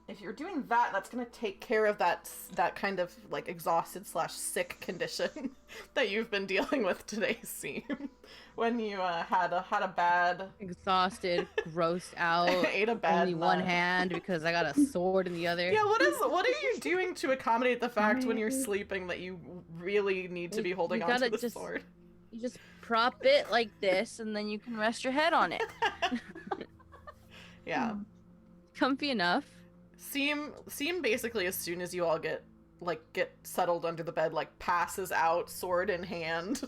if you're doing that, that's going to take care of that kind of like exhausted / sick condition that you've been dealing with today, Seam. When you had a bad... Exhausted, grossed out, ate a bad only one hand because I got a sword in the other. Yeah, what are you doing to accommodate the fact when you're sleeping that you really need to be holding on to the sword? You just prop it like this, and then you can rest your head on it. Yeah. Comfy enough. Seam basically, as soon as you all get settled under the bed, like passes out, sword in hand.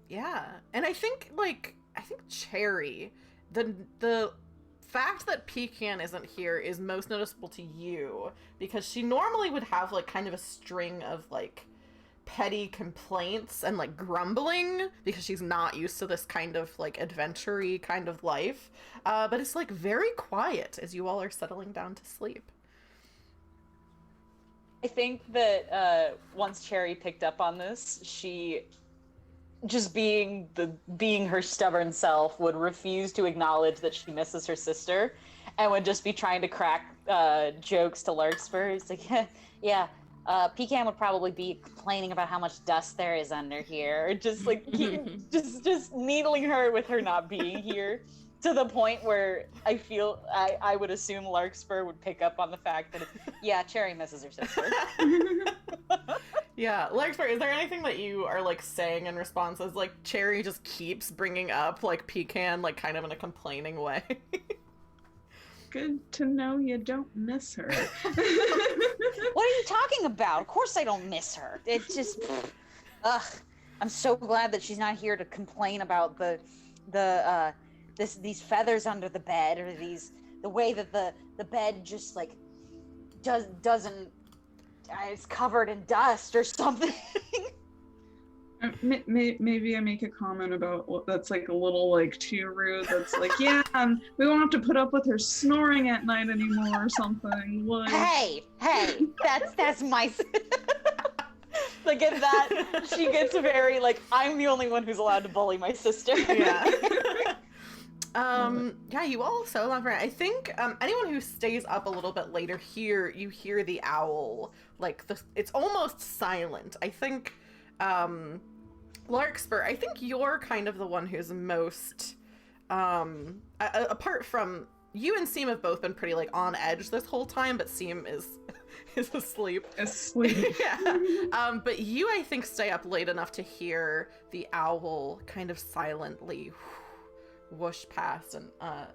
Yeah. And I think Cherry, the fact that Pecan isn't here is most noticeable to you, because she normally would have like kind of a string of like petty complaints and like grumbling because she's not used to this kind of like adventure-y kind of life, but it's like very quiet as you all are settling down to sleep. I think that once Cherry picked up on this, she, just being her stubborn self, would refuse to acknowledge that she misses her sister, and would just be trying to crack jokes to Larkspur. It's like, yeah, Pecan would probably be complaining about how much dust there is under here, just like just needling her with her not being here, to the point where I would assume Larkspur would pick up on the fact that yeah, Cherry misses her sister. Yeah, Larkspur, is there anything that you are like saying in response as like Cherry just keeps bringing up like Pecan like kind of in a complaining way? Good to know you don't miss her. What are you talking about? Of course I don't miss her. It's just, ugh. I'm so glad that she's not here to complain about these feathers under the bed, or the way that the bed just like doesn't. It's covered in dust or something. Maybe I make a comment about what that's like a little like too rude. That's like, yeah, we won't have to put up with her snoring at night anymore or something. Like... Hey, that's my. Like in that, she gets very like, I'm the only one who's allowed to bully my sister. Yeah. Yeah, you all so love her. I think anyone who stays up a little bit later here, you hear the owl. Like it's almost silent. I think Larkspur, I think you're kind of the one who's most apart from you and Seam have both been pretty like on edge this whole time, but Seam is asleep. Yeah. But you, I think, stay up late enough to hear the owl kind of silently whoosh past and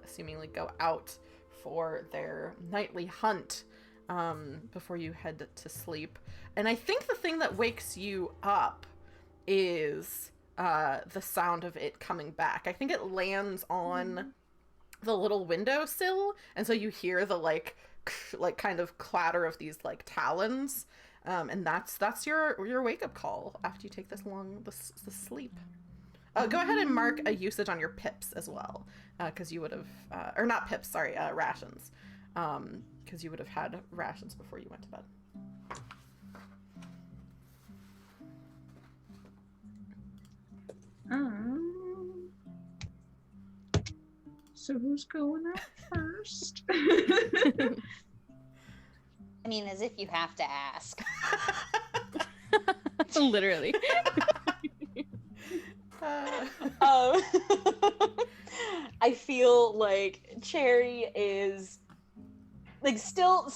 seemingly go out for their nightly hunt before you head to sleep. And I think the thing that wakes you up is the sound of it coming back. I think it lands on the little windowsill, and so you hear the like kind of clatter of these like talons, and that's your wake-up call after you take this the sleep. Go ahead and mark a usage on your pips as well, because you would have, or not pips, sorry, rations, because you would have had rations before you went to bed. So who's going out first? I mean, as if you have to ask. Literally. I feel like Cherry is like still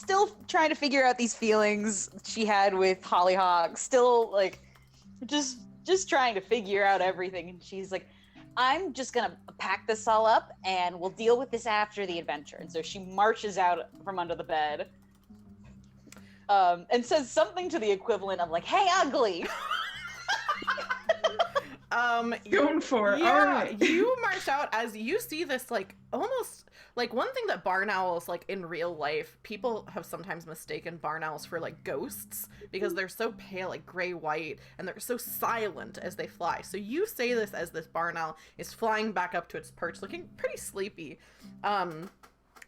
trying to figure out these feelings she had with Hollyhock, still like just trying to figure out everything, and she's like, I'm just gonna pack this all up and we'll deal with this after the adventure. And so she marches out from under the bed and says something to the equivalent of like, hey, ugly. Going for it. Yeah, All right. You march out as you see this, like, almost, like, one thing that barn owls, like, in real life, people have sometimes mistaken barn owls for, like, ghosts, because they're so pale, like, gray-white, and they're so silent as they fly. So you say this as this barn owl is flying back up to its perch, looking pretty sleepy, and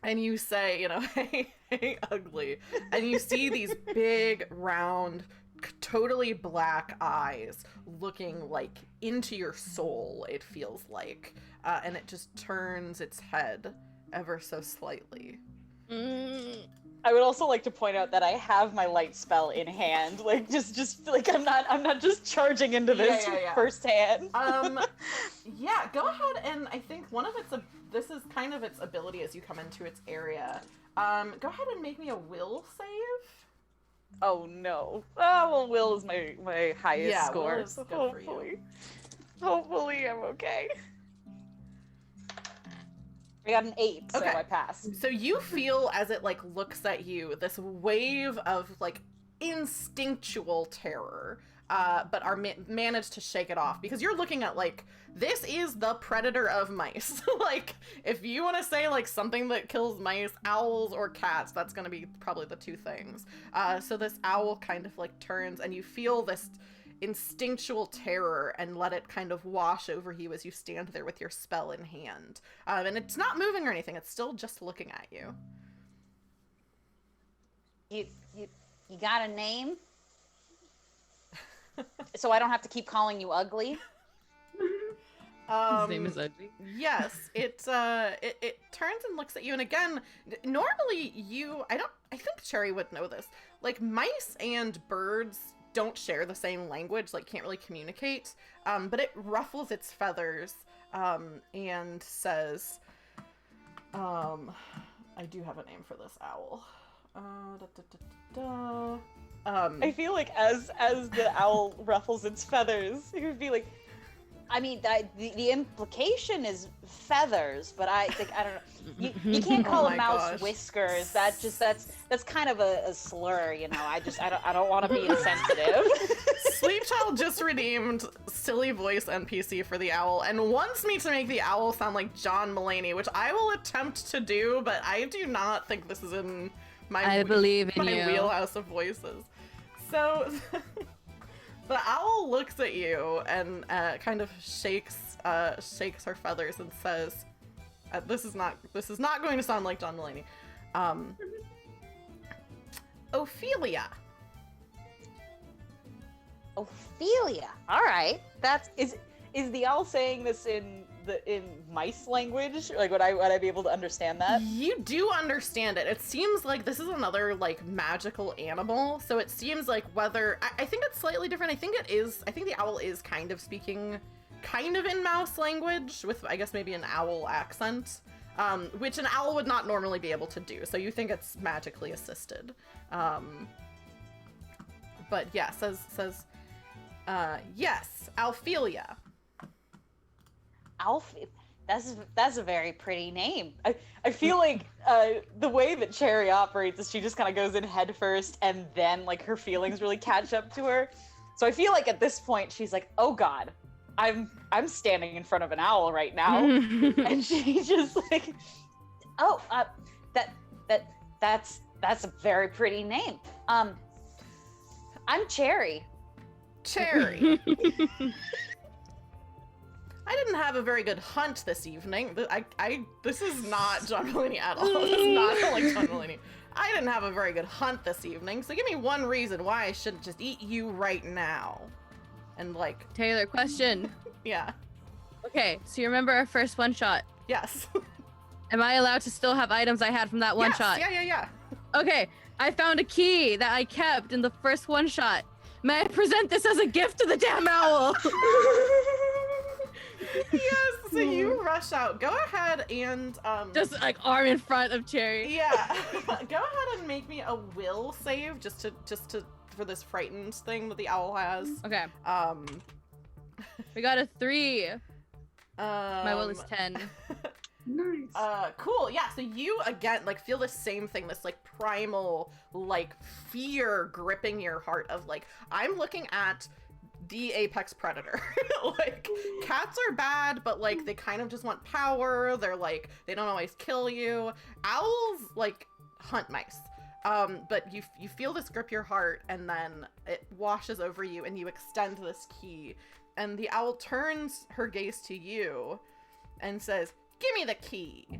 you say, you know, hey, ugly, and you see these big, round, totally black eyes looking like into your soul, it feels like, and it just turns its head ever so slightly. I would also like to point out that I have my light spell in hand, like just like I'm not just charging into this firsthand. Yeah, go ahead, and I think one of this is kind of its ability as you come into its area. Go ahead and make me a will save. Oh no. Oh, well, will is my highest score. Will is so good for you. Hopefully I'm okay. I got an 8, so Okay. I passed. So you feel, as it, like, looks at you, this wave of, like, instinctual terror, but are managed to shake it off, because you're looking at, like, this is the predator of mice. Like, if you want to say, like, something that kills mice, owls or cats, that's going to be probably the two things. So this owl kind of, like, turns, and you feel this instinctual terror and let it kind of wash over you as you stand there with your spell in hand. And it's not moving or anything, it's still just looking at you. You got a name? So I don't have to keep calling you ugly? His name is Ugly. Yes, it turns and looks at you, and again, normally I think Cherry would know this. Like, mice and birds don't share the same language, like, can't really communicate, but it ruffles its feathers, and says, I do have a name for this owl. I feel like as the owl ruffles its feathers, it would be like, I mean, the implication is feathers, but I think, I don't know. You can't call Oh a my mouse gosh. whiskers. That's kind of a slur, you know. I don't want to be insensitive. Sleepchild just redeemed silly voice NPC for the owl and wants me to make the owl sound like John Mulaney, which I will attempt to do, but I do not think this is in my believe in you. wheelhouse of voices. So the owl looks at you and kind of shakes her feathers and says, "This is not going to sound like John Mulaney. Ophelia." Ophelia. All right. That's is the owl saying this in mice language? Like, would I be able to understand that? You do understand it. It seems like this is another, like, magical animal, so it seems like whether I think it's slightly different. I think the owl is kind of speaking kind of in mouse language with, I guess, maybe an owl accent, which an owl would not normally be able to do, so you think it's magically assisted. But yeah, says yes, Ophelia. that's a very pretty name. I feel like the way that Cherry operates is she just kind of goes in head first, and then like her feelings really catch up to her. So I feel like at this point she's like, "Oh God, I'm standing in front of an owl right now," and she's just like, Oh, that's a very pretty name. I'm Cherry. Cherry. I didn't have a very good hunt this evening. This is not John Mulaney at all. This is not like John Mulaney. I didn't have a very good hunt this evening, so give me one reason why I shouldn't just eat you right now. And like, Taylor, question. yeah. Okay, so you remember our first one shot? Yes. Am I allowed to still have items I had from that one Yes, shot? Yeah. Okay, I found a key that I kept in the first one shot. May I present this as a gift to the damn owl? Yes, so you rush out. Go ahead and Just like arm in front of Cherry. yeah. Go ahead and make me a will save just to for this frightened thing that the owl has. Okay. We got a 3. My will is 10. Nice. Cool. Yeah. So you again like feel the same thing, this like primal like fear gripping your heart of like, I'm looking at the apex predator. Like cats are bad, but like they kind of just want power. They're like, they don't always kill you. Owls like hunt mice. But you feel this grip your heart, and then it washes over you, and you extend this key, and the owl turns her gaze to you and says, "Give me the key."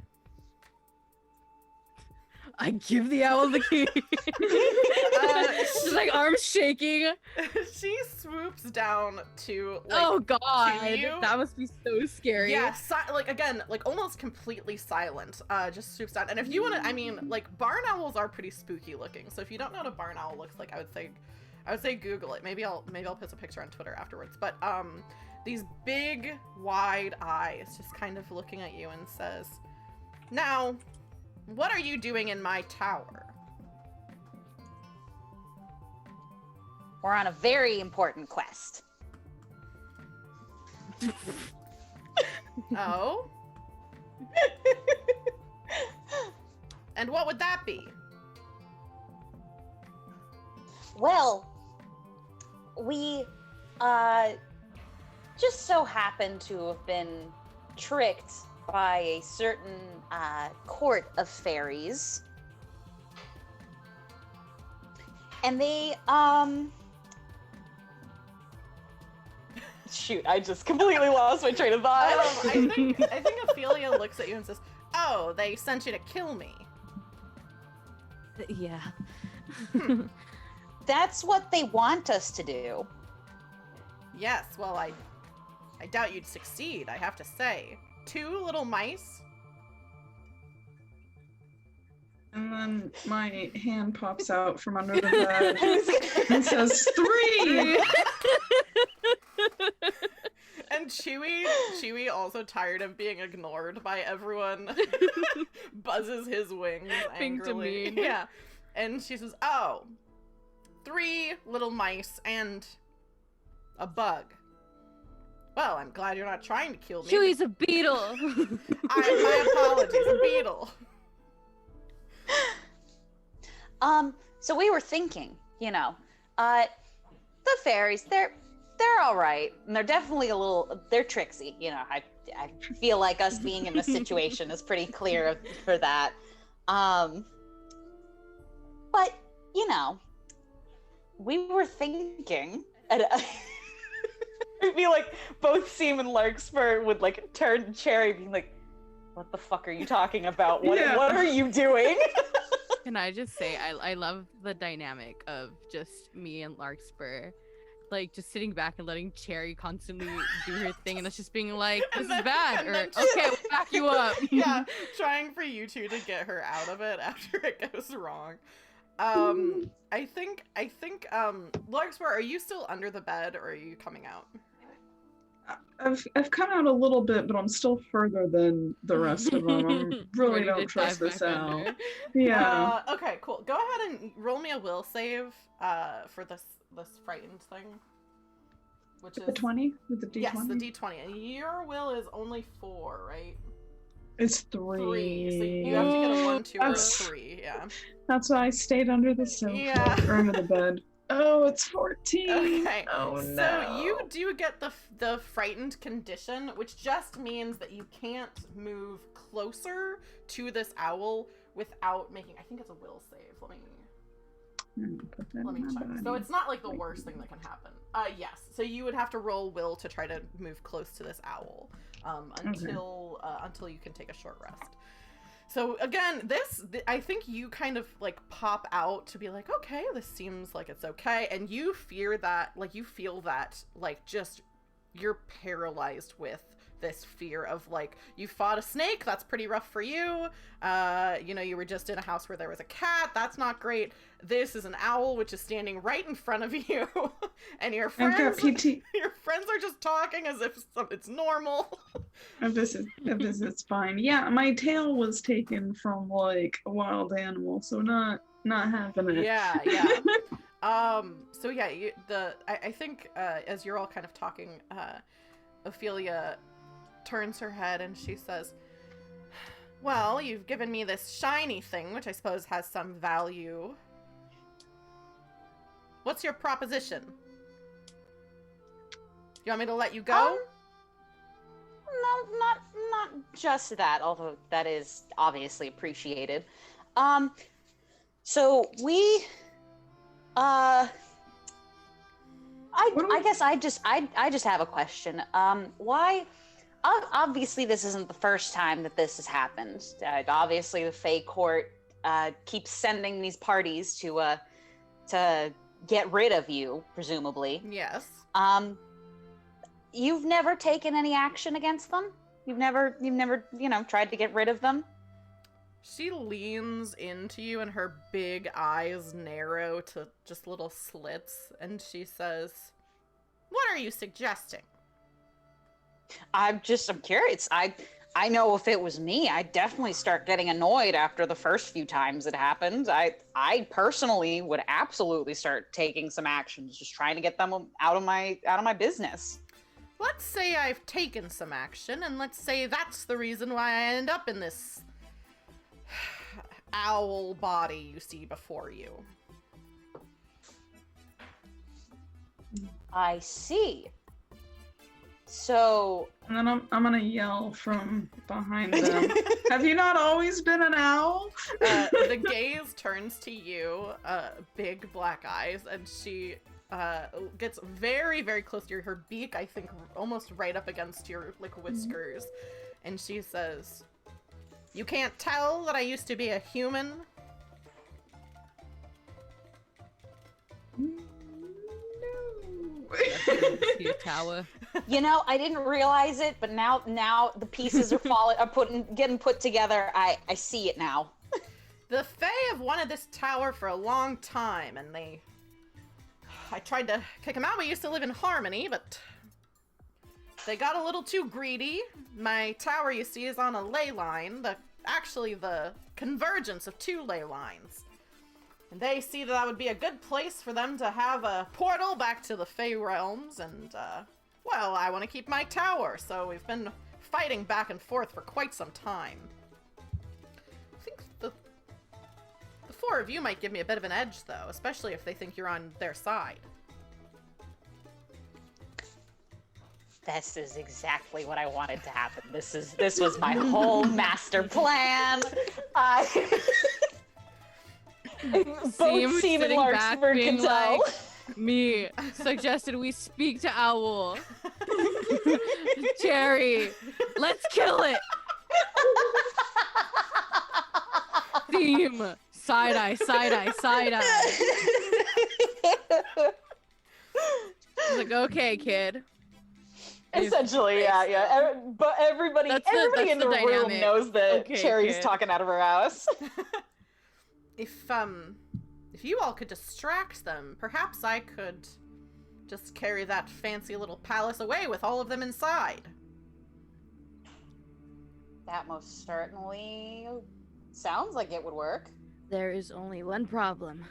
I give the owl the key. She's like arms shaking. She swoops down to like, Oh god, to you. that must be so scary. Yeah, like again, like almost completely silent. Just swoops down. And if you want to, I mean, like barn owls are pretty spooky looking. So if you don't know what a barn owl looks like, I would say Google it. Maybe I'll post a picture on Twitter afterwards. But these big wide eyes just kind of looking at you and says, "Now, what are you doing in my tower?" We're on a very important quest. Oh? And what would that be? Well, we just so happen to have been tricked by a certain court of fairies. And they, shoot, I just completely lost my train of thought. I think Ophelia looks at you and says, "Oh, they sent you to kill me." Yeah. That's what they want us to do. Yes, well, I doubt you'd succeed, I have to say. 2 little mice? And then my hand pops out from under the bed and says 3. And Chewy, also tired of being ignored by everyone, buzzes his wings Being angrily. demeaned. Yeah. And she says, "Oh, 3 little mice and a bug. Well, I'm glad you're not trying to kill me." Chewy's a beetle. My apologies, a beetle. So we were thinking, the fairies, they're all right, and they're definitely they're tricksy. I feel like us being in this situation is pretty clear for that. But we were thinking. I feel like both Seam and Larkspur would like turn to Cherry, being like, "What the fuck are you talking about? What are you doing?" Can I just say, I love the dynamic of just me and Larkspur, like just sitting back and letting Cherry constantly do her thing, and us just being like, "This is bad," or "Okay, we'll back you up." Yeah, trying for you two to get her out of it after it goes wrong. I think, Larkspur, are you still under the bed or are you coming out? I've come out a little bit, but I'm still further than the rest of them. I really Ready don't to trust dive this back out. under. Yeah. Okay, cool. Go ahead and roll me a will save for this frightened thing. Which is The 20 with the D20? Yes, the D20. And your will is only 4, right? It's 3. 3. So you have to get a 1, 2, or a That's- 3. Yeah. That's why I stayed under the sofa or under the bed. Oh, it's 14. Okay. Oh no. So you do get the frightened condition, which just means that you can't move closer to this owl without making. I think it's a will save. Let me check. So it's not like the worst thing that can happen. Yes. So you would have to roll will to try to move close to this owl until you can take a short rest. So again, I think you kind of like pop out to be like, okay, this seems like it's okay, and you feel that like just you're paralyzed with this fear of, like, you fought a snake, that's pretty rough for you. You know, you were just in a house where there was a cat, that's not great. This is an owl, which is standing right in front of you, and your friends, your friends are just talking as if it's normal. This is fine. Yeah, my tail was taken from like a wild animal, so not having it. Yeah. So yeah, I think as you're all kind of talking, Ophelia turns her head and she says, "Well, you've given me this shiny thing, which I suppose has some value. What's your proposition? You want me to let you go?" No, not just that, although that is obviously appreciated. So we, I guess I just have a question. Why? Obviously, this isn't the first time that this has happened. Obviously, the Fey Court keeps sending these parties to get rid of you, presumably. Yes. You've never taken any action against them? You've never, tried to get rid of them? She leans into you and her big eyes narrow to just little slits, and she says, "What are you suggesting?" I'm curious. I know if it was me, I'd definitely start getting annoyed after the first few times it happened. I personally would absolutely start taking some actions, just trying to get them out of my business. Let's say I've taken some action, and let's say that's the reason why I end up in this owl body you see before you. I see. So... And then I'm gonna yell from behind them. Have you not always been an owl? The gaze turns to you, big black eyes, and she gets very, very close to her beak, I think almost right up against your, like, whiskers. And she says, "You can't tell that I used to be a human?" Your tower. I didn't realize it, but now the pieces are getting put together. I see it now. The Fae have wanted this tower for a long time, and I tried to kick them out. We used to live in harmony, but they got a little too greedy. My tower, you see, is on a ley line, actually the convergence of two ley lines. And they see that would be a good place for them to have a portal back to the Fey realms, and, well, I want to keep my tower, so we've been fighting back and forth for quite some time. I think the four of you might give me a bit of an edge, though, especially if they think you're on their side. This is exactly what I wanted to happen. This was my whole master plan. Both Seam and Larkspur can tell. Me suggested we speak to Owl. Jerry, let's kill it. Theme, side eye. I was like, okay, kid. Essentially, yeah. But everybody in the room knows that Cherry's talking out of her ass. If you all could distract them, perhaps I could just carry that fancy little palace away with all of them inside. That most certainly sounds like it would work. There is only one problem.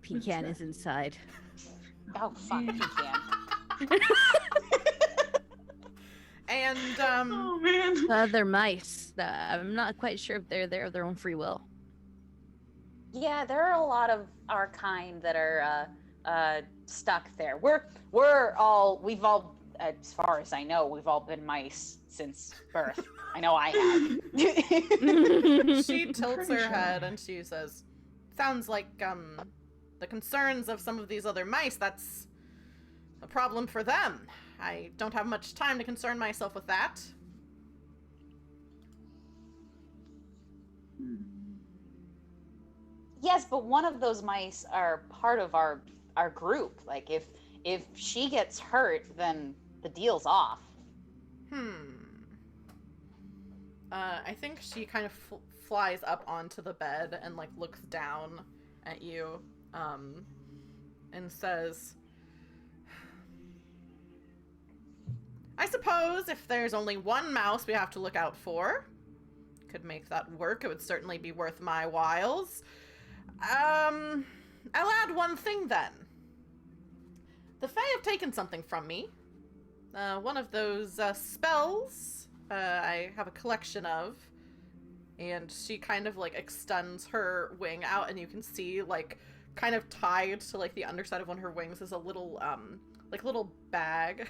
Pecan is inside. Oh, fuck Pecan. And, oh man. The other mice, I'm not quite sure if they're there of their own free will. Yeah, there are a lot of our kind that are stuck there. We've all, as far as I know, we've all been mice since birth. I know I have. She tilts her head and she says, "Sounds like, the concerns of some of these other mice, that's a problem for them. I don't have much time to concern myself with that." Yes, but one of those mice are part of our group. Like, if she gets hurt, then the deal's off. I think she kind of flies up onto the bed and like looks down at you, and says, I suppose if there's only one mouse we have to look out for, could make that work. It would certainly be worth my whiles. I'll add one thing then. The Fae have taken something from me. One of those spells I have a collection of. And she kind of like extends her wing out, and you can see like kind of tied to like the underside of one of her wings is a little little bag.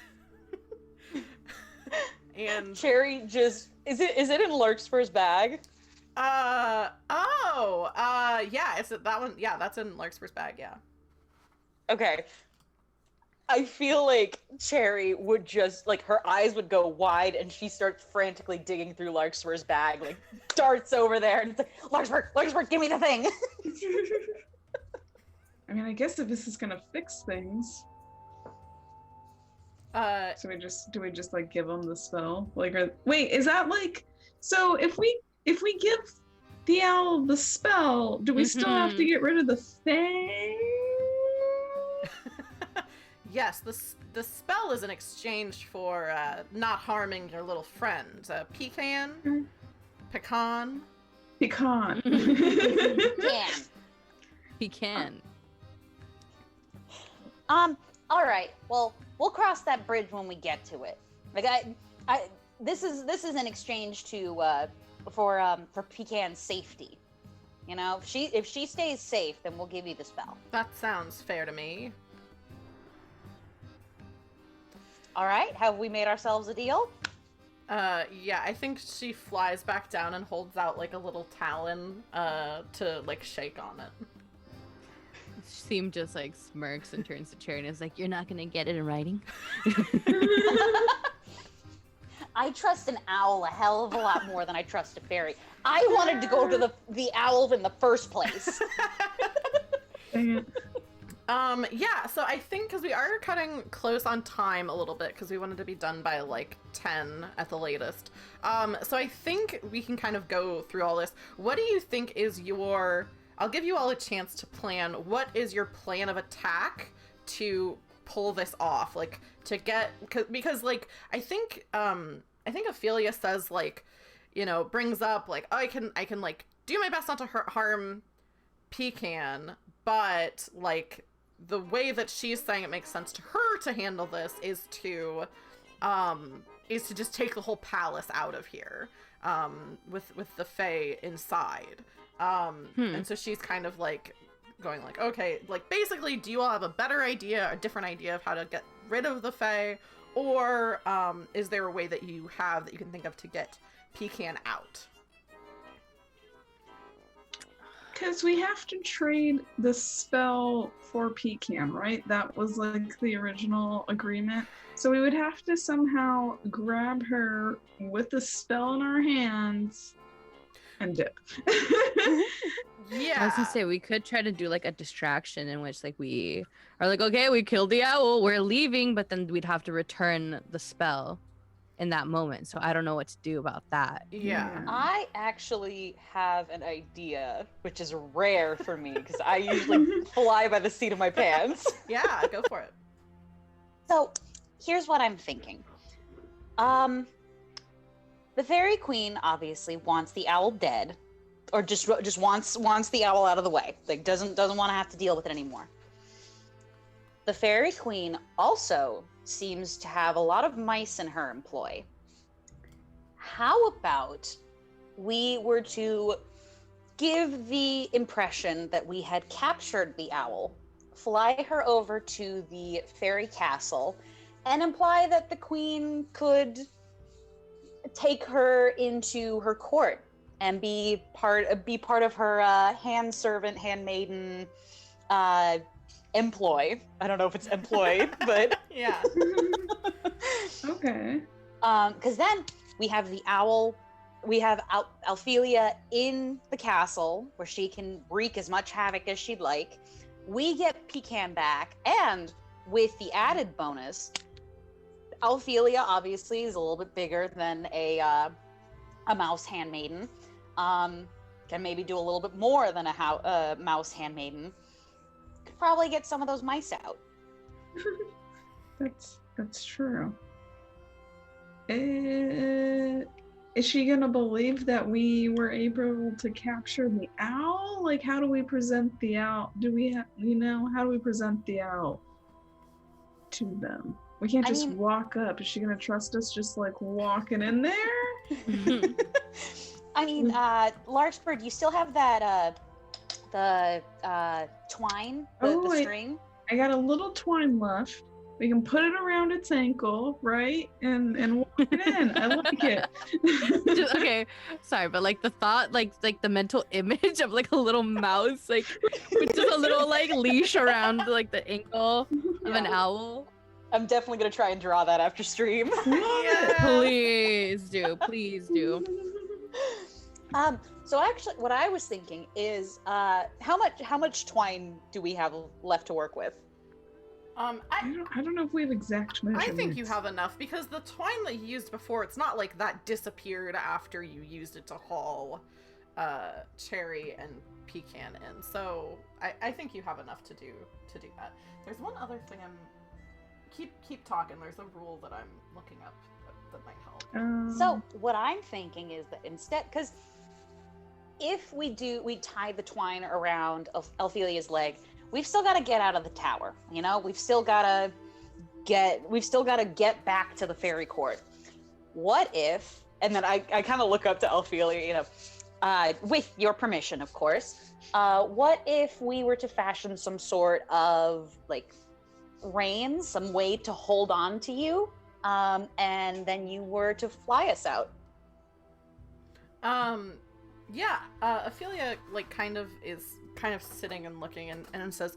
And Cherry just is it in Larkspur's bag? Yeah, it's that one. Yeah, that's in Larkspur's bag. Yeah. Okay. I feel like Cherry would just like her eyes would go wide, and she starts frantically digging through Larkspur's bag, like darts over there, and it's like, Larkspur, give me the thing. I mean, I guess if this is gonna fix things. So do we just like give them the spell? Like, wait, is that like, so if we give the owl the spell, do we still have to get rid of the Fae? Yes, the spell is in exchange for not harming your little friend. Pecan? Pecan? Pecan. Pecan. All right. Well, we'll cross that bridge when we get to it. Like this is in exchange to for Pecan's safety. You know, if she stays safe, then we'll give you the spell. That sounds fair to me. All right. Have we made ourselves a deal? Yeah, I think she flies back down and holds out like a little talon to like shake on it. Seem just like smirks and turns to Cherry and is like, "You're not gonna get it in writing." I trust an owl a hell of a lot more than I trust a fairy. I wanted to go to the owl in the first place. Yeah, so I think because we are cutting close on time a little bit because we wanted to be done by like 10 at the latest. So I think we can kind of go through all this. What do you think is I'll give you all a chance to plan. What is your plan of attack to pull this off? Like to get, because like, I think Ophelia says like, you know, brings up like, oh, I can like do my best not to harm Pecan, but like the way that she's saying it makes sense to her to handle this is to just take the whole palace out of here, with the Fae inside. And so she's kind of like going like, okay, like basically, do you all have a better idea, a different idea of how to get rid of the Fae, or is there a way that you have that you can think of to get Pecan out? Because we have to trade the spell for Pecan, right? That was like the original agreement. So we would have to somehow grab her with the spell in our hands and dip. Yeah. I was gonna say we could try to do like a distraction in which like we are like, okay, we killed the owl, we're leaving, but then we'd have to return the spell in that moment. So I don't know what to do about that. Yeah. I actually have an idea, which is rare for me because I usually fly by the seat of my pants. Yeah, go for it. So, here's what I'm thinking. The Fairy Queen obviously wants the owl dead, or just wants the owl out of the way. Like doesn't want to have to deal with it anymore. The Fairy Queen also seems to have a lot of mice in her employ. How about we were to give the impression that we had captured the owl, fly her over to the fairy castle, and imply that the queen could take her into her court and be part of her handmaiden employ. I don't know if it's employ, but Yeah. Okay. Because then we have the owl, we have Ophelia in the castle where she can wreak as much havoc as she'd like. We get Pecan back, and with the added bonus, Alphelia obviously is a little bit bigger than a mouse handmaiden. Can maybe do a little bit more than a mouse handmaiden. Could probably get some of those mice out. That's true. Is she gonna believe that we were able to capture the owl? Like, how do we present the owl? How do we present the owl to them? We can't just walk up. Is she gonna trust us just like walking in there? I mean, Larkspur, do you still have that the twine, the string? I got a little twine left. We can put it around its ankle, right? And walk it in. I like it. Okay, sorry, but like the thought, like the mental image of like a little mouse, like with just a little like leash around like the ankle of an owl. I'm definitely gonna try and draw that after stream. Yeah. Please do. So actually, what I was thinking is, how much twine do we have left to work with? I don't know if we have exact measurements. I think you have enough because the twine that you used before, it's not like that disappeared after you used it to haul Cherry and Pecan in. So I think you have enough to do that. There's one other thing keep talking. There's a rule that I'm looking up that might help. So what I'm thinking is that instead, because if we tie the twine around Alphelia's leg, we've still got to get out of the tower. You know, we've still got to get back to the Fairy Court. What if? And then I kind of look up to Alphelia, you know, with your permission, of course. What if we were to fashion some sort of like reins, some way to hold on to you, and then you were to fly us out? Yeah, Ophelia is kind of sitting and looking and says,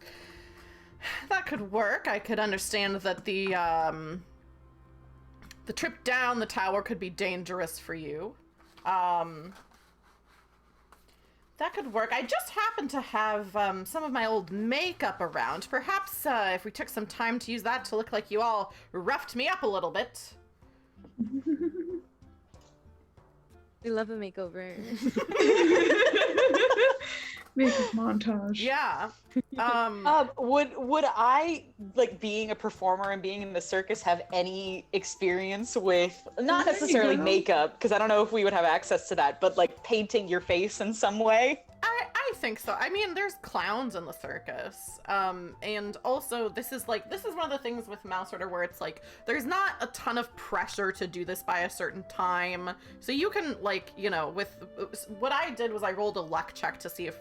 that could work. I could understand that the trip down the tower could be dangerous for you. That could work. I just happen to have some of my old makeup around. Perhaps if we took some time to use that to look like you all roughed me up a little bit. We love a makeover. Makeup montage. Yeah. Would I, like, being a performer and being in the circus, have any experience with, not necessarily makeup, because I don't know if we would have access to that, but like painting your face in some way? I think so. I mean, there's clowns in the circus. And also this is one of the things with Mausritter where it's like, there's not a ton of pressure to do this by a certain time. So you can, like, you know, what I did was I rolled a luck check to see if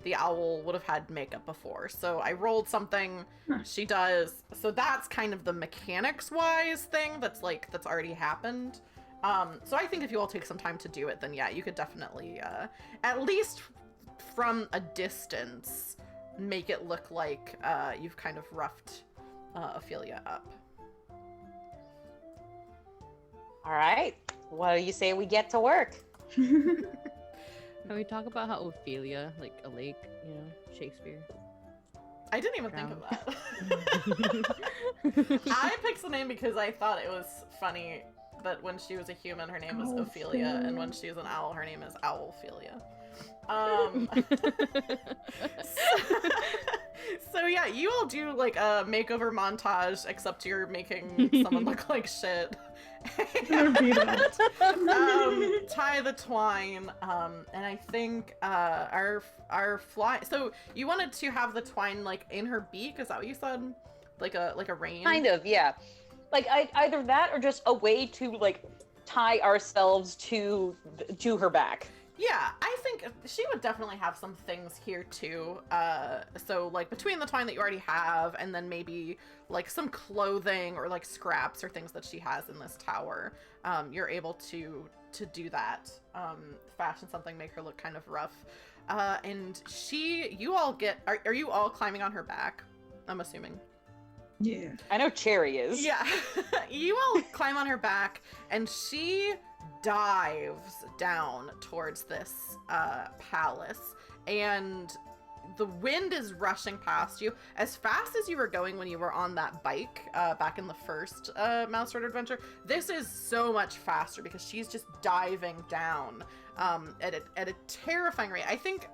the owl would have had makeup before. So I rolled something, she does. So that's kind of the mechanics-wise thing that's already happened. So I think if you all take some time to do it, then yeah, you could definitely, at least from a distance, make it look like you've kind of roughed Ophelia up. All right. What do you say we get to work? Can we talk about how Ophelia, like a lake, you know, Shakespeare? I didn't even think of that. I picked the name because I thought it was funny that when she was a human, her name was Ophelia, and when she was an owl, her name is Owlphelia. So yeah, you all do like a makeover montage, except you're making someone look like shit. And, tie the twine, and I think our fly. So you wanted to have the twine like in her beak? Is that what you said? Like a rein? Kind of, yeah. Like either that or just a way to like tie ourselves to her back. Yeah, I think she would definitely have some things here too. So like between the twine that you already have and then maybe like some clothing or like scraps or things that she has in this tower, you're able to do that. Fashion something, make her look kind of rough. And you all are you all climbing on her back? I'm assuming. Yeah. I know Cherry is. Yeah. You all climb on her back and she dives down towards this palace, and the wind is rushing past you as fast as you were going when you were on that bike back in the first Mausritter adventure. This is so much faster because she's just diving down at a terrifying rate. I think,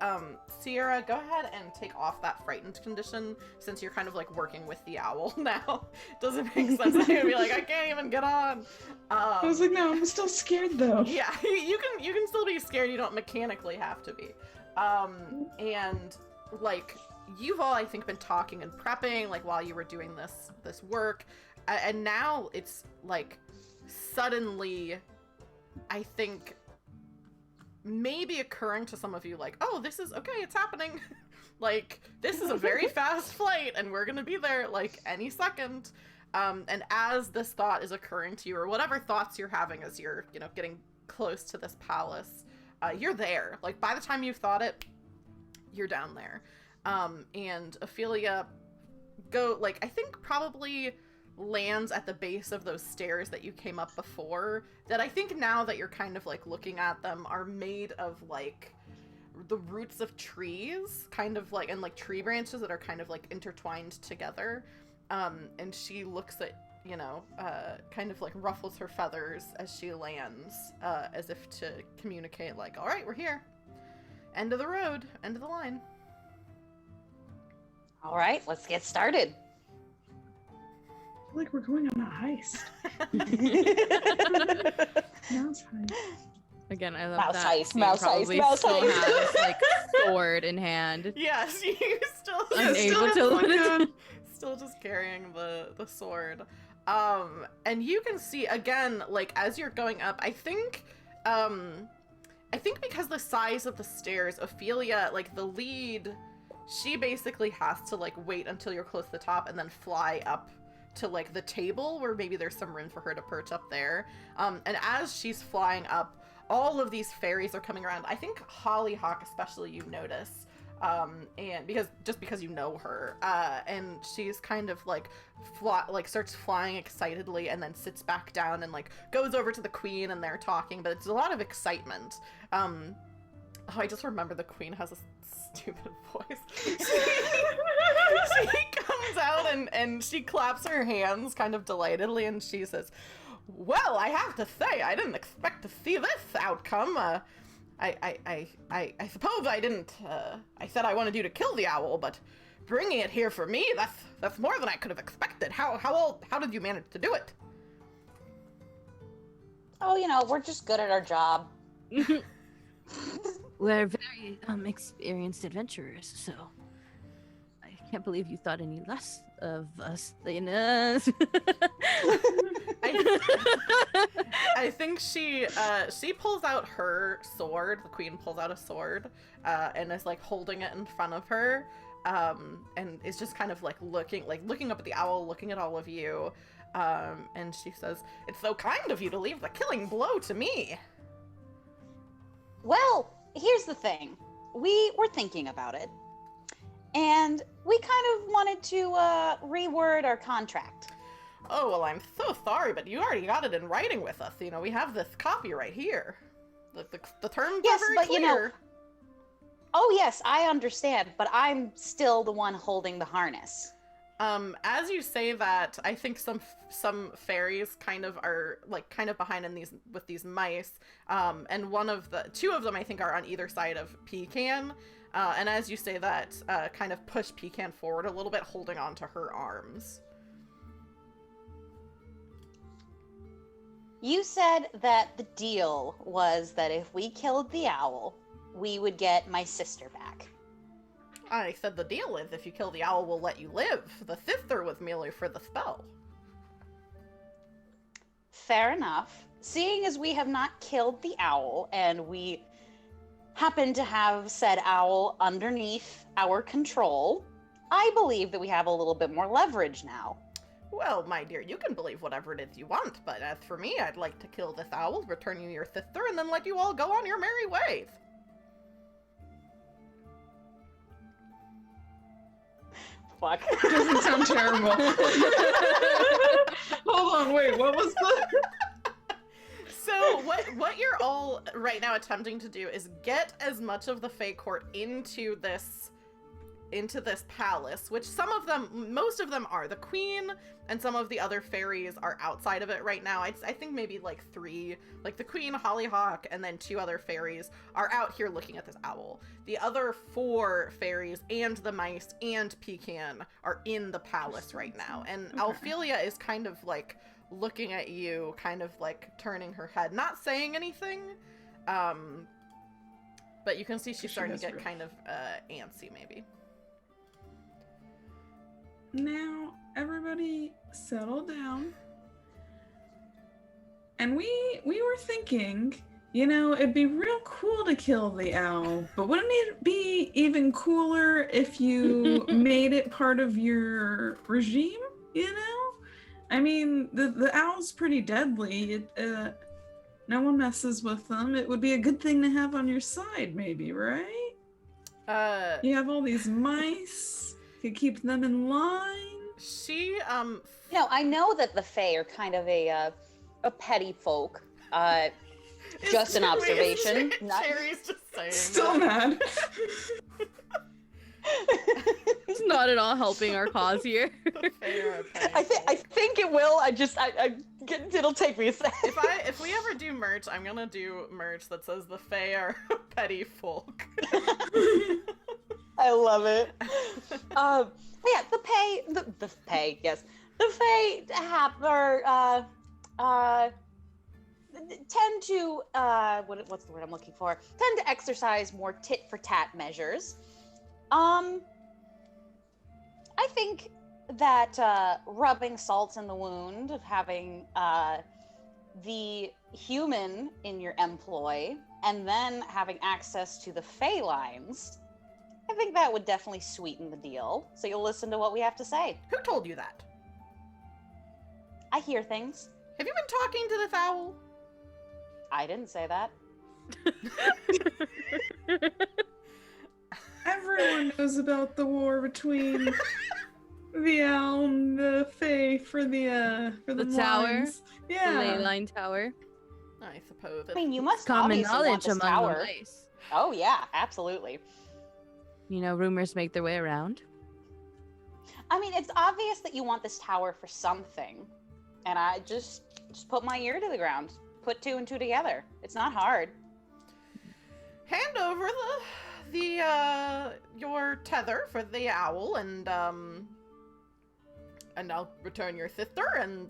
Sierra, go ahead and take off that frightened condition since you're kind of like working with the owl now. Doesn't make sense. I'm gonna be like, I can't even get on. I was like, no, I'm still scared though. Yeah, you can still be scared. You don't mechanically have to be. And like you've all, I think, been talking and prepping like while you were doing this work, and now it's like suddenly, I think, maybe occurring to some of you like, oh, this is okay, it's happening. Like this is a very fast flight and we're gonna be there like any second. And as this thought is occurring to you, or whatever thoughts you're having as you're, you know, getting close to this palace, you're there. Like by the time you've thought it, you're down there. And Ophelia I think probably lands at the base of those stairs that you came up before, that I think now that you're kind of like looking at them are made of like the roots of trees, kind of like, and like tree branches that are kind of like intertwined together. And she looks at, you know, kind of like ruffles her feathers as she lands, as if to communicate like, all right, we're here. End of the road, end of the line. All right, let's get started. I feel like we're going on a heist. Mouse heist. Again, I love Mouse that. heist, Sam mouse probably heist, mouse still heist. has like sword in hand. Yes, you still Unable still to have, let it- still just carrying the sword. And you can see again, like as you're going up, I think because the size of the stairs, Ophelia, like the lead, she basically has to like wait until you're close to the top and then fly up to like the table where maybe there's some room for her to perch up there. And as she's flying up, all of these fairies are coming around. I think Hollyhock especially you notice, and because you know her, and she's kind of like starts flying excitedly and then sits back down and like goes over to the queen and they're talking, but it's a lot of excitement. I just remember the queen has a stupid voice. She comes out and she claps her hands kind of delightedly and she says, well, I have to say, I didn't expect to see this outcome. I suppose I didn't, I said I wanted you to kill the owl, but bringing it here for me, that's more than I could have expected. How did you manage to do it? Oh, you know, we're just good at our job. We're very experienced adventurers, so I can't believe you thought any less of us than us. I think she pulls out her sword. The queen pulls out a sword, and is like holding it in front of her, and is just kind of like looking up at the owl, looking at all of you, and she says, "It's so kind of you to leave the killing blow to me." Well, here's the thing. We were thinking about it, and we kind of wanted to reword our contract. Oh, well, I'm so sorry, but you already got it in writing with us. You know, we have this copy right here. The terms Yes, are very but clear. you know. Oh, yes, I understand, but I'm still the one holding the harness. As you say that, I think some fairies kind of are like kind of behind in with these mice, and two of them I think are on either side of Pecan, and as you say that, kind of push Pecan forward a little bit, holding on to her arms. You said that the deal was that if we killed the owl, we would get my sister back. I said the deal is if you kill the owl, we'll let you live. The sister was merely for the spell. Fair enough. Seeing as we have not killed the owl, and we happen to have said owl underneath our control, I believe that we have a little bit more leverage now. Well, my dear, you can believe whatever it is you want, but as for me, I'd like to kill this owl, return you your sister, and then let you all go on your merry ways. Fuck. Doesn't sound terrible. Hold on, wait, what was the... So what you're all right now attempting to do is get as much of the Fey Court into this into this palace, which most of them are. The queen and some of the other fairies are outside of it right now. I think maybe like 3, like the queen, Hollyhock, and then 2 other fairies are out here looking at this owl. The other 4 fairies and the mice and Pecan are in the palace right now. And Okay. Alphelia is kind of like looking at you, kind of like turning her head, not saying anything. But you can see she's starting to get kind of antsy, maybe. Now, everybody settle down. And we were thinking, you know, it'd be real cool to kill the owl, but wouldn't it be even cooler if you made it part of your regime, you know? I mean, the owl's pretty deadly. No one messes with them. It would be a good thing to have on your side, maybe, right? You have all these mice. You could keep them in line. No, I know that the Fae are kind of a petty folk. Just an observation. Cherry's just saying Still that. mad. It's not at all helping our cause here. The Fae are a petty I folk. think it will. It'll take me a second. If we ever do merch, I'm gonna do merch that says the Fae are petty folk. I love it. Yeah, the Fae, yes. The Fae tend to what's the word I'm looking for? Tend to exercise more tit for tat measures. I think that rubbing salt in the wound of having the human in your employ and then having access to the Fey lines, I think that would definitely sweeten the deal. So you'll listen to what we have to say. Who told you that? I hear things. Have you been talking to this owl? I didn't say that. Everyone knows about the war between the owl and the Fae for the tower? lines. The Yeah. ley line tower. I suppose. I mean, you must Common obviously want knowledge this among tower. the mice. Oh yeah, absolutely. You know, rumors make their way around. I mean, it's obvious that you want this tower for something, and I just put my ear to the ground, put 2 and 2 together. It's not hard. Hand over your tether for the owl, and I'll return your sister, and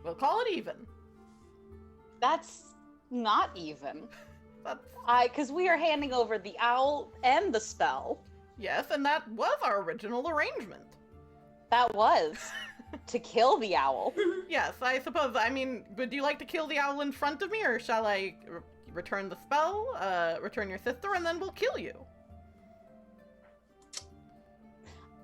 we'll call it even. That's not even. That's, Because we are handing over the owl and the spell. yes, and that was our original arrangement. That was to kill the owl. Yes, I suppose. I mean, would you like to kill the owl in front of me, or shall I return the spell, return your sister, and then we'll kill you?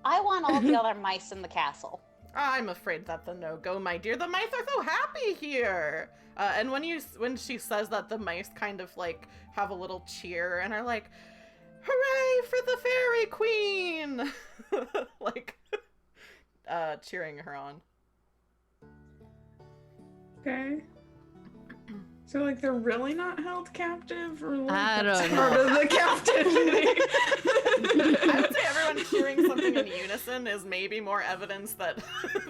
I want all the other mice in the castle. I'm afraid that's a no-go, my dear. The mice are so happy here. And when she says that, the mice kind of like have a little cheer and are like, "Hooray for the fairy queen!" like cheering her on. Okay. So, like, they're really not held captive, or like I that's don't part know. of the captivity? I would say everyone cheering something in unison is maybe more evidence that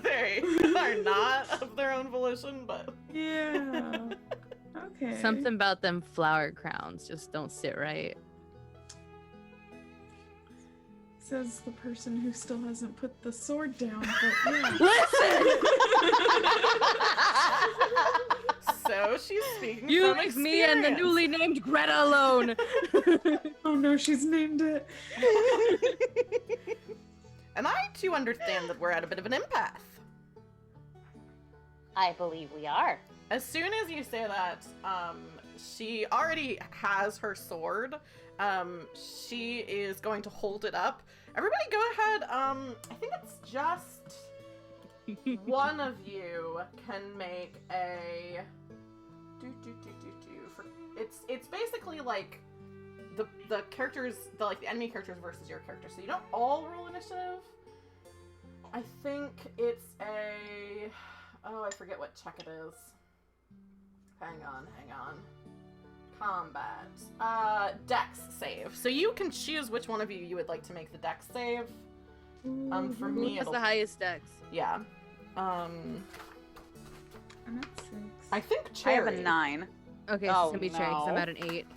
they are not of their own volition, but Yeah. Okay. Something about them flower crowns just don't sit right. Says the person who still hasn't put the sword down. But yeah. Listen! so she's speaking You from leave me and the experience. newly named Greta alone. Oh no, she's named it. And I too understand that we're at a bit of an impasse. I believe we are. As soon as you say that, she already has her sword. She is going to hold it up. Everybody go ahead. I think it's just one of you can make a it's basically like the characters, the enemy characters versus your character. So you don't all roll initiative. I think it's a I forget what check it is. Hang on. Combat. Dex save. So you can choose which one of you would like to make the dex save. For me, What's it'll... the highest dex? Yeah. I'm at 6. I think I Cherry. have a 9. Okay, Oh, it's gonna be Cherry because I'm no. at an 8.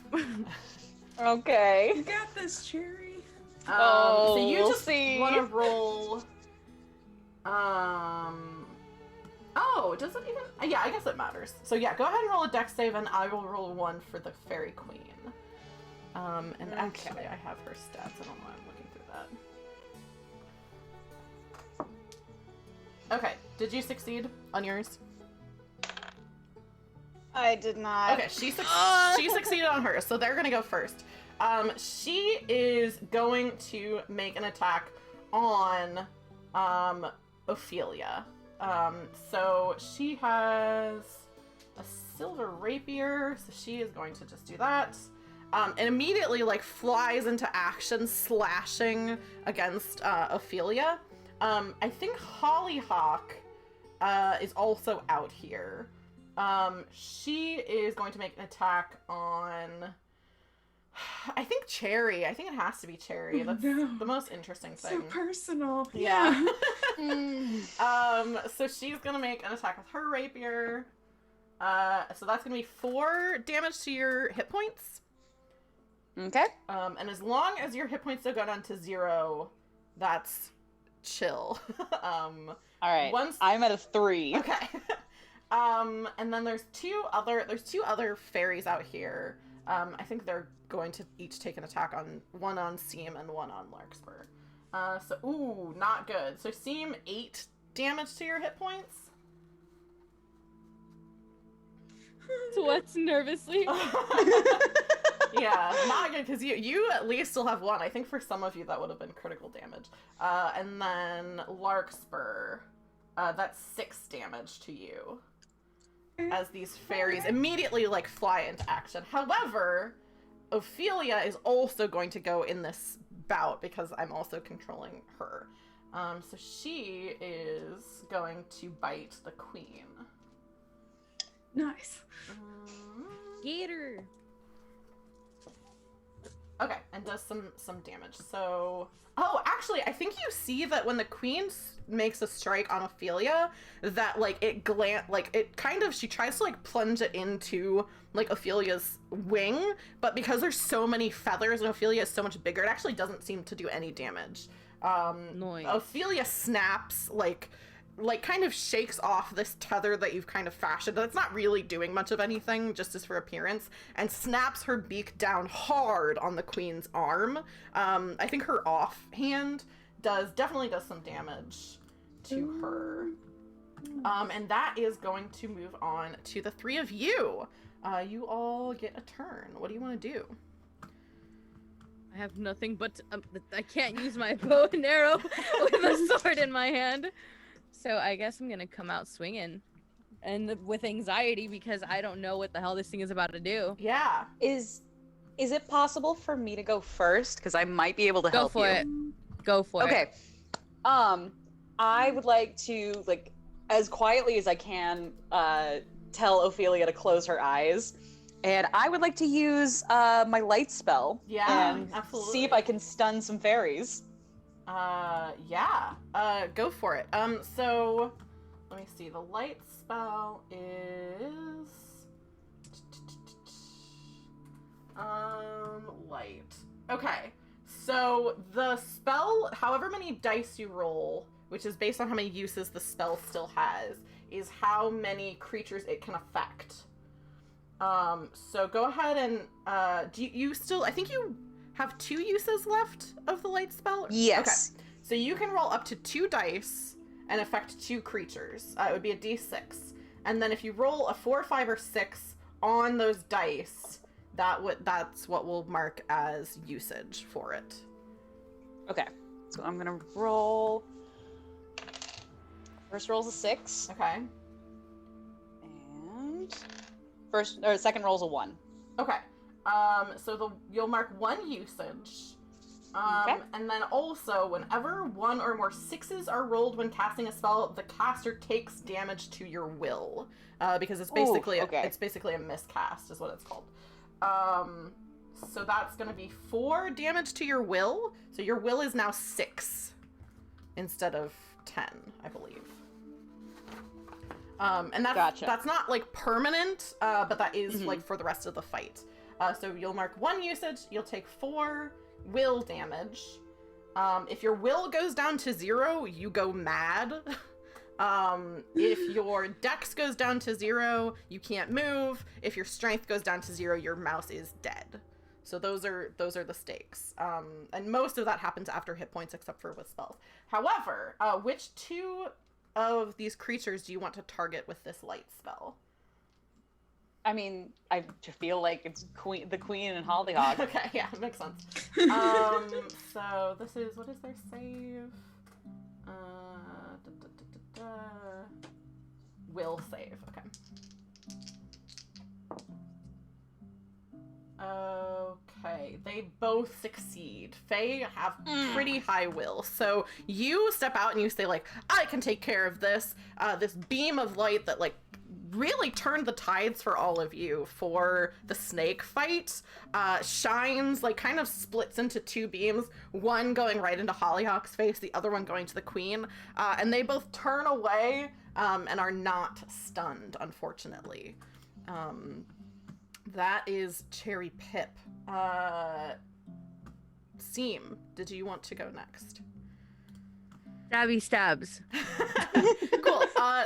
Okay. You got this, Cherry. Oh, so you we'll just see. want to roll. Oh, does it even? Yeah, I guess it matters. So yeah, go ahead and roll a dex save, and I will roll one for the Fairy Queen. And actually, I have her stats. I don't know why I'm looking through that. Okay, did you succeed on yours? I did not. Okay, she succeeded on hers, so they're gonna go first. She is going to make an attack on Ophelia. So she has a silver rapier, so she is going to just do that. And immediately, like, flies into action, slashing against Ophelia. I think Hollyhock is also out here. She is going to make an attack on... I think Cherry. I think it has to be Cherry. That's the most interesting thing. So personal. Yeah. So she's gonna make an attack with her rapier. So that's gonna be 4 damage to your hit points. Okay. And as long as your hit points don't go down to 0, that's chill. All right. I'm at a 3. Okay. And then there's two other fairies out here. I think they're going to each take an attack on one on Seam and one on Larkspur. Ooh, not good. So Seam, 8 damage to your hit points. Sweats nervously. Yeah, not good, because you at least still have 1. I think for some of you that would have been critical damage. And then Larkspur, that's 6 damage to you. As these fairies immediately, like, fly into action. However, Ophelia is also going to go in this bout because I'm also controlling her. So she is going to bite the queen. Nice. Gator. Okay, and does some damage. So, oh, actually, I think you see that when the queen makes a strike on Ophelia, that like she tries to like plunge it into like Ophelia's wing, but because there's so many feathers and Ophelia is so much bigger, it actually doesn't seem to do any damage. Nice. Ophelia snaps, like kind of shakes off this tether that you've kind of fashioned. That's not really doing much of anything, just as for appearance, and snaps her beak down hard on the queen's arm. I think her offhand definitely does some damage to her. And that is going to move on to the 3 of you. You all get a turn. What do you want to do? I have nothing but I can't use my bow and arrow with a sword in my hand. So I guess I'm gonna come out swinging, and with anxiety because I don't know what the hell this thing is about to do. Yeah. Is it possible for me to go first? Because I might be able to help you. Go for it. Okay. I would like to, like, as quietly as I can, tell Ophelia to close her eyes, and I would like to use my light spell. Yeah, and absolutely. see if I can stun some fairies. Yeah. Go for it. So, let me see. The light spell is... light. Okay. So, the spell, however many dice you roll, which is based on how many uses the spell still has, is how many creatures it can affect. So go ahead and, do you still, I think you have 2 uses left of the light spell? Yes. Okay. So you can roll up to 2 dice and affect 2 creatures. It would be a d6. And then if you roll a 4, 5, or 6 on those dice, that's what will mark as usage for it. Okay. So I'm gonna roll. First roll's a 6. Okay. And second roll's a 1. Okay. So you'll mark 1 usage. Okay. And then also, whenever 1 or more 6s are rolled when casting a spell, the caster takes damage to your will, because it's basically okay. it's basically a miscast, is what it's called. So that's going to be 4 damage to your will. So your will is now 6 instead of 10, I believe. And that's not like permanent, but that is like for the rest of the fight. So you'll mark 1 usage, you'll take 4 will damage. If your will goes down to 0, you go mad. If your dex goes down to 0, you can't move. If your strength goes down to 0, your mouse is dead. So those are the stakes. And most of that happens after hit points, except for with spells. However, which 2 of these creatures do you want to target with this light spell? I mean, I feel like it's the queen and Hollyhock. Okay, yeah, makes sense. So this is, what is their save? Will save, okay. Okay, they both succeed. Fey have pretty high will. So you step out and you say, like, I can take care of this. This beam of light that, like, really turned the tides for all of you for the snake fight, shines, like, kind of splits into 2 beams, one going right into Hollyhock's face, the other one going to the queen, and they both turn away and are not stunned, unfortunately. That is Cherry Pipp. Seam, did you want to go next? Stabby stabs. Cool.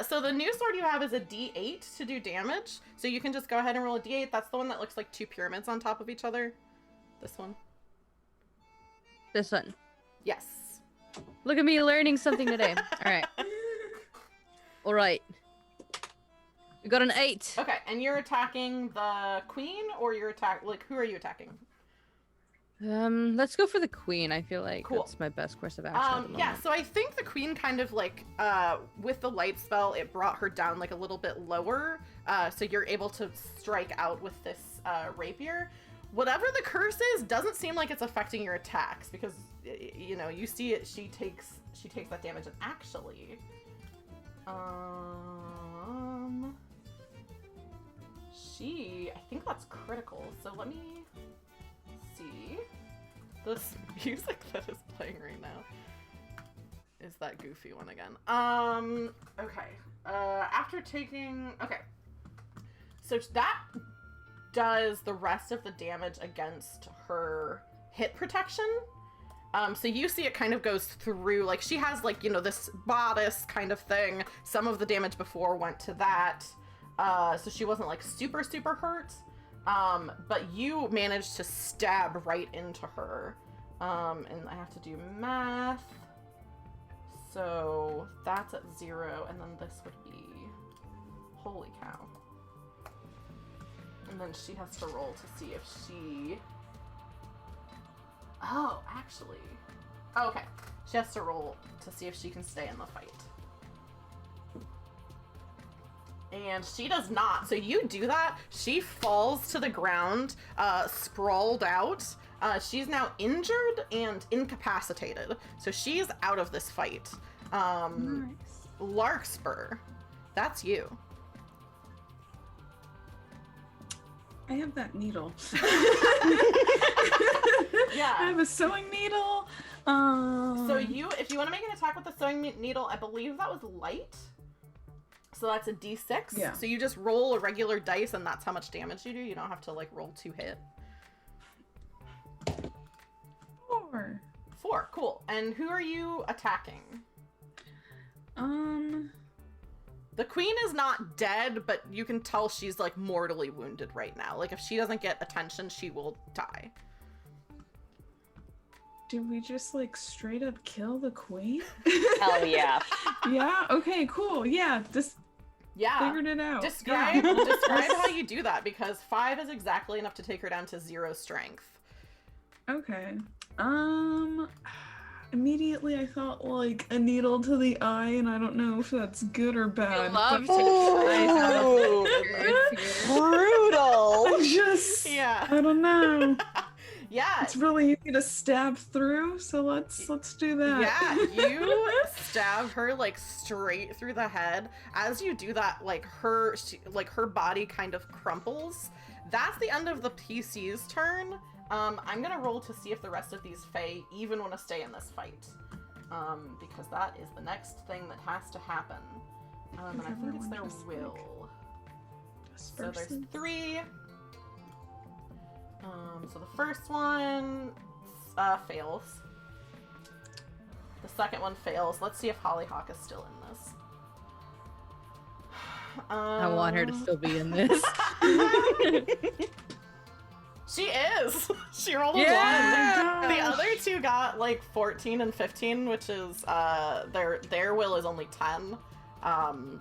So the new sword you have is a D8 to do damage. So you can just go ahead and roll a D8. That's the one that looks like 2 pyramids on top of each other. This one. This one. Yes. Look at me learning something today. All right. We got an 8. Okay, and you're attacking the queen, or you're who are you attacking? Let's go for the queen. I feel like Cool. that's my best course of action at the yeah, moment. so I think the queen kind of like, with the light spell, it brought her down like a little bit lower, so you're able to strike out with this rapier. Whatever the curse is, doesn't seem like it's affecting your attacks, because, you know, you see it, she takes that damage, and actually, I think that's critical, so let me see. This music that is playing right now is that goofy one again. Okay. After taking, okay. So that does the rest of the damage against her hit protection. So you see it kind of goes through, like, she has, like, you know, this bodice kind of thing. Some of the damage before went to that. So she wasn't, like, super, super hurt. But you managed to stab right into her. And I have to do math. So that's at 0, and then this would be, holy cow. And then she has to roll to see if she, oh, actually, oh, okay. She has to roll to see if she can stay in the fight. And she does not. So you do that, she falls to the ground, sprawled out. She's now injured and incapacitated. So she's out of this fight. Nice. Larkspur, that's you. I have that needle. Yeah. I have a sewing needle. So if you want to make an attack with the sewing needle, I believe that was light. So that's a D6. Yeah. So you just roll a regular dice, and that's how much damage you do. You don't have to, like, roll 2 hit. 4. 4, cool. And who are you attacking? The queen is not dead, but you can tell she's, like, mortally wounded right now. Like, if she doesn't get attention, she will die. Did we just, like, straight up kill the queen? Hell yeah. Yeah? Okay, cool. Yeah, just figured it out. Describe how you do that, because 5 is exactly enough to take her down to 0 strength. Okay. Immediately I thought, like, a needle to the eye, and I don't know if that's good or bad. love but- Oh, brutal. I just, Yeah. I don't know. Yeah. It's really easy to stab through, so let's do that. Yeah, you stab her, like, straight through the head. As you do that, like, her body kind of crumples, that's the end of the PC's turn. I'm gonna roll to see if the rest of these Fey even want to stay in this fight. Because that is the next thing that has to happen. And I think it's their will. So there's 3. So the first one fails. The second one fails. Let's see if Hollyhock is still in this. I want her to still be in this. She is. She rolled a 1. The other 2 got like 14 and 15, which is their will is only 10.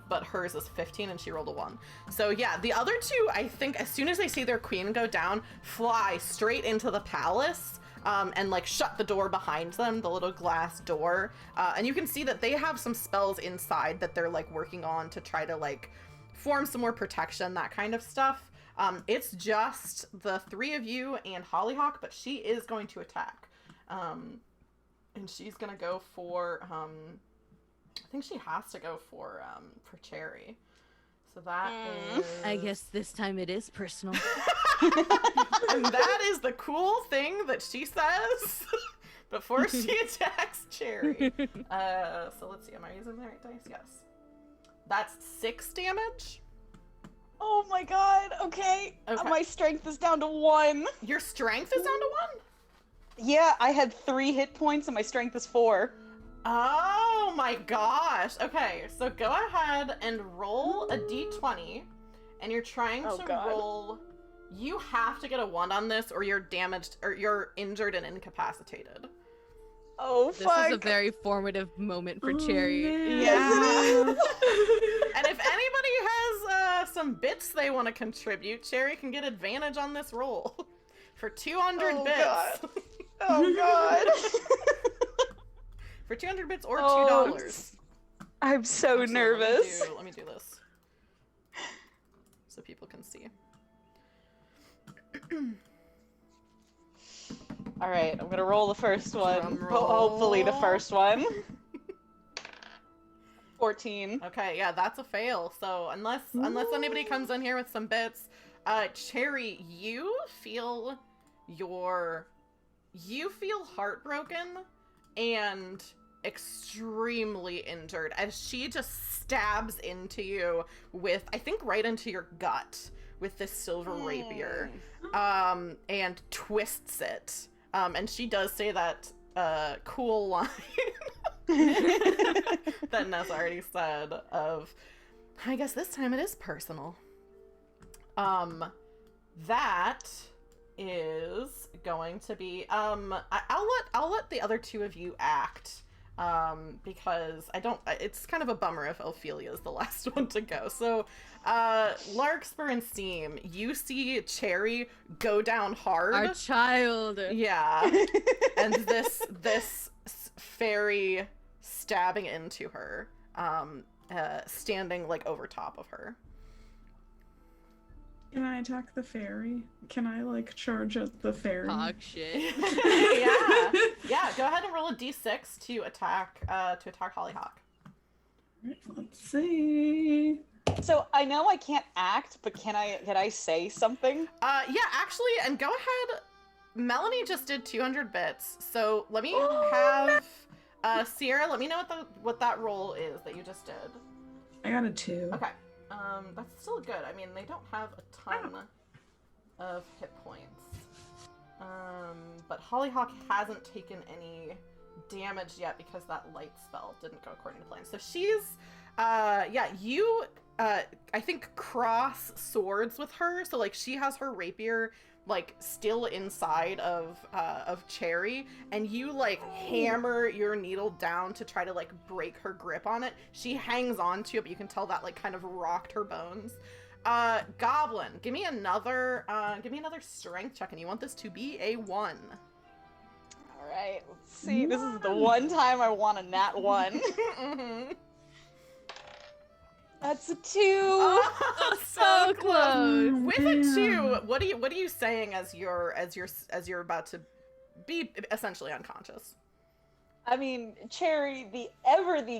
But hers is 15 and she rolled a 1. So yeah, the other 2, I think as soon as they see their queen go down, fly straight into the palace, and like shut the door behind them, the little glass door. And you can see that they have some spells inside that they're like working on to try to like form some more protection, that kind of stuff. It's just the 3 of you and Hollyhock, but she is going to attack. And she's gonna go for, I think she has to go for Cherry. So that is... I guess this time it is personal. And that is the cool thing that she says before she attacks Cherry. So let's see, am I using the right dice? Yes. That's 6 damage. Oh my god, okay. My strength is down to 1. Your strength is down to 1? Yeah, I had 3 hit points and my strength is 4. Oh my gosh. Okay, so go ahead and roll a d20, and you're trying to roll... You have to get a 1 on this, or you're damaged, or you're injured and incapacitated. Oh, fuck. This is a very formative moment for Cherry. Yeah. And if anybody has some bits they want to contribute, Cherry can get advantage on this roll for 200 bits. God. Oh god. For 200 bits or $2. I'm so nervous. Let me do this so people can see. All right, I'm gonna roll the first one. Hopefully the first one. 14. Okay, yeah, that's a fail. So unless anybody comes in here with some bits, Cherry, you feel heartbroken and extremely injured as she just stabs into you with, I think, right into your gut with this silver rapier, and twists it. And she does say that cool line that Ness already said of, I guess this time it is personal. That is going to be, I'll let the other 2 of you act, because it's kind of a bummer if Ophelia is the last one to go. So, Larkspur and Seam, you see Cherry go down hard. Our child. Yeah. And this fairy stabbing into her, standing like over top of her. Can I attack the fairy? Can I like charge at the fairy? Talk shit. Yeah. Go ahead and roll a d6 to attack Hollyhock. Right, let's see. So I know I can't act, but can I say something? Yeah, actually, and go ahead. Melanie just did 200 bits, so let me have Sierra. Let me know what that roll is that you just did. I got a 2. Okay. That's still good. I mean, they don't have a ton of hit points. But Hollyhock hasn't taken any damage yet because that light spell didn't go according to plan. So she's, you, I think, cross swords with her. So, like, she has her rapier, like, still inside of Cherry, and you, like, hammer your needle down to try to, like, break her grip on it. She hangs on to it, but you can tell that, like, kind of rocked her bones. Goblin, give me another strength check, and you want this to be a 1. All right, let's see. This is the one time I want a nat 1. Mm-hmm. That's a 2. Oh, so close. With a 2, what are you saying as you're about to be essentially unconscious? I mean, Cherry, the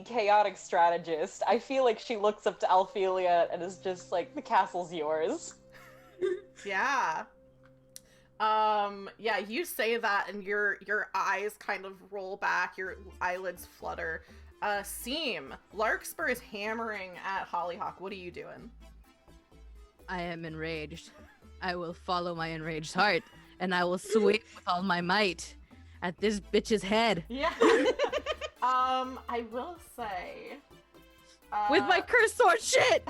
chaotic strategist, I feel like she looks up to Ophelia and is just like, the castle's yours. Yeah. Yeah, you say that and your eyes kind of roll back, your eyelids flutter. Seam, Larkspur is hammering at Hollyhock. What are you doing? I am enraged. I will follow my enraged heart, and I will sweep with all my might at this bitch's head. Yeah. I will say... With my cursed sword shit!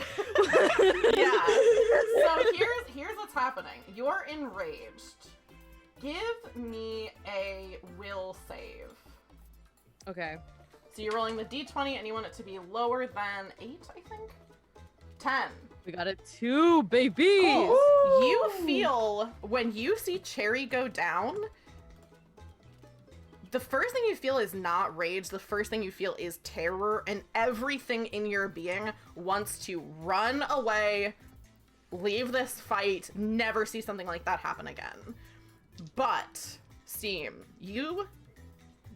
Yeah. So here's what's happening. You're enraged. Give me a will save. Okay. So you're rolling the d20 and you want it to be lower than 8, I think? 10. We got a 2, baby! Cool. You feel, when you see Cherry go down, the first thing you feel is not rage. The first thing you feel is terror, and everything in your being wants to run away, leave this fight, never see something like that happen again. But, Steam, you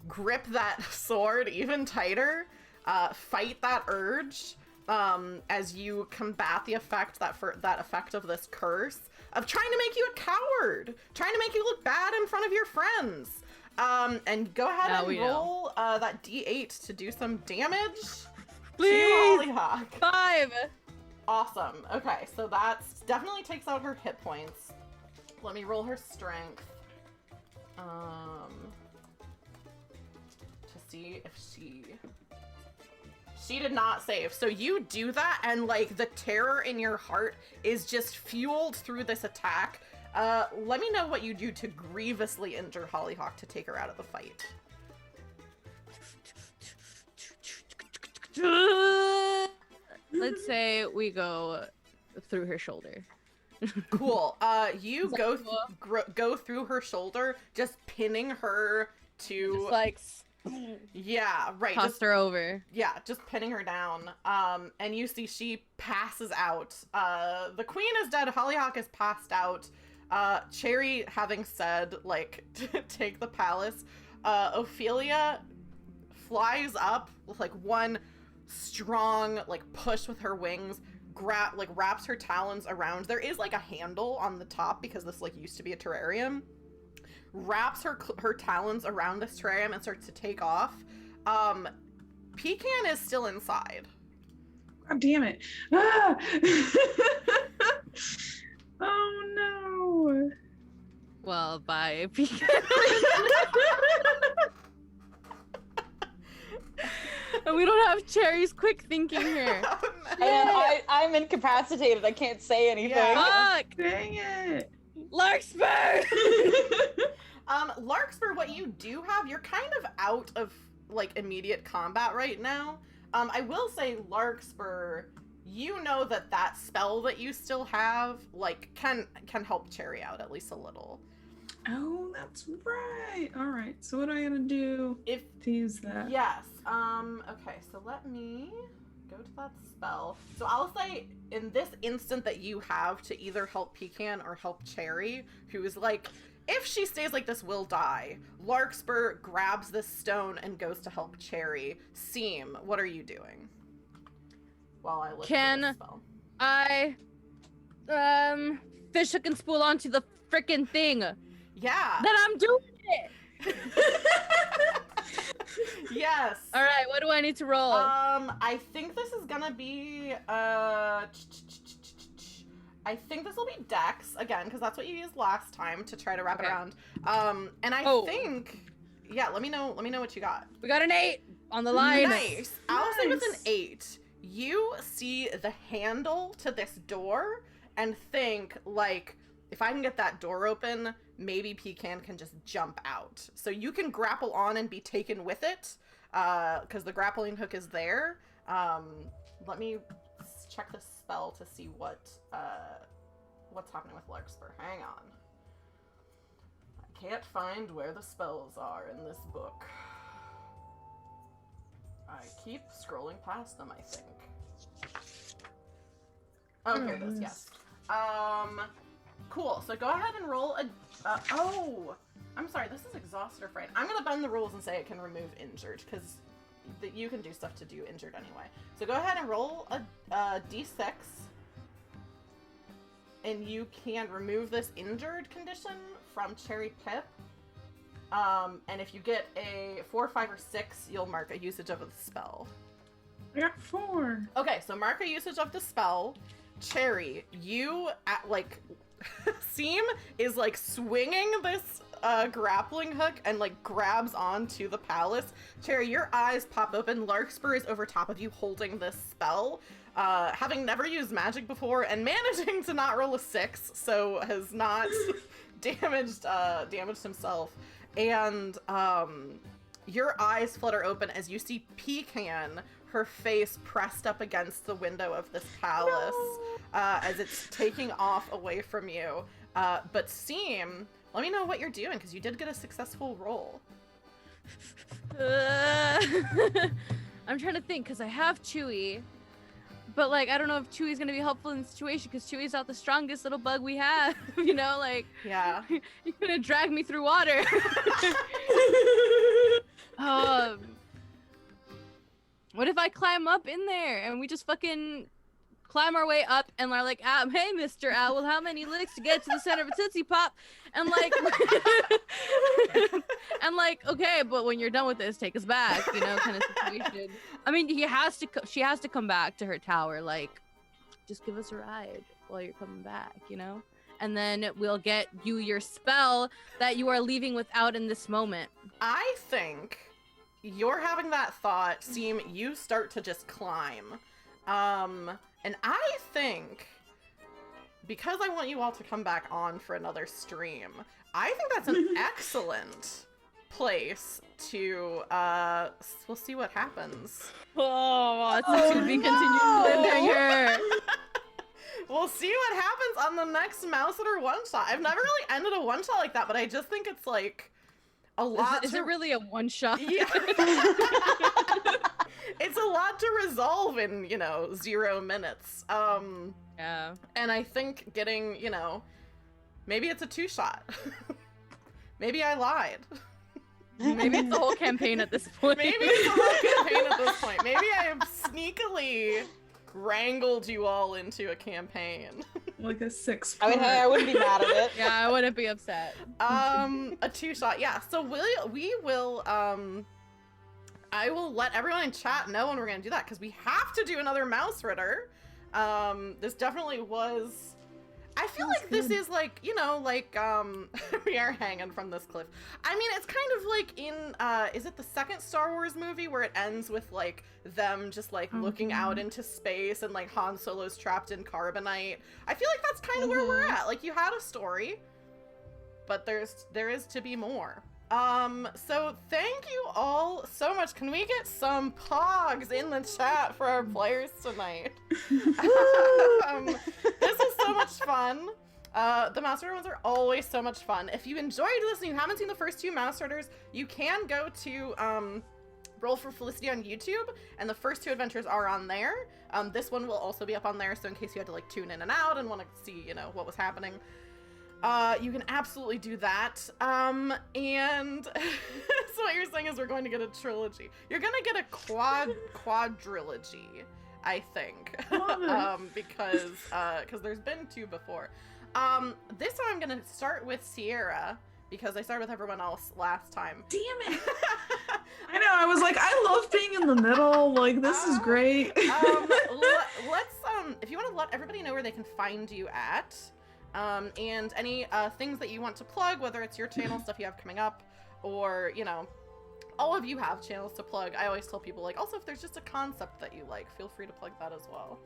grip that sword even tighter, fight that urge, as you combat the effect that effect of this curse of trying to make you a coward, trying to make you look bad in front of your friends. And go ahead and roll that d8 to do some damage. Please! To Hollyhock. 5! Awesome. Okay, so that definitely takes out her hit points. Let me roll her strength. To see if she did not save. So you do that, and like the terror in your heart is just fueled through this attack. Let me know what you do to grievously injure Hollyhock to take her out of the fight. Let's say we go through her shoulder. Cool. You go through her shoulder, just pinning her to... Just like... Yeah, right. Tossed her over. Yeah, just pinning her down. And you see she passes out. The queen is dead. Hollyhock is passed out. Cherry, having said, like, take the palace, Ophelia flies up with, like, one strong, like, push with her wings, wraps her talons around. There is, like, a handle on the top because this, like, used to be a terrarium. Wraps her talons around this terrarium and starts to take off. Pecan is still inside. God damn it. Ah! Oh no. Well, bye, Pecan. And we don't have Cherry's quick thinking here. And I'm incapacitated. I can't say anything. Yeah. Fuck! Dang it. Larkspur! Larkspur, what you do have, you're kind of out of, like, immediate combat right now. I will say, Larkspur, you know that spell that you still have, like, can help Cherry out at least a little. Oh, that's right. All right. So what do I gotta do to use that? Yes. Okay, so let me go to that spell. So I'll say in this instant that you have to either help Pecan or help Cherry, who is like, if she stays like this, will die. Larkspur grabs this stone and goes to help Cherry. Seam, what are you doing? While I look for this spell. I fish hook and spool onto the frickin' thing. Yeah. Then I'm doing it. Yes. All right, what do I need to roll? I think this is gonna be I think this will be Dex again because that's what you used last time to try to wrap it around. And I think, yeah. Let me know what you got. We got an 8 on the line. Nice. I'll say with an 8, you see the handle to this door and think like, if I can get that door open, maybe Pecan can just jump out. So you can grapple on and be taken with it, because the grappling hook is there. Let me check the spell to see what's happening with Larkspur. Hang on. I can't find where the spells are in this book. I keep scrolling past them, I think. Oh, here it is, yes. Cool, so go ahead and roll a... oh! I'm sorry, this is exhausted or fright. I'm gonna bend the rules and say it can remove injured, because you can do stuff to do injured anyway. So go ahead and roll a d6. and you can remove this injured condition from Cherry Pipp. And if you get a 4, 5, or 6, you'll mark a usage of the spell. I got 4. Okay, so mark a usage of the spell. Cherry, you Seam is like swinging this grappling hook and like grabs onto the palace. Cherry, your eyes pop open. Larkspur is over top of you holding this spell. Having never used magic before and managing to not roll a 6, so has not damaged himself. And your eyes flutter open as you see Pecan, her face pressed up against the window of this palace, as it's taking off away from you. But Seam, let me know what you're doing, because you did get a successful roll. I'm trying to think, because I have Chewy, but like I don't know if Chewy's gonna be helpful in the situation, because Chewy's not the strongest little bug we have. You know, like, yeah, you're gonna drag me through water. What if I climb up in there and we just fucking climb our way up and are like, hey, Mr. Owl, how many licks to get to the center of a Tootsie Pop? And like, and like, okay, but when you're done with this, take us back, you know, kind of situation. I mean, she has to come back to her tower. Like, just give us a ride while you're coming back, you know? And then we'll get you your spell that you are leaving without in this moment. I think you're having that thought, Seam, you start to just climb. And I think, because I want you all to come back on for another stream, I think that's an excellent place to, we'll see what happens. Oh, it's a to be continued cliffhanger. We'll see what happens on the next Mausritter one-shot. I've never really ended a one-shot like that, but I just think it's like a lot. Is it really a one-shot? Yeah. It's a lot to resolve in, 0 minutes. Yeah. And I think getting, maybe it's a 2-shot. Maybe I lied. Maybe it's the whole campaign at this point. Maybe it's the whole campaign at this point. Maybe I have sneakily wrangled you all into a campain. Like a 6. I mean, hey, I wouldn't be mad at it. Yeah, I wouldn't be upset. A 2-shot, yeah. So we will, I will let everyone in chat know when we're gonna do that, because we have to do another Mausritter. This definitely was, I feel like this is like, we are hanging from this cliff. I mean, it's kind of like in, is it the second Star Wars movie where it ends with like them just like looking out into space and like Han Solo's trapped in carbonite? I feel like that's kind of where we're at. Like, you had a story, but there is to be more. So thank you all so much. Can we get some pogs in the chat for our players tonight? This is so much fun. The Mausritter ones are always so much fun. If you enjoyed this and you haven't seen the first 2 Mausritters, you can go to Roll for Felicity on YouTube, and the first 2 adventures are on there. This one will also be up on there, so in case you had to like tune in and out and want to see, what was happening. You can absolutely do that. And so what you're saying is we're going to get a trilogy. You're gonna get a quadrilogy, I think. Because there's been 2 before. This time I'm gonna start with Sierra, because I started with everyone else last time. Damn it! I know, I was like, I love being in the middle. Like, this is great. Let's if you want to let everybody know where they can find you at. And any things that you want to plug, whether it's your channel stuff you have coming up, or, all of you have channels to plug. I always tell people, like, also if there's just a concept that you like, feel free to plug that as well.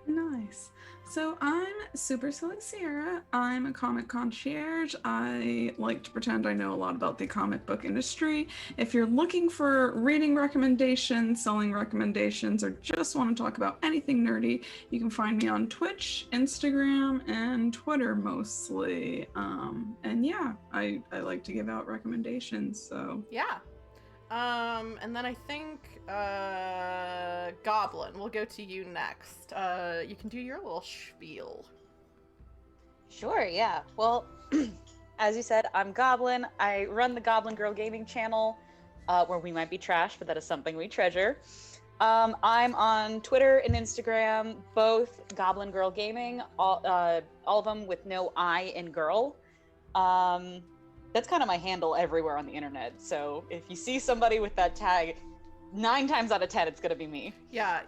Nice. So I'm Super Silly Sierra. I'm a comic concierge. I like to pretend I know a lot about the comic book industry. If you're looking for reading recommendations, selling recommendations, or just want to talk about anything nerdy, you can find me on Twitch, Instagram, and Twitter mostly. And yeah, I like to give out recommendations, so. Yeah. And then I think, Goblin, we'll go to you next. You can do your little spiel. Sure, yeah. Well, as you said, I'm Goblin. I run the Goblin Girl Gaming channel, where we might be trash, but that is something we treasure. I'm on Twitter and Instagram, both Goblin Girl Gaming, all of them with no I in girl. That's kind of my handle everywhere on the internet. So if you see somebody with that tag, 9 times out of 10, it's gonna be me. Yeah,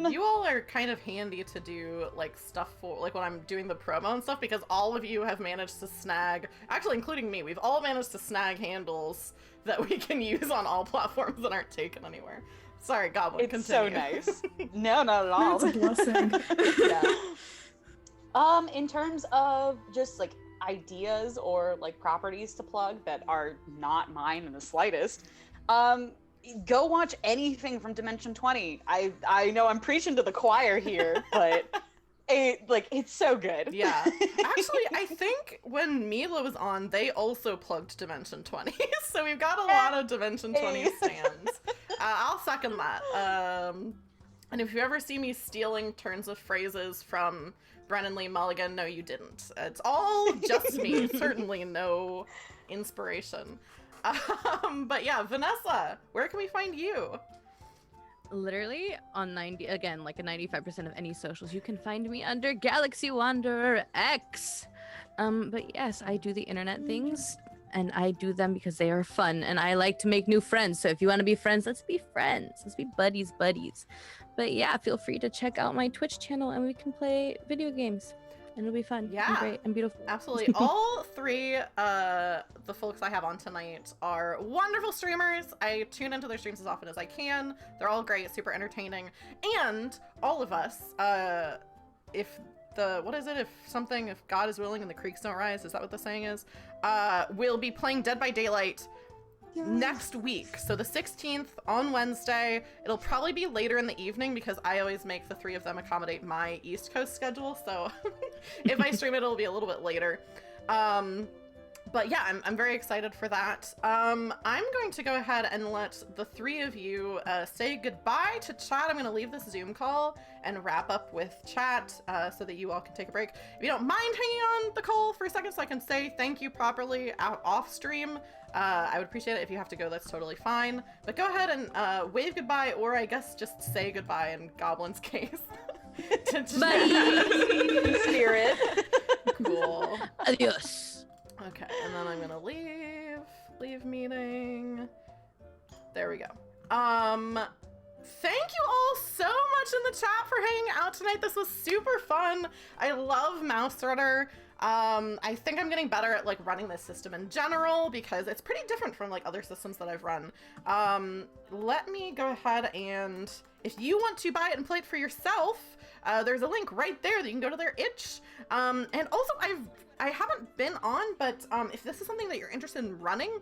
you all are kind of handy to do like stuff for, like when I'm doing the promo and stuff, because all of you have managed to snag, actually including me, we've all managed to snag handles that we can use on all platforms that aren't taken anywhere. Sorry, Goblin, It's continue. so nice. No, not at all. That's a blessing. Yeah. In terms of just like ideas or like properties to plug that are not mine in the slightest, go watch anything from Dimension 20. I know I'm preaching to the choir here, but it's so good. Yeah. Actually, I think when Mila was on, they also plugged Dimension 20. So we've got a lot of Dimension 20 stands. I'll second that. And if you ever see me stealing turns of phrases from Brennan Lee Mulligan, no, you didn't. It's all just me. Certainly no inspiration. But yeah, Vanessa, where can we find you? Literally on 95% of any socials, you can find me under Galaxy Wanderer X. But yes, I do the internet things, and I do them because they are fun, and I like to make new friends. So if you want to be friends, let's be friends. Let's be buddies. But yeah, feel free to check out my Twitch channel, and we can play video games. And it'll be fun. Yeah. And great and beautiful. Absolutely. All three the folks I have on tonight are wonderful streamers. I tune into their streams as often as I can. They're all great, super entertaining. And all of us, if God is willing and the creeks don't rise, is that what the saying is? We'll be playing Dead by Daylight next week. So the 16th on Wednesday. It'll probably be later in the evening because I always make the three of them accommodate my East Coast schedule. So if I stream it, it'll be a little bit later. But yeah, I'm very excited for that. I'm going to go ahead and let the three of you say goodbye to chat. I'm going to leave this Zoom call and wrap up with chat so that you all can take a break. If you don't mind hanging on the call for a second so I can say thank you properly off stream, I would appreciate it. If you have to go, that's totally fine. But go ahead and wave goodbye, or I guess just say goodbye in Goblin's case. Bye! Spirit. Cool. Adios. Okay, and then I'm gonna leave meeting. There we go. Thank you all so much in the chat for hanging out tonight. This was super fun. I love Mausritter. I think I'm getting better at like running this system in general because it's pretty different from like other systems that I've run. Let me go ahead and if you want to buy it and play it for yourself, there's a link right there that you can go to their itch. And also I haven't been on, but if this is something that you're interested in running,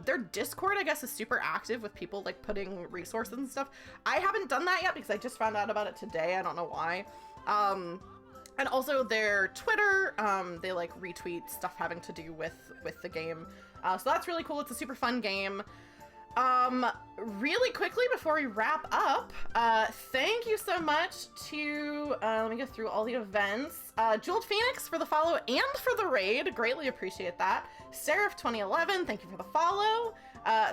their Discord, I guess, is super active with people like putting resources and stuff. I haven't done that yet because I just found out about it today. I don't know why. And also their Twitter, they like retweet stuff having to do with the game. So that's really cool. It's a super fun game. Really quickly before we wrap up, thank you so much to, let me go through all the events. Jeweled Phoenix for the follow and for the raid. Greatly appreciate that. Seraph2011, thank you for the follow.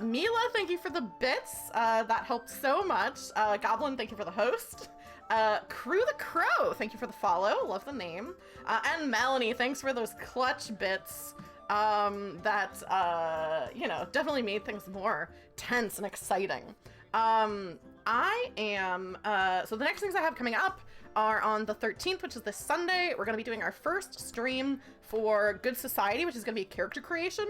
Mila, thank you for the bits. That helped so much. Goblin, thank you for the host. Crew the Crow, thank you for the follow. Love the name. And Melanie, thanks for those clutch bits. That you know, definitely made things more tense and exciting. I am, so the next things I have coming up are on the 13th, which is this Sunday. We're going to be doing our first stream for Good Society, which is going to be character creation.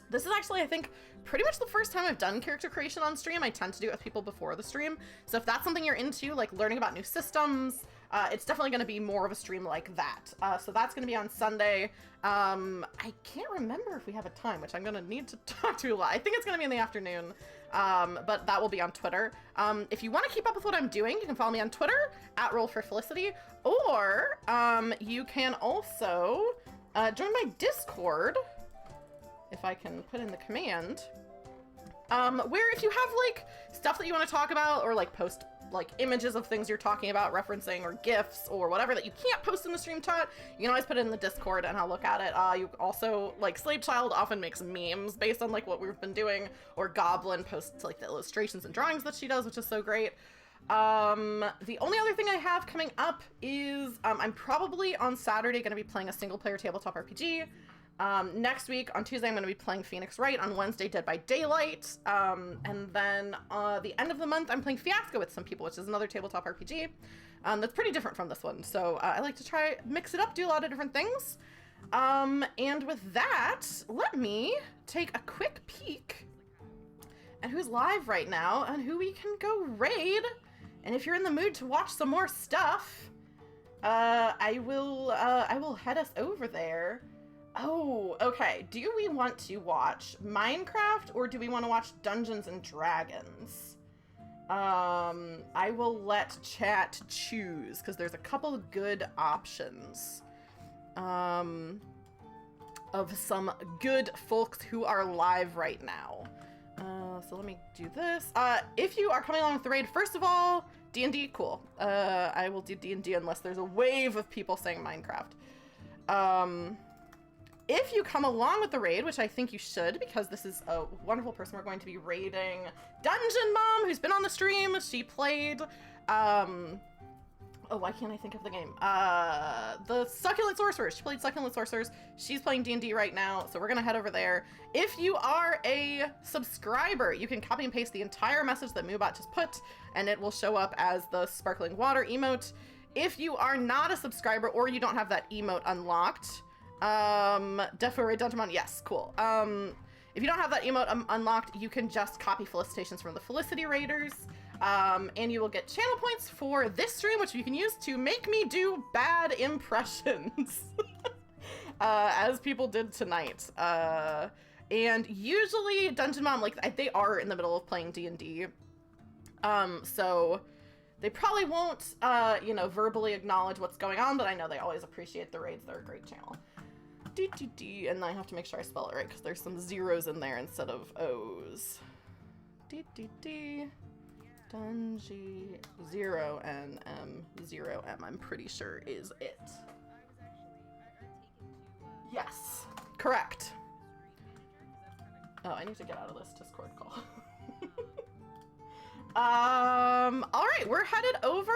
This is actually, I think, pretty much the first time I've done character creation on stream. I tend to do it with people before the stream. So if that's something you're into, like learning about new systems, it's definitely going to be more of a stream like that. So that's going to be on Sunday. I can't remember if we have a time, which I'm going to need to talk to a lot. I think it's going to be in the afternoon, but that will be on Twitter. If you want to keep up with what I'm doing, you can follow me on Twitter at @RollForFelicity, or you can also join my Discord, if I can put in the command, where if you have like stuff that you want to talk about or like post like images of things you're talking about, referencing, or GIFs or whatever that you can't post in the stream chat, you can always put it in the Discord and I'll look at it. You also, like, Slave Child often makes memes based on like what we've been doing, or Goblin posts like the illustrations and drawings that she does, which is so great. The only other thing I have coming up is I'm probably on Saturday going to be playing a single-player tabletop RPG. Next week, on Tuesday, I'm going to be playing Phoenix Wright. On Wednesday, Dead by Daylight. And then the end of the month, I'm playing Fiasco with some people, which is another tabletop RPG. That's pretty different from this one. So I like to try mix it up, do a lot of different things. And with that, let me take a quick peek at who's live right now and who we can go raid. And if you're in the mood to watch some more stuff, I will head us over there. Oh, okay. Do we want to watch Minecraft or do we want to watch Dungeons and Dragons? I will let chat choose because there's a couple of good options. Of some good folks who are live right now. So let me do this. If you are coming along with the raid, first of all, D&D, cool. I will do D&D unless there's a wave of people saying Minecraft. If you come along with the raid, which I think you should, because this is a wonderful person we're going to be raiding, Dungeon Mom, who's been on the stream. She played, oh, why can't I think of the game? The Succulent Sorcerers. She played Succulent Sorcerers. She's playing D&D right now, so we're gonna head over there. If you are a subscriber, you can copy and paste the entire message that Moobot just put, and it will show up as the sparkling water emote. If you are not a subscriber or you don't have that emote unlocked, Defo Dungeon Mon, yes, cool. If you don't have that emote unlocked, you can just copy felicitations from the Felicity Raiders. And you will get channel points for this stream, which you can use to make me do bad impressions, as people did tonight. And usually Dungeon Mom, like, they are in the middle of playing D&D, so they probably won't, you know, verbally acknowledge what's going on, but I know they always appreciate the raids. They're a great channel. And I have to make sure I spell it right, because there's some zeros in there instead of O's. Dungy 0NM 0M, I'm pretty sure is it. Yes, correct. Oh, I need to get out of this Discord call. All right, we're headed over.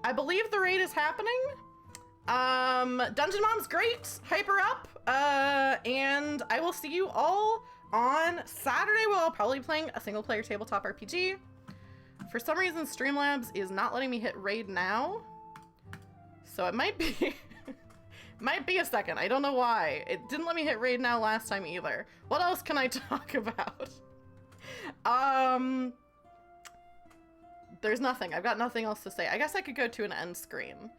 I believe the raid is happening. Dungeon Mom's great. Hype her up. And I will see you all on Saturday where I'll probably be playing a single player tabletop RPG. For some reason, Streamlabs is not letting me hit raid now. So it might be might be a second. I don't know why. It didn't let me hit raid now last time either. What else can I talk about? There's nothing. I've got nothing else to say. I guess I could go to an end screen.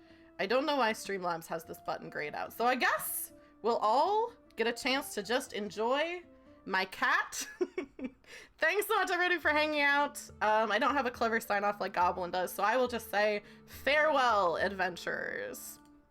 I don't know why Streamlabs has this button grayed out. So I guess we'll all get a chance to just enjoy my cat. Thanks so much everybody for hanging out. I don't have a clever sign off like Goblin does, so I will just say farewell, adventurers.